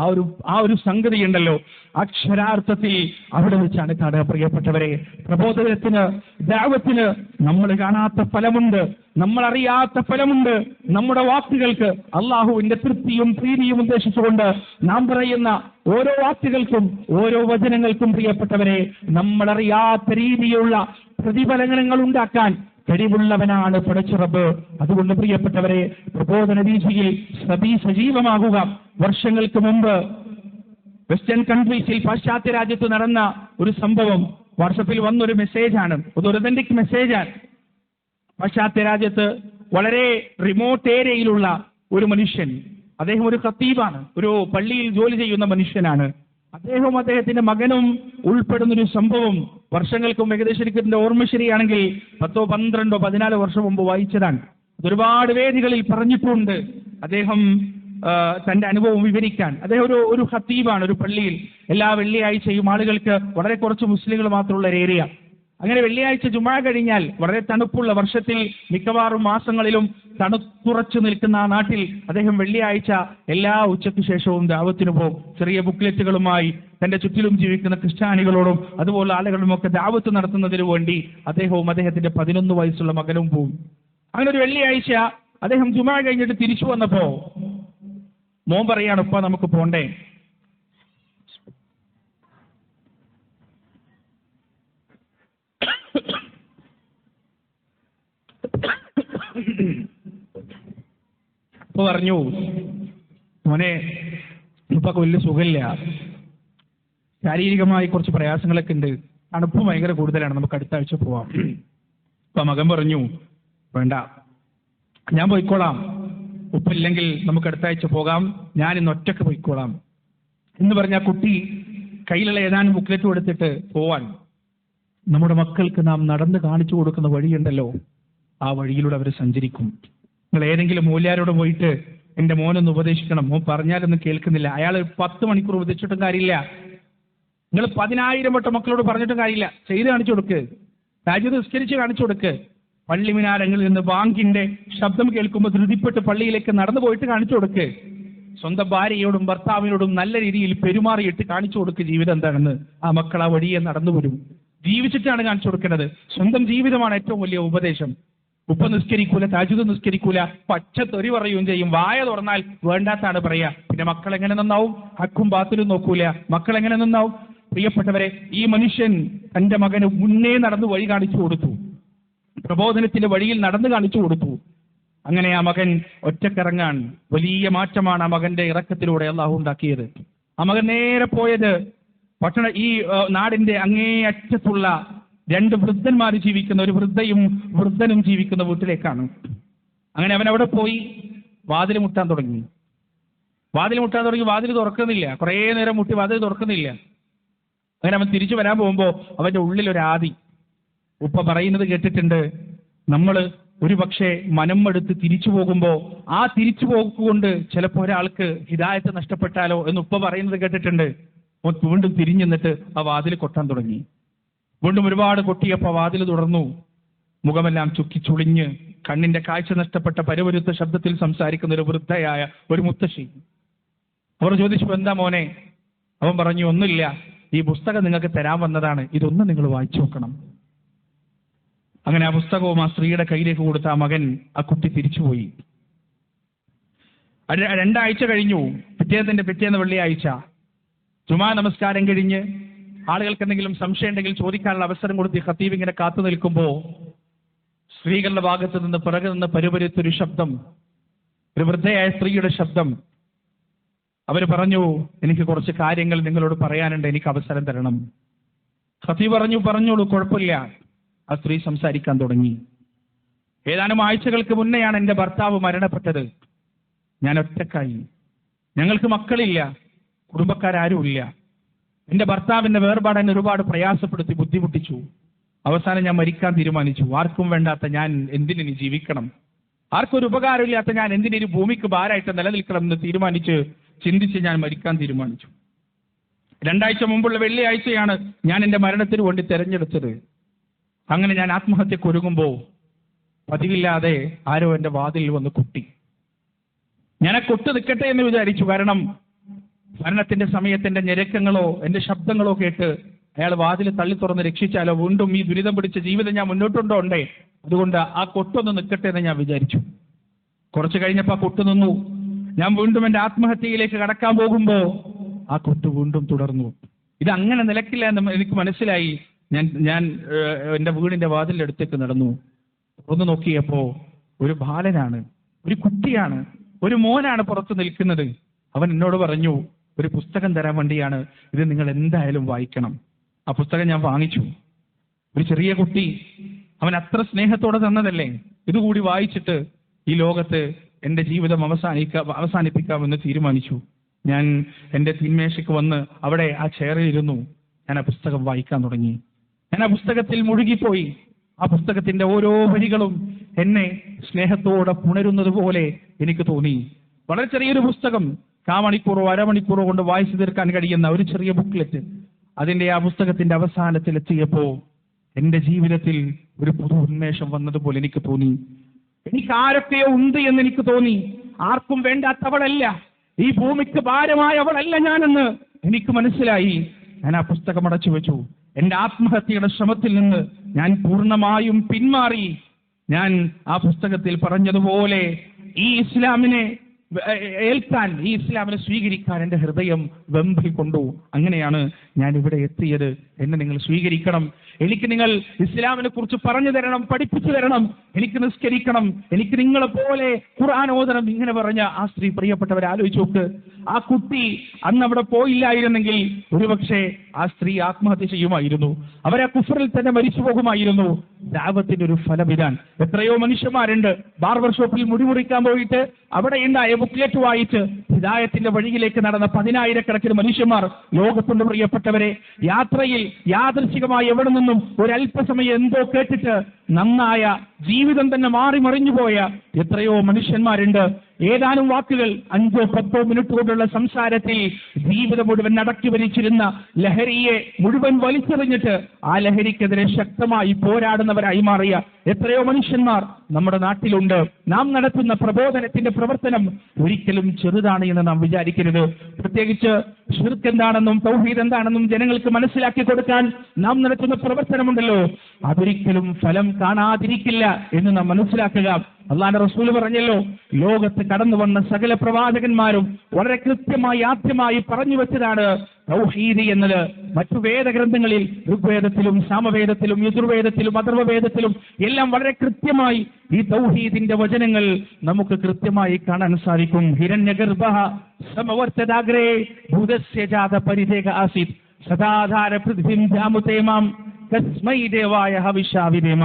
ആ ഒരു സംഗതി ഉണ്ടല്ലോ, അക്ഷരാർത്ഥത്തിൽ അവിടെ വെച്ചാണ് കാണുക. പ്രിയപ്പെട്ടവരെ, പ്രബോധനത്തിന്, ദഅവത്തിന് നമ്മൾ കാണാത്ത ഫലമുണ്ട്, നമ്മൾ അറിയാത്ത ഫലമുണ്ട്. നമ്മുടെ വാക്കുകൾക്ക് അള്ളാഹുവിന്റെ തൃപ്തിയും പ്രീതിയും ഉദ്ദേശിച്ചുകൊണ്ട് നാം പറയുന്ന ഓരോ വാക്കുകൾക്കും, ഓരോ വചനങ്ങൾക്കും പ്രിയപ്പെട്ടവരെ നമ്മളറിയാത്ത രീതിയിലുള്ള പ്രതിഫലങ്ങൾ ഉണ്ടാക്കാൻ കഴിവുള്ളവനാണ് പടച്ച റബ്ബ്. അതുകൊണ്ട് പ്രിയപ്പെട്ടവരെ, പ്രബോധന വീഥിയിൽ സജീവമാകുക. വർഷങ്ങൾക്ക് മുമ്പ് വെസ്റ്റേൺ കൺട്രീസിൽ, പാശ്ചാത്യ രാജ്യത്ത് നടന്ന ഒരു സംഭവം വാട്സപ്പിൽ വന്നൊരു മെസ്സേജാണ്. ഒരു ഒതന്റിക് മെസ്സേജാണ്. പാശ്ചാത്യ രാജ്യത്ത് വളരെ റിമോട്ട് ഏരിയയിലുള്ള ഒരു മനുഷ്യൻ, അദ്ദേഹം ഒരു ഖത്തീബാണ്, ഒരു പള്ളിയിൽ ജോലി ചെയ്യുന്ന മനുഷ്യനാണ്. അദ്ദേഹവും അദ്ദേഹത്തിന്റെ മകനും ഉൾപ്പെടുന്നൊരു സംഭവം വർഷങ്ങൾക്കും, ഏകദേശം എനിക്ക് ഓർമ്മ ശരിയാണെങ്കിൽ 10, 12, 14 വർഷം മുമ്പ് വായിച്ചതാണ്. ഒരുപാട് വേദികളിൽ പറഞ്ഞിട്ടുണ്ട്. അദ്ദേഹം തന്റെ അനുഭവം വിവരിക്കാൻ, അദ്ദേഹം ഒരു ഖത്തീബാണ്, ഒരു പള്ളിയിൽ എല്ലാ വെള്ളിയാഴ്ചയും ആളുകൾക്ക്, വളരെ കുറച്ച് മുസ്ലിങ്ങൾ മാത്രമുള്ള ഒരു ഏരിയ, അങ്ങനെ വെള്ളിയാഴ്ച ജുമാ കഴിഞ്ഞാൽ വളരെ തണുപ്പുള്ള, വർഷത്തിൽ മിക്കവാറും മാസങ്ങളിലും തണുത്തുറച്ചു നിൽക്കുന്ന ആ നാട്ടിൽ അദ്ദേഹം വെള്ളിയാഴ്ച എല്ലാ ഉച്ചയ്ക്ക് ശേഷവും ദാവത്തിന് പോകും. ചെറിയ ബുക്ക്ലെറ്റുകളുമായി തന്റെ ചുറ്റിലും ജീവിക്കുന്ന ക്രിസ്ത്യാനികളോടും അതുപോലെ ആളുകളുമൊക്കെ ദാവത്ത് നടത്തുന്നതിന് വേണ്ടി അദ്ദേഹവും അദ്ദേഹത്തിന്റെ 11 വയസ്സുള്ള മകനും പോകും. അങ്ങനെ ഒരു വെള്ളിയാഴ്ച അദ്ദേഹം ജുമാ കഴിഞ്ഞിട്ട് തിരിച്ചു വന്നപ്പോ മോൻ പറയാണ്, ഉപ്പ നമുക്ക് പോണ്ടേ? അപ്പൊ പറഞ്ഞു, മോനെ ഉപ്പക്ക് വലിയ സുഖമില്ല, ശാരീരികമായി കുറച്ച് പ്രയാസങ്ങളൊക്കെ ഉണ്ട്, തണുപ്പ് ഭയങ്കര കൂടുതലാണ്, നമുക്ക് അടുത്ത ആഴ്ച പോവാം. അപ്പൊ മകൻ പറഞ്ഞു, വേണ്ട, ഞാൻ പോയിക്കോളാം, ഉപ്പില്ലെങ്കിൽ നമുക്ക് അടുത്ത ആഴ്ച പോകാം, ഞാൻ ഇന്ന് ഒറ്റക്ക് പോയിക്കോളാം എന്ന് പറഞ്ഞ ആ കുട്ടി കയ്യിലുള്ള ഏതാനും ബുക്ക്ലെറ്റും എടുത്തിട്ട് പോവാൻ. നമ്മുടെ മക്കൾക്ക് നാം നടന്ന് കാണിച്ചു കൊടുക്കുന്ന വഴിയുണ്ടല്ലോ, ആ വഴിയിലൂടെ അവർ സഞ്ചരിക്കും. നിങ്ങൾ ഏതെങ്കിലും മൂല്യാരോട് പോയിട്ട് എൻ്റെ മോനൊന്ന് ഉപദേശിക്കണം, മോൻ പറഞ്ഞാലൊന്നും കേൾക്കുന്നില്ല, അയാൾ 10 മണിക്കൂർ ഉപദേശിച്ചിട്ടും കാര്യമില്ല. നിങ്ങൾ 10,000 വട്ടം മക്കളോട് പറഞ്ഞിട്ടും കാര്യമില്ല, ചെയ്ത് കാണിച്ചു കൊടുക്ക്, രാജ്യത്ത് നിസ്കരിച്ച് കാണിച്ചു കൊടുക്ക്. പള്ളി മിനാരങ്ങളിൽ നിന്ന് ബാങ്കിന്റെ ശബ്ദം കേൾക്കുമ്പോൾ ധൃതിപ്പെട്ട് പള്ളിയിലേക്ക് നടന്നു പോയിട്ട് കാണിച്ചു കൊടുക്ക്. സ്വന്തം ഭാര്യയോടും ഭർത്താവിനോടും നല്ല രീതിയിൽ പെരുമാറിയിട്ട് കാണിച്ചു കൊടുക്ക് ജീവിതം എന്താണെന്ന്. ആ മക്കൾ ആ വഴിയെ നടന്നു വരും. ജീവിച്ചിട്ടാണ് കാണിച്ചു കൊടുക്കേണ്ടത്. സ്വന്തം ജീവിതമാണ് ഏറ്റവും വലിയ ഉപദേശം. ഉപ്പ നിസ്കരിക്കൂല, തഹജ്ജുദ് നിസ്കരിക്കൂല, പച്ച തെറി പറയുകയും ചെയ്യും. വായ തുറന്നാൽ വേണ്ടാത്താണ് പറയാ. പിന്നെ മക്കൾ എങ്ങനെ നന്നാവും? ഹക്കും ബാത്തിലും നോക്കൂല, മക്കൾ എങ്ങനെ നന്നാവും? പ്രിയപ്പെട്ടവരെ, ഈ മനുഷ്യൻ തന്റെ മകന് മുന്നേ നടന്നു വഴി കാണിച്ചു കൊടുത്തു, പ്രബോധനത്തിന്റെ വഴിയിൽ നടന്നു കാണിച്ചു കൊടുത്തു. അങ്ങനെ ആ മകൻ ഒറ്റക്കിറങ്ങാൻ വലിയ മാറ്റമാണ് ആ മകന്റെ ഇറക്കത്തിലൂടെ അള്ളാഹു ഉണ്ടാക്കിയത്. ആ മകൻ നേരെ പോയത് ഈ നാടിന്റെ അങ്ങേ അറ്റത്തുള്ള 2 വൃദ്ധന്മാർ ജീവിക്കുന്ന, ഒരു വൃദ്ധയും വൃദ്ധനും ജീവിക്കുന്ന വീട്ടിലേക്കാണ്. അങ്ങനെ അവൻ അവിടെ പോയി വാതിൽ മുട്ടാൻ തുടങ്ങി. വാതിൽ തുറക്കുന്നില്ല. കുറേ നേരം മുട്ടി വാതിൽ തുറക്കുന്നില്ല. അങ്ങനെ അവൻ തിരിച്ചു വരാൻ പോകുമ്പോൾ അവന്റെ ഉള്ളിലൊരാദി. ഉപ്പ പറയുന്നത് കേട്ടിട്ടുണ്ട്, നമ്മൾ ഒരു പക്ഷേ മനമെടുത്ത് തിരിച്ചു പോകുമ്പോൾ ആ തിരിച്ചു പോക്കുകൊണ്ട് ചിലപ്പോൾ ഒരാൾക്ക് ഹിദായത്ത് നഷ്ടപ്പെട്ടാലോ എന്ന് ഉപ്പ പറയുന്നത് കേട്ടിട്ടുണ്ട്. വീണ്ടും തിരിഞ്ഞു നിന്നിട്ട് ആ വാതിൽ കൊട്ടാൻ തുടങ്ങി. വീണ്ടും ഒരുപാട് കൊട്ടിയപ്പോൾ വാതിൽ തുറന്നു. മുഖമെല്ലാം ചുക്കിച്ചുളിഞ്ഞ് കണ്ണിന്റെ കാഴ്ച നഷ്ടപ്പെട്ട പരുവരുത്ത ശബ്ദത്തിൽ സംസാരിക്കുന്ന ഒരു വൃദ്ധയായ ഒരു മുത്തശ്ശി. അവർ ചോദിച്ചു, എന്താ മോനെ? അവൻ പറഞ്ഞു, ഒന്നുമില്ല, ഈ പുസ്തകം നിങ്ങൾക്ക് തരാൻ വന്നതാണ്, ഇതൊന്ന് നിങ്ങൾ വായിച്ചു നോക്കണം. അങ്ങനെ ആ പുസ്തകവും ആ സ്ത്രീയുടെ കയ്യിലേക്ക് കൊടുത്ത ആ മകൻ, ആ കുട്ടി തിരിച്ചുപോയി. 2 ആഴ്ച കഴിഞ്ഞു. പിറ്റേന്ന് വെള്ളിയാഴ്ച ജുമാ നമസ്കാരം കഴിഞ്ഞ് ആളുകൾക്ക് എന്തെങ്കിലും സംശയം ഉണ്ടെങ്കിൽ ചോദിക്കാനുള്ള അവസരം കൊടുത്ത് ഖത്തീബ് ഇങ്ങനെ കാത്തു നിൽക്കുമ്പോൾ സ്ത്രീകളുടെ ഭാഗത്ത് നിന്ന് പിറകെ നിന്ന് പരുപരുത്തൊരു ശബ്ദം, ഒരു വൃദ്ധയായ സ്ത്രീയുടെ ശബ്ദം. അവർ പറഞ്ഞു, എനിക്ക് കുറച്ച് കാര്യങ്ങൾ നിങ്ങളോട് പറയാനുണ്ട്, എനിക്ക് അവസരം തരണം. ഖത്തീബ് പറഞ്ഞോളൂ, കുഴപ്പമില്ല. ആ സ്ത്രീ സംസാരിക്കാൻ തുടങ്ങി. ഏതാനും ആഴ്ചകൾക്ക് മുന്നെയാണ് എൻ്റെ ഭർത്താവ് മരണപ്പെട്ടത്. ഞാൻ ഒറ്റക്കായി, ഞങ്ങൾക്ക് മക്കളില്ല, കുടുംബക്കാരാരുമില്ല. എൻ്റെ ഭർത്താവിൻ്റെ വേർപാട് എന്നെ ഒരുപാട് പ്രയാസപ്പെടുത്തി, ബുദ്ധിമുട്ടിച്ചു. അവസാനം ഞാൻ മരിക്കാൻ തീരുമാനിച്ചു. ആർക്കും വേണ്ടാത്ത ഞാൻ എന്തിനി ജീവിക്കണം? ആർക്കും ഒരു ഉപകാരമില്ലാത്ത ഞാൻ എന്തിനൊരു ഭൂമിക്ക് ഭാരമായിട്ട് നിലനിൽക്കണം എന്ന് ചിന്തിച്ച് ഞാൻ മരിക്കാൻ തീരുമാനിച്ചു. 2 ആഴ്ച മുമ്പുള്ള വെള്ളിയാഴ്ചയാണ് ഞാൻ എൻ്റെ മരണത്തിന് വേണ്ടി തെരഞ്ഞെടുത്തത്. അങ്ങനെ ഞാൻ ആത്മഹത്യക്ക് ഒരുങ്ങുമ്പോൾ പതിവില്ലാതെ ആരോ എൻ്റെ വാതിൽ വന്ന് കുട്ടി. ഞാൻ കൊട്ടു നിൽക്കട്ടെ എന്ന് വിചാരിച്ചു. കാരണം മരണത്തിന്റെ സമയത്ത് എൻ്റെ ഞെരക്കങ്ങളോ എൻ്റെ ശബ്ദങ്ങളോ കേട്ട് അയാൾ വാതിൽ തള്ളി തുറന്ന് രക്ഷിച്ചാലോ വീണ്ടും ഈ ദുരിതം പിടിച്ച ജീവിതം ഞാൻ മുന്നോട്ടുണ്ടോണ്ടേ, അതുകൊണ്ട് ആ കൊട്ടൊന്ന് നിൽക്കട്ടെ എന്ന് ഞാൻ വിചാരിച്ചു. കുറച്ച് കഴിഞ്ഞപ്പോൾ ആ കൊട്ടു നിന്നു. ഞാൻ വീണ്ടും എൻ്റെ ആത്മഹത്യയിലേക്ക് കടക്കാൻ പോകുമ്പോൾ ആ കൊട്ടു വീണ്ടും തുടർന്നു. ഇത് അങ്ങനെ നിലക്കില്ല എന്ന് എനിക്ക് മനസ്സിലായി. ഞാൻ എൻ്റെ വീടിൻ്റെ വാതിലിൻ്റെ അടുത്തേക്ക് നടന്നു. തുറന്നു നോക്കിയപ്പോ ഒരു ബാലനാണ്, ഒരു കുട്ടിയാണ്, ഒരു മോനാണ് പുറത്ത് നിൽക്കുന്നത്. അവൻ എന്നോട് പറഞ്ഞു, ഒരു പുസ്തകം തരാൻ വേണ്ടിയാണ്, ഇത് നിങ്ങൾ എന്തായാലും വായിക്കണം. ആ പുസ്തകം ഞാൻ വാങ്ങിച്ചു. ഒരു ചെറിയ കുട്ടി, അവൻ അത്ര സ്നേഹത്തോടെ തന്നതല്ലേ, ഇതുകൂടി വായിച്ചിട്ട് ഈ ലോകത്ത് എൻ്റെ ജീവിതം അവസാനിപ്പിക്കാമെന്ന് തീരുമാനിച്ചു. ഞാൻ എൻ്റെ തീന്മേശയ്ക്ക് വന്ന് അവിടെ ആ ചെയറിൽ ഇരുന്നു. ഞാൻ ആ പുസ്തകം വായിക്കാൻ തുടങ്ങി. ഞാൻ ആ പുസ്തകത്തിൽ മുഴുകിപ്പോയി. ആ പുസ്തകത്തിന്റെ ഓരോ വരികളും എന്നെ സ്നേഹത്തോടെ പുണരുന്നത് പോലെ എനിക്ക് തോന്നി. വളരെ ചെറിയൊരു പുസ്തകം, കാമണിക്കൂറോ അരമണിക്കൂറോ കൊണ്ട് വായിച്ചു തീർക്കാൻ കഴിയുന്ന ഒരു ചെറിയ ബുക്ക്ലെറ്റ്. അതിന്റെ ആ പുസ്തകത്തിന്റെ അവസാനത്തിലെത്തിയപ്പോ എൻ്റെ ജീവിതത്തിൽ ഒരു പുതു ഉന്മേഷം വന്നതുപോലെ എനിക്ക് തോന്നി. എനിക്ക് ആരൊക്കെയോ ഉണ്ട് എന്ന് എനിക്ക് തോന്നി. ആർക്കും വേണ്ടാത്തവളല്ല, ഈ ഭൂമിക്ക് ഭാരമായവളല്ല ഞാനെന്ന് എനിക്ക് മനസ്സിലായി. ഞാൻ ആ പുസ്തകം അടച്ചു വെച്ചു. എൻ്റെ ആത്മഹത്യയുടെ ശ്രമത്തിൽ നിന്ന് ഞാൻ പൂർണ്ണമായും പിന്മാറി. ഞാൻ ആ പുസ്തകത്തിൽ പറഞ്ഞതുപോലെ ഈ ഇസ്ലാമിനെ ഏൽക്കാൻ, ഈ ഇസ്ലാമിനെ സ്വീകരിക്കാൻ എൻ്റെ ഹൃദയം വെമ്പിൽ കൊണ്ടു. അങ്ങനെയാണ് ഞാൻ ഇവിടെ എത്തിയത്. എന്നെ നിങ്ങൾ സ്വീകരിക്കണം. എനിക്ക് നിങ്ങൾ ഇസ്ലാമിനെ കുറിച്ച് പറഞ്ഞു തരണം, പഠിപ്പിച്ചു തരണം. എനിക്ക് നിസ്കരിക്കണം, എനിക്ക് നിങ്ങളെ പോലെ ഖുർആൻ ഓതണം. ഇങ്ങനെ പറഞ്ഞ ആ സ്ത്രീ, പ്രിയപ്പെട്ടവരെ ആലോചിച്ച് നോക്ക്. ആ കുട്ടി അന്ന് അവിടെ പോയില്ലായിരുന്നെങ്കിൽ ഒരുപക്ഷെ ആ സ്ത്രീ ആത്മഹത്യ ചെയ്യുമായിരുന്നു. അവരെ കുഫറിൽ തന്നെ മരിച്ചു പോകുമായിരുന്നു. ദഅവത്തിന്റെ ഒരു ഫലം ഇതാണ്. എത്രയോ മനുഷ്യന്മാരുണ്ട് ബാർബർ ഷോപ്പിൽ മുടിമുറിക്കാൻ പോയിട്ട് അവിടെ ഉണ്ടായ ബുക്ക്ലെറ്റ് വായിച്ച് ഹിദായത്തിന്റെ വഴിയിലേക്ക് നടന്ന 10,000-കണക്കിന് മനുഷ്യന്മാർ ലോകത്തുണ്ട്. പ്രിയപ്പെട്ടവരെ, യാത്രയിൽ യാദൃശ്ചികമായി എവിടെ നിന്നും ഒരല്പസമയം എന്തോ കേട്ടിട്ട് നന്നായ ജീവിതം തന്നെ മാറി മറിഞ്ഞു പോയ എത്രയോ മനുഷ്യന്മാരുണ്ട്. ഏതാനും വാക്കുകൾ 5-10 മിനിറ്റ് കൊണ്ടുള്ള സംസാരത്തിൽ ജീവിതം മുഴുവൻ അടക്കി ഭരിച്ചിരുന്ന ലഹരിയെ മുഴുവൻ വലിച്ചെറിഞ്ഞിട്ട് ആ ലഹരിക്കെതിരെ ശക്തമായി പോരാടുന്നവരായി മാറിയ എത്രയോ മനുഷ്യന്മാർ നമ്മുടെ നാട്ടിലുണ്ട്. നാം നടത്തുന്ന പ്രബോധനത്തിന്റെ പ്രവർത്തനം ഒരിക്കലും ചെറുതാണ് എന്ന് നാം വിചാരിക്കരുത്. പ്രത്യേകിച്ച് ശിർക്ക് എന്താണെന്നും തൗഹീദ് എന്താണെന്നും ജനങ്ങൾക്ക് മനസ്സിലാക്കി കൊടുക്കാൻ നാം നടത്തുന്ന പ്രവർത്തനമുണ്ടല്ലോ, അതൊരിക്കലും ഫലം കാണാതിരിക്കില്ല എന്ന് നാം മനസ്സിലാക്കുക. അല്ലാഹുവിന്റെ റസൂൽ പറഞ്ഞല്ലോ, ലോകത്ത് കടന്നു വന്ന സകല പ്രവാചകന്മാരും വളരെ കൃത്യമായി ആദ്യമായി പറഞ്ഞു വെച്ചതാണ് തൗഹീദ് എന്നത്. മറ്റു വേദഗ്രന്ഥങ്ങളിൽ ഋഗ്വേദത്തിലും സാമവേദത്തിലും യജുർവേദത്തിലും അഥർവവേദത്തിലും എല്ലാം വളരെ കൃത്യമായി ഈ തൗഹീദിന്റെ വചനങ്ങൾ നമുക്ക് കൃത്യമായി കാണാൻ സാധിക്കും. ഹിരണ്യഗർഭഃ സമവർത്തദാഗ്രേ ഭൂതസ്യ ജാത പരിദേക ആസീത് സദാധാര പൃഥ്വിം ധ്യാമുതേമാം തസ്മൈ ദേവായ ഹവിഷാവിദേമ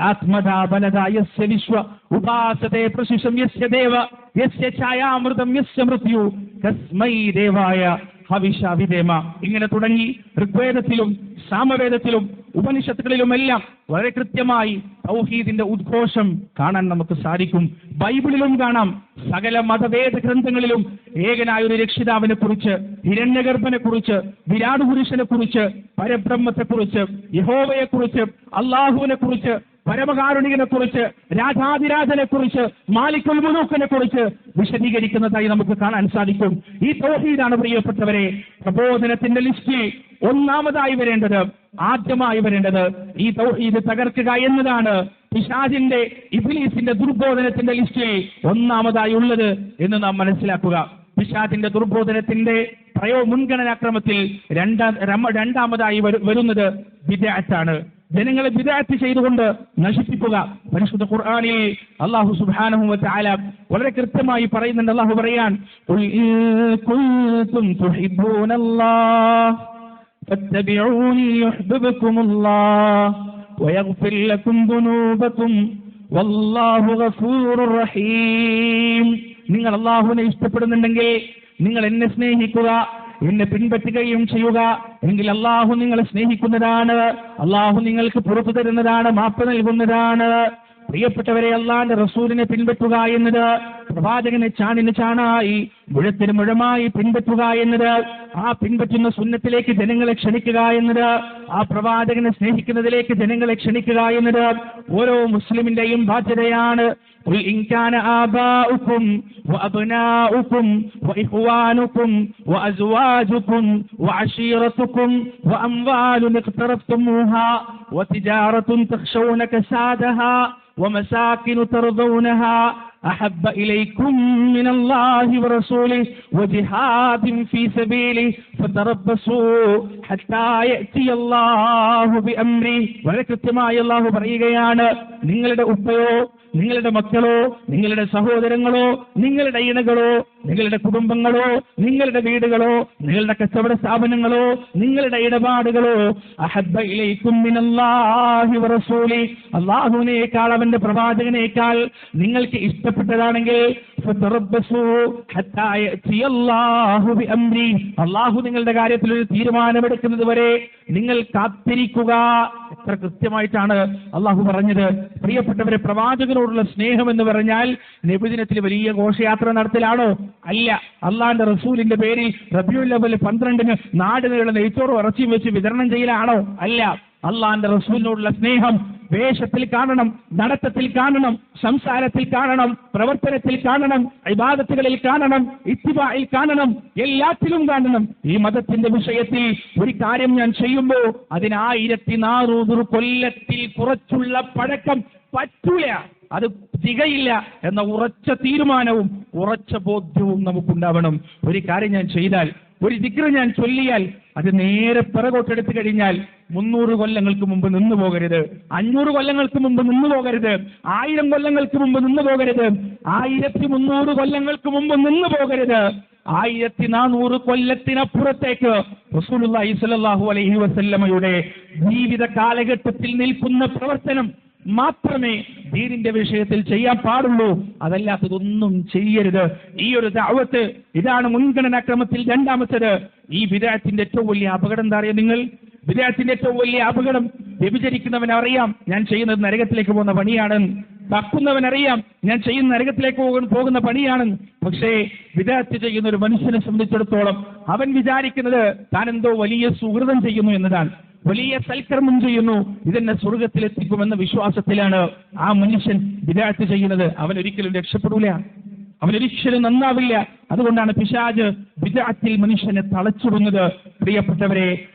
ആത്മദാ ബലദാ യസ്യ വിശ്വ ഉപാസതേ പ്രശിഷം യസ്യ ദേവ യസ്യ ഛായാമൃതം യസ്യ മൃത്യു തസ്മൈ ദേവായ ഹവിഷാവിദേമ. ഇങ്ങനെ തുടങ്ങി ഋഗ്വേദത്തിലും സാമവേദത്തിലും ഉപനിഷത്തുകളിലുമെല്ലാം വളരെ കൃത്യമായി തൗഹീദിന്റെ ഉദ്ഘോഷം കാണാൻ നമുക്ക് സാധിക്കും. ബൈബിളിലും കാണാം. സകല മതവേദ ഗ്രന്ഥങ്ങളിലും ഏകനായ ഒരു രക്ഷിതാവിനെ കുറിച്ച്, ഹിരണ്യഗർഭനെ കുറിച്ച്, വിരാട് പുരുഷനെ കുറിച്ച്, പരബ്രഹ്മത്തെ കുറിച്ച്, യഹോവയെ കുറിച്ച്, അള്ളാഹുവിനെ കുറിച്ച്, പരമകാരുണികനെ കുറിച്ച്, രാജാതിരാജനെ കുറിച്ച്, മാലിക്കുൽ മുലൂക്കിനെ കുറിച്ച് വിശദീകരിക്കുന്നതായി നമുക്ക് കാണാൻ സാധിക്കും. ഈ തൗഹീദാണ് പ്രിയപ്പെട്ടവരെ പ്രബോധനത്തിന്റെ ലിസ്റ്റിൽ ഒന്നാമതായി വരേണ്ടത്, ആദ്യമായി വരേണ്ടത്. ഈ തൗഹീദ് തകർക്കുക എന്നതാണ് പിശാചിന്റെ ഇബ്ലീസിന്റെ ദുർബോധനത്തിന്റെ ലിസ്റ്റിൽ ഒന്നാമതായി ഉള്ളത് എന്ന് നാം മനസ്സിലാക്കുക. പിശാചിന്റെ ദുർബോധനത്തിന്റെ മുൻഗണനാക്രമത്തിൽ രണ്ടാമതായി വരുന്നത് ബിദ്അത്താണ്. ജനങ്ങളെ ബിദ്അത്ത് ചെയ്തുകൊണ്ട് നശിപ്പിക്കുക. പരിശുദ്ധ ഖുർആനിൽ അല്ലാഹു സുബ്ഹാനഹു വ തആല വളരെ കൃത്യമായി പറയുന്നുണ്ട്. അല്ലാഹു പറയാൻ, ഖുൽ ഇൻ കുൻതും തുഹിബ്ബൂനല്ലാഹ് ഫത്തബിഊനി യുഹ്ബിബുകുമുല്ലാഹ് വയഗ്ഫിർ ലക്കും ദുനൂബകും വല്ലാഹു ഗഫൂറുർ റഹീം. നിങ്ങൾ അല്ലാഹുവിനെ ഇഷ്ടപ്പെടുന്നുണ്ടെങ്കിൽ നിങ്ങൾ എന്നെ സ്നേഹിക്കുക, എന്നെ പിൻപറ്റുകയും ചെയ്യുക. എങ്കിൽ അള്ളാഹു നിങ്ങളെ സ്നേഹിക്കുന്നതാണ്, അള്ളാഹു നിങ്ങൾക്ക് പുറത്തു തരുന്നതാണ്, മാപ്പ് നൽകുന്നതാണ്. പ്രിയപ്പെട്ടവരെ, അള്ളാന്റെ റസൂലിനെ പിൻപറ്റുക എന്നത്, പ്രവാചകനെ ചാണിന് ചാണായി മുഴത്തിന് മുഴമായി പിൻപറ്റുക എന്നത്, ആ പിൻപറ്റുന്ന സുന്നത്തിലേക്ക് ജനങ്ങളെ ക്ഷണിക്കുക എന്നത്, ആ പ്രവാചകനെ സ്നേഹിക്കുന്നതിലേക്ക് ജനങ്ങളെ ക്ഷണിക്കുക എന്നത് ഓരോ മുസ്ലിമിന്റെയും ബാധ്യതയാണ്. قل إن كان آباؤكم وأبناؤكم وإخوانكم وأزواجكم وعشيرتكم وأموال اقترفتموها وتجارة تخشون كسادها ومساكن ترضونها أحب إليكم من الله ورسوله وجهاد في سبيله فتربصوا حتى يأتي الله بأمره. വളരെ കൃത്യമായി അല്ലാഹു പറയുകയാണ്, നിങ്ങളുടെ ഉപ്പയോ നിങ്ങളുടെ മക്കളോ നിങ്ങളുടെ സഹോദരങ്ങളോ നിങ്ങളുടെ ഇണകളോ നിങ്ങളുടെ കുടുംബങ്ങളോ നിങ്ങളുടെ വീടുകളോ നിങ്ങളുടെ കച്ചവട സ്ഥാപനങ്ങളോ നിങ്ങളുടെ ഇടപാടുകളോ അഹബ്ബ ഇലൈക്കും മിനല്ലാഹി വറസൂലി, അല്ലാഹുവിനേക്കാൾ അവന്റെ പ്രവാചകനേക്കാൾ നിങ്ങൾക്ക് ഇഷ്ടപ്പെട്ടതാണെങ്കിൽ ഫതറബ്ബസൂ ഹത്താ യഅതിയല്ലാഹു ബിഅംരി, അല്ലാഹു നിങ്ങളുടെ കാര്യത്തിൽ ഒരു തീരുമാനമെടുക്കുന്നത് വരെ നിങ്ങൾ കാത്തിരിക്കുക. എത്ര കൃത്യമായിട്ടാണ് അല്ലാഹു പറഞ്ഞത്. പ്രിയപ്പെട്ടവരെ, പ്രവാചകനോടുള്ള സ്നേഹം എന്ന് പറഞ്ഞാൽ നബിദിനത്തിൽ വലിയ ഘോഷയാത്ര നടത്തലാണോ? അല്ല. അള്ളാന്റെ റസൂലിന്റെ പേരിൽ റബീഉൽ അവ്വൽ 12-ന് നാടിനുള്ള നെയ്ച്ചോറും ഇറച്ചിയും വെച്ച് വിതരണം ചെയ്യലാണോ? അല്ല. അള്ളാന്റെ റസൂലിനോടുള്ള സ്നേഹം വേഷത്തിൽ കാണണം, നടത്തത്തിൽ കാണണം, സംസാരത്തിൽ കാണണം, പ്രവർത്തനത്തിൽ കാണണം, ഇബാദത്തുകളിൽ കാണണം, ഇത്തിബായിൽ കാണണം, എല്ലാത്തിലും കാണണം. ഈ മതത്തിന്റെ വിഷയത്തിൽ ഒരു കാര്യം ഞാൻ ചെയ്യുമ്പോൾ അതിന് 1400 കൊല്ലത്തിൽ കുറച്ചുള്ള പഴക്കം പറ്റൂല, അത് തികയില്ല എന്ന ഉറച്ച തീരുമാനവും ഉറച്ച ബോധ്യവും നമുക്കുണ്ടാവണം. ഒരു കാര്യം ഞാൻ ചെയ്താൽ, ഒരു ദിക്ർ ഞാൻ ചൊല്ലിയാൽ അത് നേരെ പിറകോട്ടെടുത്തു കഴിഞ്ഞാൽ 300 കൊല്ലങ്ങൾക്ക് മുമ്പ് നിന്നു പോകരുത്, 500 കൊല്ലങ്ങൾക്ക് മുമ്പ് നിന്നു പോകരുത്, 1000 കൊല്ലങ്ങൾക്ക് മുമ്പ് നിന്നു പോകരുത്, 1300 കൊല്ലങ്ങൾക്ക് മുമ്പ് നിന്നു പോകരുത്. 1400 കൊല്ലത്തിനപ്പുറത്തേക്ക് റസൂലുള്ളാഹി സ്വല്ലല്ലാഹു അലൈഹി വസല്ലമയുടെ ജീവിത കാലഘട്ടത്തിൽ നിൽക്കുന്ന പ്രവർത്തനം മാത്രമേ ദീനിന്റെ വിഷയത്തിൽ ചെയ്യാൻ പാടുള്ളൂ. അതല്ലാത്തതൊന്നും ചെയ്യരുത്. ഈ ഒരു ദഅവത്ത്, ഇതാണ് മുൻഗണനാക്രമത്തിൽ രണ്ടാമത്തേത്. ഈ ബിദ്അത്തിന്റെ ഏറ്റവും വലിയ അപകടം എന്താ അറിയാം നിങ്ങൾ? ബിദ്അത്തിന്റെ ഏറ്റവും വലിയ അപകടം, വ്യഭിചരിക്കുന്നവൻ അറിയാം ഞാൻ ചെയ്യുന്നത് നരകത്തിലേക്ക് പോകുന്ന പണിയാണ്, തക്കുന്നവനറിയാം ഞാൻ ചെയ്യുന്ന നരകത്തിലേക്ക് പോകുന്ന പണിയാണ്. പക്ഷേ ബിദ്അത്ത് ചെയ്യുന്ന ഒരു മനുഷ്യനെ സംബന്ധിച്ചിടത്തോളം അവൻ വിചാരിക്കുന്നത് താൻ എന്തോ വലിയ സുഹൃതം ചെയ്യുന്നു എന്നതാണ്, വലിയ സൽക്കർമ്മം ചെയ്യുന്നു, ഇതെന്നെ സ്വർഗത്തിലെത്തിക്കുമെന്ന വിശ്വാസത്തിലാണ് ആ മനുഷ്യൻ ബിദ്അത്ത് ചെയ്യുന്നത്. അവൻ ഒരിക്കലും രക്ഷപ്പെടൂല, അവനൊരിക്കലും നന്നാവില്ല. അതുകൊണ്ടാണ് പിശാച് ബിദ്അത്തിൽ മനുഷ്യനെ തളച്ചിടുന്നത്. പ്രിയപ്പെട്ടവരെ,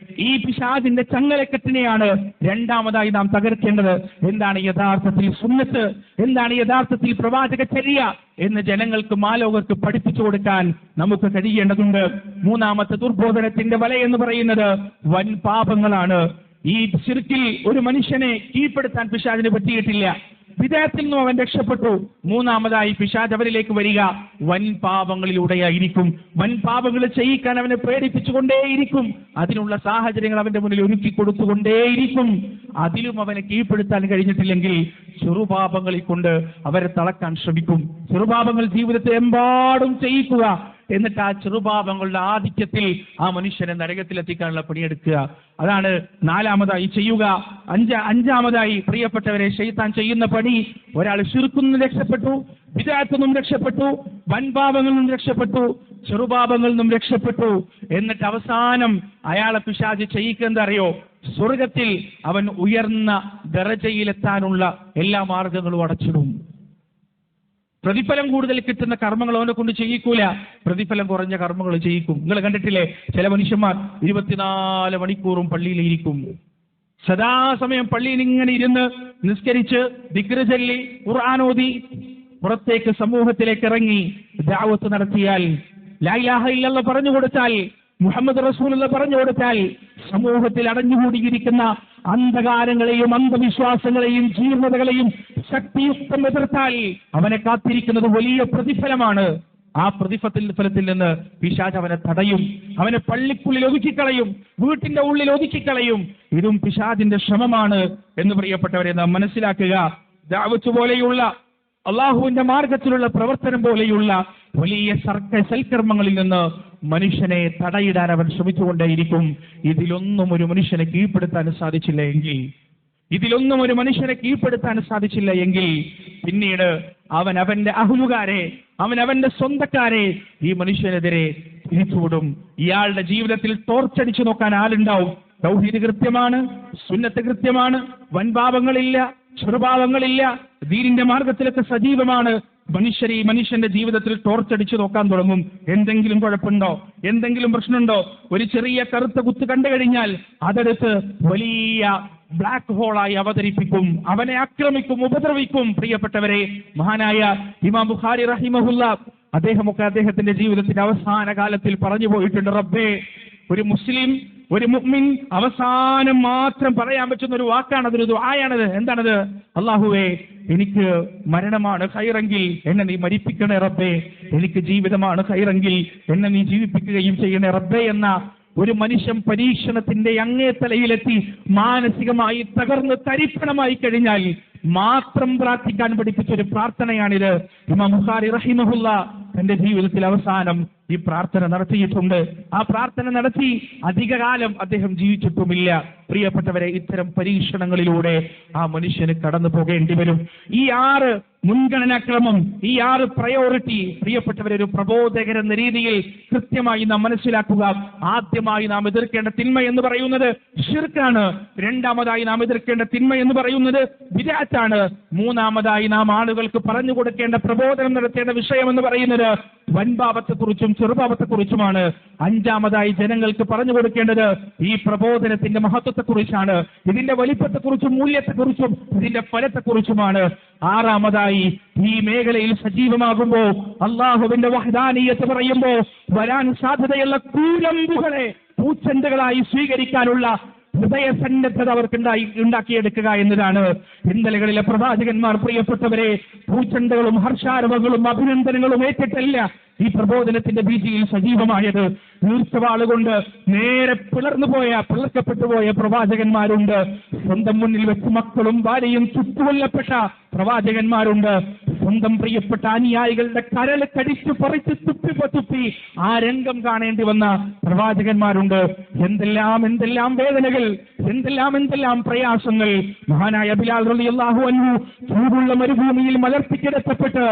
ഈ പിശാചിന്റെ ചങ്ങലക്കെട്ടിനെയാണ് രണ്ടാമതായി നാം തകർക്കേണ്ടത്. എന്താണ് യഥാർത്ഥത്തിൽ സുന്നത്ത്, എന്താണ് യഥാർത്ഥത്തിൽ പ്രവാചക ചര്യ എന്ന് ജനങ്ങൾക്ക്, മാലോകർക്ക് പഠിപ്പിച്ചു കൊടുക്കാൻ നമുക്ക് കഴിയേണ്ടതുണ്ട്. മൂന്നാമത്തെ ദുർബോധനത്തിന്റെ വല എന്ന് പറയുന്നത് വൻ പാപങ്ങളാണ്. ഈ ശിർക്കിൽ ഒരു മനുഷ്യനെ കീഴ്പ്പെടുത്താൻ പിശാചിന് പറ്റിയിട്ടില്ല. വിദേഹത്തിൽ നിന്നും അവൻ രക്ഷപ്പെട്ടു. മൂന്നാമതായി പിശാച് അവരിലേക്ക് വരിക വൻ പാപങ്ങളിലൂടെയായിരിക്കും. വൻ പാപങ്ങൾ ചെയ്യിക്കാൻ അവനെ പ്രേരിപ്പിച്ചുകൊണ്ടേയിരിക്കും. അതിനുള്ള സാഹചര്യങ്ങൾ അവന്റെ മുന്നിൽ ഒരുക്കി കൊടുത്തുകൊണ്ടേയിരിക്കും. അതിലും അവനെ കീഴ്പ്പെടുത്താൻ കഴിഞ്ഞിട്ടില്ലെങ്കിൽ ചെറുപാപങ്ങളിൽ കൊണ്ട് അവരെ തളക്കാൻ ശ്രമിക്കും. ചെറുപാപങ്ങൾ ജീവിതത്തെ എമ്പാടും ചെയ്യിക്കുക, എന്നിട്ട് ആ ചെറുപാപങ്ങളുടെ ആധിക്യത്തിൽ ആ മനുഷ്യനെ നരകത്തിലെത്തിക്കാനുള്ള പണിയെടുക്കുക. അതാണ് നാലാമതായി ചെയ്യുക. അഞ്ചാമതായി പ്രിയപ്പെട്ടവരെ, ശൈത്താൻ ചെയ്യുന്ന പണി, ഒരാൾ ശിർക്കിൽ നിന്നും രക്ഷപ്പെട്ടു, ബിദ്അത്തിൽ നിന്നും രക്ഷപ്പെട്ടു, വൻപാപങ്ങളിൽ നിന്നും രക്ഷപ്പെട്ടു, ചെറുപാപങ്ങളിൽ നിന്നും രക്ഷപ്പെട്ടു, എന്നിട്ട് അവസാനം അയാളെ പിശാച് ചെയ്യിക്കുന്നത് അറിയോ? സ്വർഗത്തിൽ അവൻ ഉയർന്ന ദറജയിലെത്താനുള്ള എല്ലാ മാർഗങ്ങളും അടച്ചിടും. പ്രതിഫലം കൂടുതൽ കിട്ടുന്ന കർമ്മങ്ങൾ അവനെ കൊണ്ട് ചെയ്യിക്കൂല, പ്രതിഫലം കുറഞ്ഞ കർമ്മങ്ങൾ ചെയ്യിക്കും. നിങ്ങൾ കണ്ടിട്ടില്ലേ, ചില മനുഷ്യന്മാർ 24 മണിക്കൂറും പള്ളിയിലിരിക്കും, സദാസമയം പള്ളിയിൽ ഇങ്ങനെ ഇരുന്ന് നിസ്കരിച്ച് ദിക്ർ ചൊല്ലി ഖുർആൻ ഓതി പുറത്തേക്ക് സമൂഹത്തിലേക്ക് ഇറങ്ങി ദഅവത്ത് നടത്തിയാൽ, ലാ ഇലാഹ ഇല്ലല്ലാഹ് പറഞ്ഞു കൊടുത്താൽ, മുഹമ്മദ് റസൂലുള്ളാഹി പറഞ്ഞു കൊടുത്താൽ, സമൂഹത്തിൽ അടഞ്ഞുകൂടിയിരിക്കുന്ന അന്ധകാരങ്ങളെയും അന്ധവിശ്വാസങ്ങളെയും ജീർണതകളെയും ശക്തിയുക്തം എതിർത്താൽ അവനെ കാത്തിരിക്കുന്നത് വലിയ പ്രതിഫലമാണ്. ആ പ്രതിഫലത്തിൽ നിന്ന് പിശാച് അവനെ തടയും, അവനെ പള്ളിക്കുള്ളിൽ ഒതുക്കിക്കളയും, വീട്ടിന്റെ ഉള്ളിൽ ഒതുക്കിക്കളയും. ഇതും പിശാചിന്റെ ശ്രമമാണ് എന്ന് പ്രിയപ്പെട്ടവരെ നാം മനസ്സിലാക്കുക. ദഅവത്ത് പോലെയുള്ള അള്ളാഹുവിന്റെ മാർഗത്തിലുള്ള പ്രവർത്തനം പോലെയുള്ള വലിയ സൽക്കർമ്മങ്ങളിൽ നിന്ന് മനുഷ്യനെ തടയിടാൻ അവൻ ശ്രമിച്ചുകൊണ്ടേയിരിക്കും. ഇതിലൊന്നും ഒരു മനുഷ്യനെ കീഴ്പ്പെടുത്താൻ സാധിച്ചില്ല എങ്കിൽ പിന്നീട് അവൻ അവന്റെ അഹ്ലുകാരെ, അവന്റെ സ്വന്തക്കാരെ ഈ മനുഷ്യനെതിരെ തിരിച്ചുവിടും. ഇയാളുടെ ജീവിതത്തിൽ ടോർച്ചടിച്ചു നോക്കാൻ ആളുണ്ടാവും. തൗഹീദ് കൃത്യമാണ്, സുന്നത്ത് കൃത്യമാണ്, വൻപാപങ്ങളില്ല, ചെറുപാപങ്ങളില്ല, ദീനിന്റെ മാർഗത്തിലൊക്കെ സജീവമാണ്. മനുഷ്യന്റെ ജീവിതത്തിൽ ടോർച്ചടിച്ചു നോക്കാൻ തുടങ്ങും. എന്തെങ്കിലും കുഴപ്പമുണ്ടോ, എന്തെങ്കിലും പ്രശ്നമുണ്ടോ? ഒരു ചെറിയ കറുത്ത കുത്ത് കണ്ടു കഴിഞ്ഞാൽ അതെടുത്ത് വലിയ ബ്ലാക്ക് ഹോളായി അവതരിപ്പിക്കും, അവനെ ആക്രമിക്കും, ഉപദ്രവിക്കും. പ്രിയപ്പെട്ടവരെ, മഹാനായ ഇമാം ബുഖാരി റഹിമഹുല്ലാഹ് അദ്ദേഹമൊക്കെ അദ്ദേഹത്തിന്റെ ജീവിതത്തിന്റെ അവസാന കാലത്തിൽ പറഞ്ഞു പോയിട്ടുണ്ട്, റബ്ബേ, ഒരു മുസ്ലിം, ഒരു മുഅ്മിൻ അവസാനം മാത്രം പറയാൻ പറ്റുന്ന ഒരു വാക്കാണ്, അതൊരു ദുആയാണത്. എന്താണത്? അല്ലാഹുവേ, എനിക്ക് മരണമാണ് ഖൈറെങ്കിൽ എന്നെ നീ മരിപ്പിക്കണേ റബ്ബേ, എനിക്ക് ജീവിതമാണ് ഖൈറെങ്കിൽ എന്നെ നീ ജീവിപ്പിക്കുകയും ചെയ്യണേ റബ്ബേ എന്ന ഒരു മനുഷ്യൻ പരീക്ഷണത്തിന്റെ അങ്ങേ തലയിലെത്തി മാനസികമായി തകർന്ന് തരിപ്പണമായി കഴിഞ്ഞാൽ മാത്രം പ്രാർത്ഥിക്കാൻ പഠിപ്പിച്ച ഒരു പ്രാർത്ഥനയാണിത്. ഇമാം ബുഖാരി റഹിമഹുല്ലാഹ് തന്റെ ജീവിതത്തിൽ അവസാനം ഈ പ്രാർത്ഥന നടത്തിയിട്ടുണ്ട്. ആ പ്രാർത്ഥന നടത്തി അധികകാലം അദ്ദേഹം ജീവിച്ചിട്ടുമില്ല. പ്രിയപ്പെട്ടവരെ, ഇത്തരം പരീക്ഷണങ്ങളിലൂടെ ആ മനുഷ്യന് കടന്നു പോകേണ്ടി വരും. ഈ 6 മുൻഗണനാക്രമം, ഈ 6 പ്രയോറിറ്റി പ്രിയപ്പെട്ടവരെ ഒരു പ്രബോധകൻ എന്ന രീതിയിൽ കൃത്യമായി നാം മനസ്സിലാക്കുക. ആദ്യമായി നാം എതിർക്കേണ്ട തിന്മ എന്ന് പറയുന്നത് ശിർക്കാണ്. രണ്ടാമതായി നാം എതിർക്കേണ്ട തിന്മ എന്ന് പറയുന്നത് ബിദ്അത്താണ്. മൂന്നാമതായി നാം ആളുകൾക്ക് പറഞ്ഞു കൊടുക്കേണ്ട, പ്രബോധനം നടത്തേണ്ട വിഷയം എന്ന് പറയുന്നത് വൻപാപത്തെക്കുറിച്ചും ചെറുപാപത്തെക്കുറിച്ചുമാണ്. അഞ്ചാമതായി ജനങ്ങൾക്ക് പറഞ്ഞു കൊടുക്കേണ്ടത് ഈ പ്രബോധനത്തിന്റെ മഹത്വത്തെക്കുറിച്ചാണ്, ഇതിന്റെ വലിപ്പത്തെക്കുറിച്ചും മൂല്യത്തെക്കുറിച്ചും ഇതിന്റെ ഫലത്തെക്കുറിച്ചുമാണ്. ആറാമതായി ഈ മേഖലയിൽ സജീവമാകുമ്പോ അള്ളാഹുവിന്റെ വഹ്ദാനിയത്ത് പറയുമ്പോ വരാൻ സാധ്യതയുള്ള കൂരമ്പുകളെ പൂച്ചെണ്ടുകളായി സ്വീകരിക്കാനുള്ള ഹൃദയസന്നദ്ധത അവർക്ക് ഉണ്ടാക്കിയെടുക്കുക എന്നതാണ്. ഇന്നലകളിലെ പ്രവാചകന്മാർ പ്രിയപ്പെട്ടവരെ പൂച്ചെണ്ടുകളും ഹർഷാരവങ്ങളും അഭിനന്ദനങ്ങളും ഏറ്റിട്ടല്ല ഈ പ്രബോധനത്തിന്റെ ഭീതിയിൽ സജീവമായത്. നീർച്ചവാളുകൊണ്ട് നേരെ പിളർക്കപ്പെട്ടുപോയ പ്രവാചകന്മാരുണ്ട്. സ്വന്തം മുന്നിൽ വെച്ച് മക്കളും ഭാര്യയും ചുട്ടുകൊല്ലപ്പെട്ട പ്രവാചകന്മാരുണ്ട്. സ്വന്തം പ്രിയപ്പെട്ട അനുയായികളുടെ കരൾ കടിച്ചു പറിച്ച് തുപ്പി ആ രംഗം കാണേണ്ടി വന്ന പ്രവാചകന്മാരുണ്ട്. എന്തെല്ലാം വേദനകൾ, എന്തെല്ലാം പ്രയാസങ്ങൾ. മഹാനായ ബിലാൽ റളിയല്ലാഹു അൻഹു ചൂടുള്ള മരുഭൂമിയിൽ മലർത്തിക്കിടത്തപ്പെട്ട്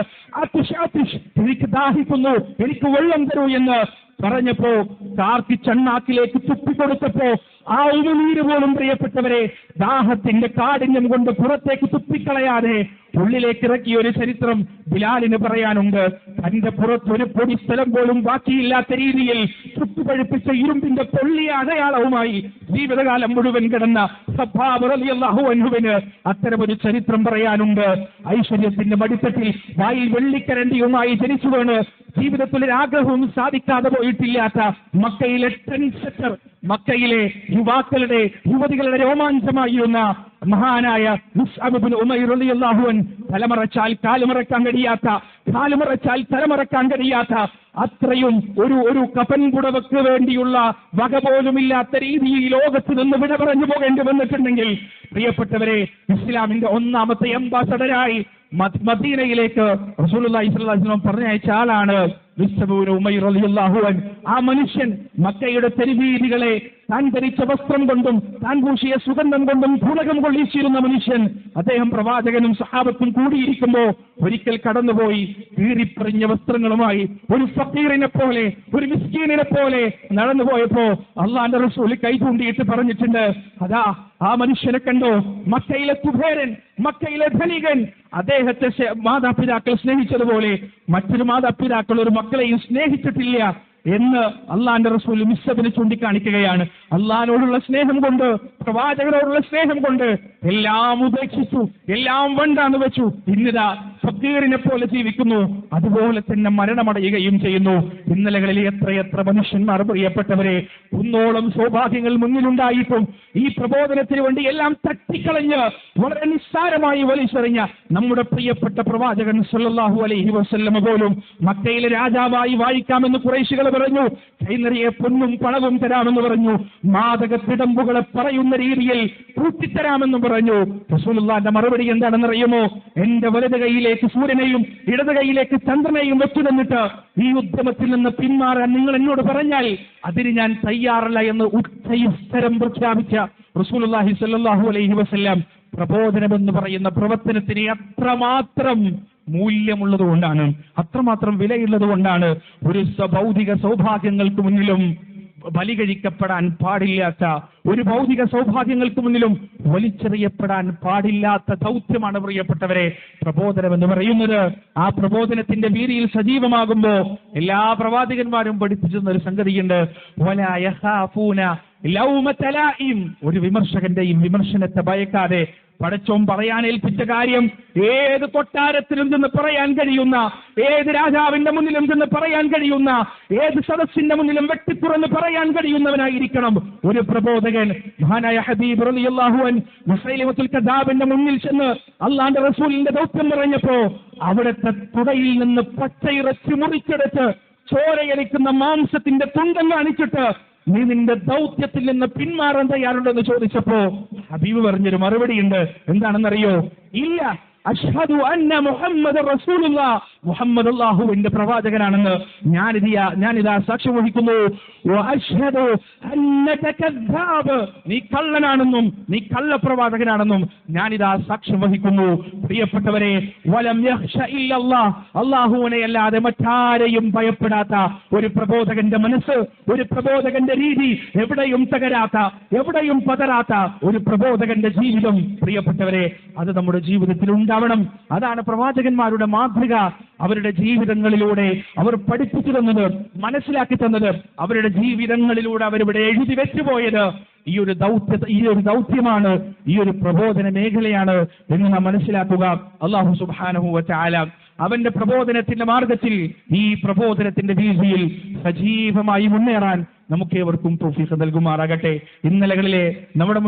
എനിക്ക് ദാഹിക്കുന്നു, എനിക്ക് വെള്ളം തരൂ എന്ന് പറഞ്ഞപ്പോ കാർത്തിച്ചണ്ണാക്കിലേക്ക് തുപ്പിക്കൊടുത്തപ്പോ ആ ഉമിനീര് പോലും പ്രിയപ്പെട്ടവരെ ദാഹത്തിന്റെ കാഠിന്യം കൊണ്ട് പുറത്തേക്ക് തുപ്പിക്കളയാതെ ഉള്ളിലേക്ക് ഇറക്കിയ ഒരു ചരിത്രം ബിലാലിന് പറയാനുണ്ട്. തന്റെ പുറത്തൊരു പൊടി സ്ഥലം പോലും ബാക്കിയില്ലാത്ത രീതിയിൽ ചുട്ടുപഴുപ്പിച്ച ഇരുമ്പിന്റെ പൊള്ളിയ അടയാളവുമായി ജീവിതകാലം മുഴുവൻ കിടന്ന ഖബ്ബാബ് റളിയല്ലാഹു അൻഹുവിന് അത്തരമൊരു ചരിത്രം പറയാനുണ്ട്. ഐശ്വര്യത്തിന്റെ മടിത്തട്ടിൽ വായിൽ വെള്ളിക്കരണ്ടിയുമായി ജനിച്ചു വീണ് ജീവിതത്തിൽ ആഗ്രഹവും സാധിക്കാതെ പോയിട്ടില്ലാത്ത മക്കയിലെ ട്രെൻഡ് സെറ്റർ, മക്കയിലെ യുവാക്കളുടെ യുവതികളുടെ രോമാഞ്ചമായിരുന്ന മഹാനായ മുസ്അബ് ഇബ്നു ഉമൈർ റളിയല്ലാഹു അൻഹു തലമറച്ചാൽ കാലുമറക്കാൻ കഴിയാത്ത, കാലുമറച്ചാൽ തലമറക്കാൻ കഴിയാത്ത അത്രയും ഒരു കഫൻ പുടവയ്ക്ക് വേണ്ടിയുള്ള വക പോലുമില്ലാത്ത രീതിയിൽ ലോകത്ത് നിന്ന് വിട പറഞ്ഞു പോകേണ്ടി വന്നിട്ടുണ്ടെങ്കിൽ പ്രിയപ്പെട്ടവരെ ഇസ്ലാമിന്റെ ഒന്നാമത്തെ അംബാസഡറായി മദീനയിലേക്ക് റസൂലുള്ളാഹി സ്വല്ലല്ലാഹു അലൈഹി വസല്ലം പറഞ്ഞയച്ച ആളാണ് മുസ്അബ് ഇബ്നു ഉമൈർ റളിയല്ലാഹു അൻഹു. ആ മനുഷ്യൻ മക്കയുടെ തെരുവീതികളെ താൻ ധരിച്ച വസ്ത്രം കൊണ്ടും താൻ പൂശിയ സുഗന്ധം കൊണ്ടും പുളകം കൊള്ളിച്ചിരുന്ന മനുഷ്യൻ, അദ്ദേഹം പ്രവാചകനും സഹാബത്തും കൂടിയിരിക്കുമ്പോ ഒരിക്കൽ കടന്നുപോയി കീറിപ്പറിഞ്ഞ വസ്ത്രങ്ങളുമായി ഒരു ഫക്കീറിനെ പോലെ, ഒരു മിസ്കീനിനെ പോലെ നടന്നുപോയപ്പോ അള്ളാന്റെ റസൂൽ കൈ ചൂണ്ടിയിട്ട് പറഞ്ഞിട്ടുണ്ട്, അതാ ആ മനുഷ്യനെ കണ്ടോ, മക്കയിലെ കുബേരൻ, മക്കയിലെ ധനികൻ, അദ്ദേഹത്തെ മാതാപിതാക്കൾ സ്നേഹിച്ചതുപോലെ മറ്റൊരു മാതാപിതാക്കൾ ഒരു മക്കളെയും സ്നേഹിച്ചിട്ടില്ല എന്ന് അള്ളാന്റെ റസൂൽ മുസ്അബിനെ ചൂണ്ടിക്കാണിക്കുകയാണ്. അള്ളാഹിനോടുള്ള സ്നേഹം കൊണ്ട്, പ്രവാചകനോടുള്ള സ്നേഹം കൊണ്ട് എല്ലാം ഉപേക്ഷിച്ചു, എല്ലാം വേണ്ടാന്ന് വെച്ചു. ഇന്നിതാ ഫക്കീറിനെ പോലെ ജീവിക്കുന്നു, അതുപോലെ തന്നെ മരണമടയുകയും ചെയ്യുന്നു. ഇന്നലകളിൽ എത്രയെത്ര മനുഷ്യന്മാർ പ്രിയപ്പെട്ടവരെ കുന്നോളം സൗഭാഗ്യങ്ങൾ മുന്നിലുണ്ടായിട്ടും ഈ പ്രബോധനത്തിന് വേണ്ടി എല്ലാം തട്ടിക്കളഞ്ഞ് വളരെ നിസ്സാരമായി വലിച്ചെറിഞ്ഞ നമ്മുടെ പ്രിയപ്പെട്ട പ്രവാചകൻ സല്ലല്ലാഹു അലൈഹി വസല്ലം പോലും മക്കയിലെ രാജാവായി വാഴിക്കാമെന്ന് ഖുറൈശികൾ പറഞ്ഞു, കൈനിറയെ പൊന്നും പണവും തരാമെന്ന് പറഞ്ഞു, മാദകത്തിടമ്പുകളെ പറയുന്ന രീതിയിൽ കൂട്ടിത്തരാമെന്ന് പറഞ്ഞു. റസൂലുള്ളാഹിന്റെ മറുപടി എന്താണെന്നറിയുമോ? എന്റെ വലത് കൈയിലേക്ക് സൂര്യനെയും ഇടത് കൈയിലേക്ക് ചന്ദ്രനെയും വെച്ചു തന്നിട്ട് ഈ ഉദ്യമത്തിൽ നിന്ന് പിന്മാറാൻ നിങ്ങൾ എന്നോട് പറഞ്ഞാൽ അതിന് ഞാൻ തയ്യാറല്ല എന്ന് ഉച്ചസ്ഥരം പ്രഖ്യാപിച്ച റസൂലുള്ളാഹി സ്വല്ലല്ലാഹു അലൈഹി വസല്ലം പ്രബോധനമെന്ന് പറയുന്ന പ്രവർത്തനത്തിന് അത്രമാത്രം മൂല്യമുള്ളതുകൊണ്ടാണ്, അത്രമാത്രം വിലയുള്ളത് കൊണ്ടാണ് ഒരു ഭൗതിക സൗഭാഗ്യങ്ങൾക്ക് മുന്നിലും ബലി കഴിക്കപ്പെടാൻ പാടില്ലാത്ത, ഒരു ഭൗതിക സൗഭാഗ്യങ്ങൾക്ക് മുന്നിലും വലിച്ചെറിയപ്പെടാൻ പാടില്ലാത്ത ദൗത്യമാണ് പ്രിയപ്പെട്ടവരെ പ്രബോധനം എന്ന് പറയുന്നത്. ആ പ്രബോധനത്തിന്റെ വീതിയിൽ സജീവമാകുമ്പോ എല്ലാ പ്രവാചകന്മാരും പഠിപ്പിച്ചിരുന്ന ഒരു സംഗതിയുണ്ട്, വലാ യഖാഫൂന ലൗമത ലായിം. ഒരു വിമർശകന്റെയും വിമർശനത്തെ ഭയക്കാതെ പടച്ചോൻ പറയാൻ ഏൽപ്പിച്ച കാര്യം ഏത് കൊട്ടാരത്തിലും ചെന്ന് പറയാൻ കഴിയുന്ന, ഏത് രാജാവിന്റെ മുന്നിലും ചെന്ന് പറയാൻ കഴിയുന്ന, ഏത് സദസ്സിന്റെ മുന്നിലും വെട്ടിത്തുറന്ന് പറയാൻ കഴിയുന്നവനായിരിക്കണം ഒരു പ്രബോധകൻ. മഹാനായ ഹബീബ് റളിയല്ലാഹു അൻഹു മുസൈലിമത്തുൽ കദ്ദാബിന്റെ മുന്നിൽ ചെന്ന് അള്ളാന്റെ റസൂലിന്റെ ദൗത്യം പറഞ്ഞപ്പോ അവിടുത്തെ തുടയിൽ നിന്ന് പച്ചയിറച്ചി മുറിച്ചെടുത്ത് ചോരയരിക്കുന്ന മാംസത്തിന്റെ തുണ്ടം കാണിച്ചിട്ട് നീ നിന്റെ ദൗത്യത്തിൽ നിന്ന് പിന്മാറാൻ തയ്യാറുണ്ടെന്ന് ചോദിച്ചപ്പോ ഹബീബ് പറഞ്ഞൊരു മറുപടിയുണ്ട്. എന്താണെന്നറിയോ? ഇല്ല, അഷ്ഹദു അന്ന മുഹമ്മദ് റസൂലുള്ളാഹ്, മുഹമ്മദ് അല്ലാഹുവിന്റെ പ്രവാചകനാണെന്ന് ഞാനിതാ സാക്ഷ്യം വഹിക്കുന്നു. വഅഷ്ഹദു അന്നക കദ്ദാബ്, നീ കള്ളനാണെന്നും നീ കള്ളപ്രവാചകനാണെന്നും ഞാനിതാ സാക്ഷ്യം വഹിക്കുന്നു. പ്രിയപ്പെട്ടവരെ, വലം യഖ്ശ ഇല്ലല്ലാഹ്, അല്ലാഹുവിനെ അല്ലാതെ മറ്റാരെയും ഭയപ്പെടാത്ത ഒരു പ്രബോധകന്റെ മനസ്സ്, ഒരു പ്രബോധകന്റെ രീതി, എവിടെയും തകരാത്ത, എവിടെയും പതരാത്ത ഒരു പ്രബോധകന്റെ ജീവിതം പ്രിയപ്പെട്ടവരെ അത് നമ്മുടെ ജീവിതത്തിൽ ഉണ്ടാവണം. അതാണ് പ്രവാചകന്മാരുടെ മാതൃക. അവരുടെ ജീവിതങ്ങളിലൂടെ അവർ പഠിപ്പിച്ചു തന്നത്, മനസ്സിലാക്കി തന്നത്, അവരുടെ ജീവിതങ്ങളിലൂടെ അവരിവിടെ എഴുതി വെച്ചുപോയത് ഈ ഒരു ദൗത്യമാണ്, ഈ ഒരു പ്രബോധന മേഖലയാണ് എന്ന് നാം മനസ്സിലാക്കുക. അല്ലാഹു സുബ്ഹാനഹു വ തആല അവന്റെ പ്രബോധനത്തിന്റെ മാർഗത്തിൽ, ഈ പ്രബോധനത്തിന്റെ വീതിയിൽ സജീവമായി മുന്നേറാൻ നമുക്കേവർക്കും തൗഫീഖ് നൽകുമാറാകട്ടെ. ഇന്നലകളിലെ നമ്മുടെ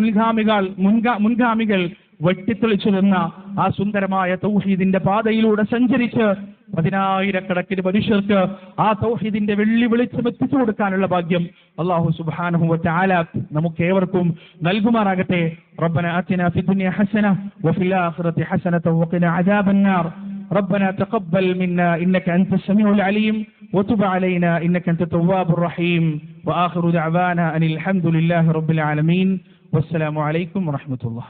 മുൻഗാമികൾ വെട്ടിത്തെളിച്ചു നിന്ന ആ സുന്ദരമായ തൗഹീദിന്റെ പാതയിലൂടെ സഞ്ചരിച്ച് 10,000-കണക്കിന് മനുഷ്യർക്ക് ആ തൗഹീദിന്റെ വെള്ളി വെളിച്ചം എത്തിച്ചു കൊടുക്കാനുള്ള ഭാഗ്യം അല്ലാഹു സുബ്ഹാനഹു വ തആല നമുക്കേവർക്കും നൽകുമാറാകട്ടെ. റബ്ബന ആതിനാ ഫിദ്ദുനിയ ഹസന വഫിൽ ആഖിറതി ഹസനത വഖിനാ അദാബന്നാർ. ربنا تقبل منا إنك أنت السميع العليم وتب علينا إنك أنت التواب الرحيم وآخر دعوانا أن الحمد لله رب العالمين والسلام عليكم ورحمة الله.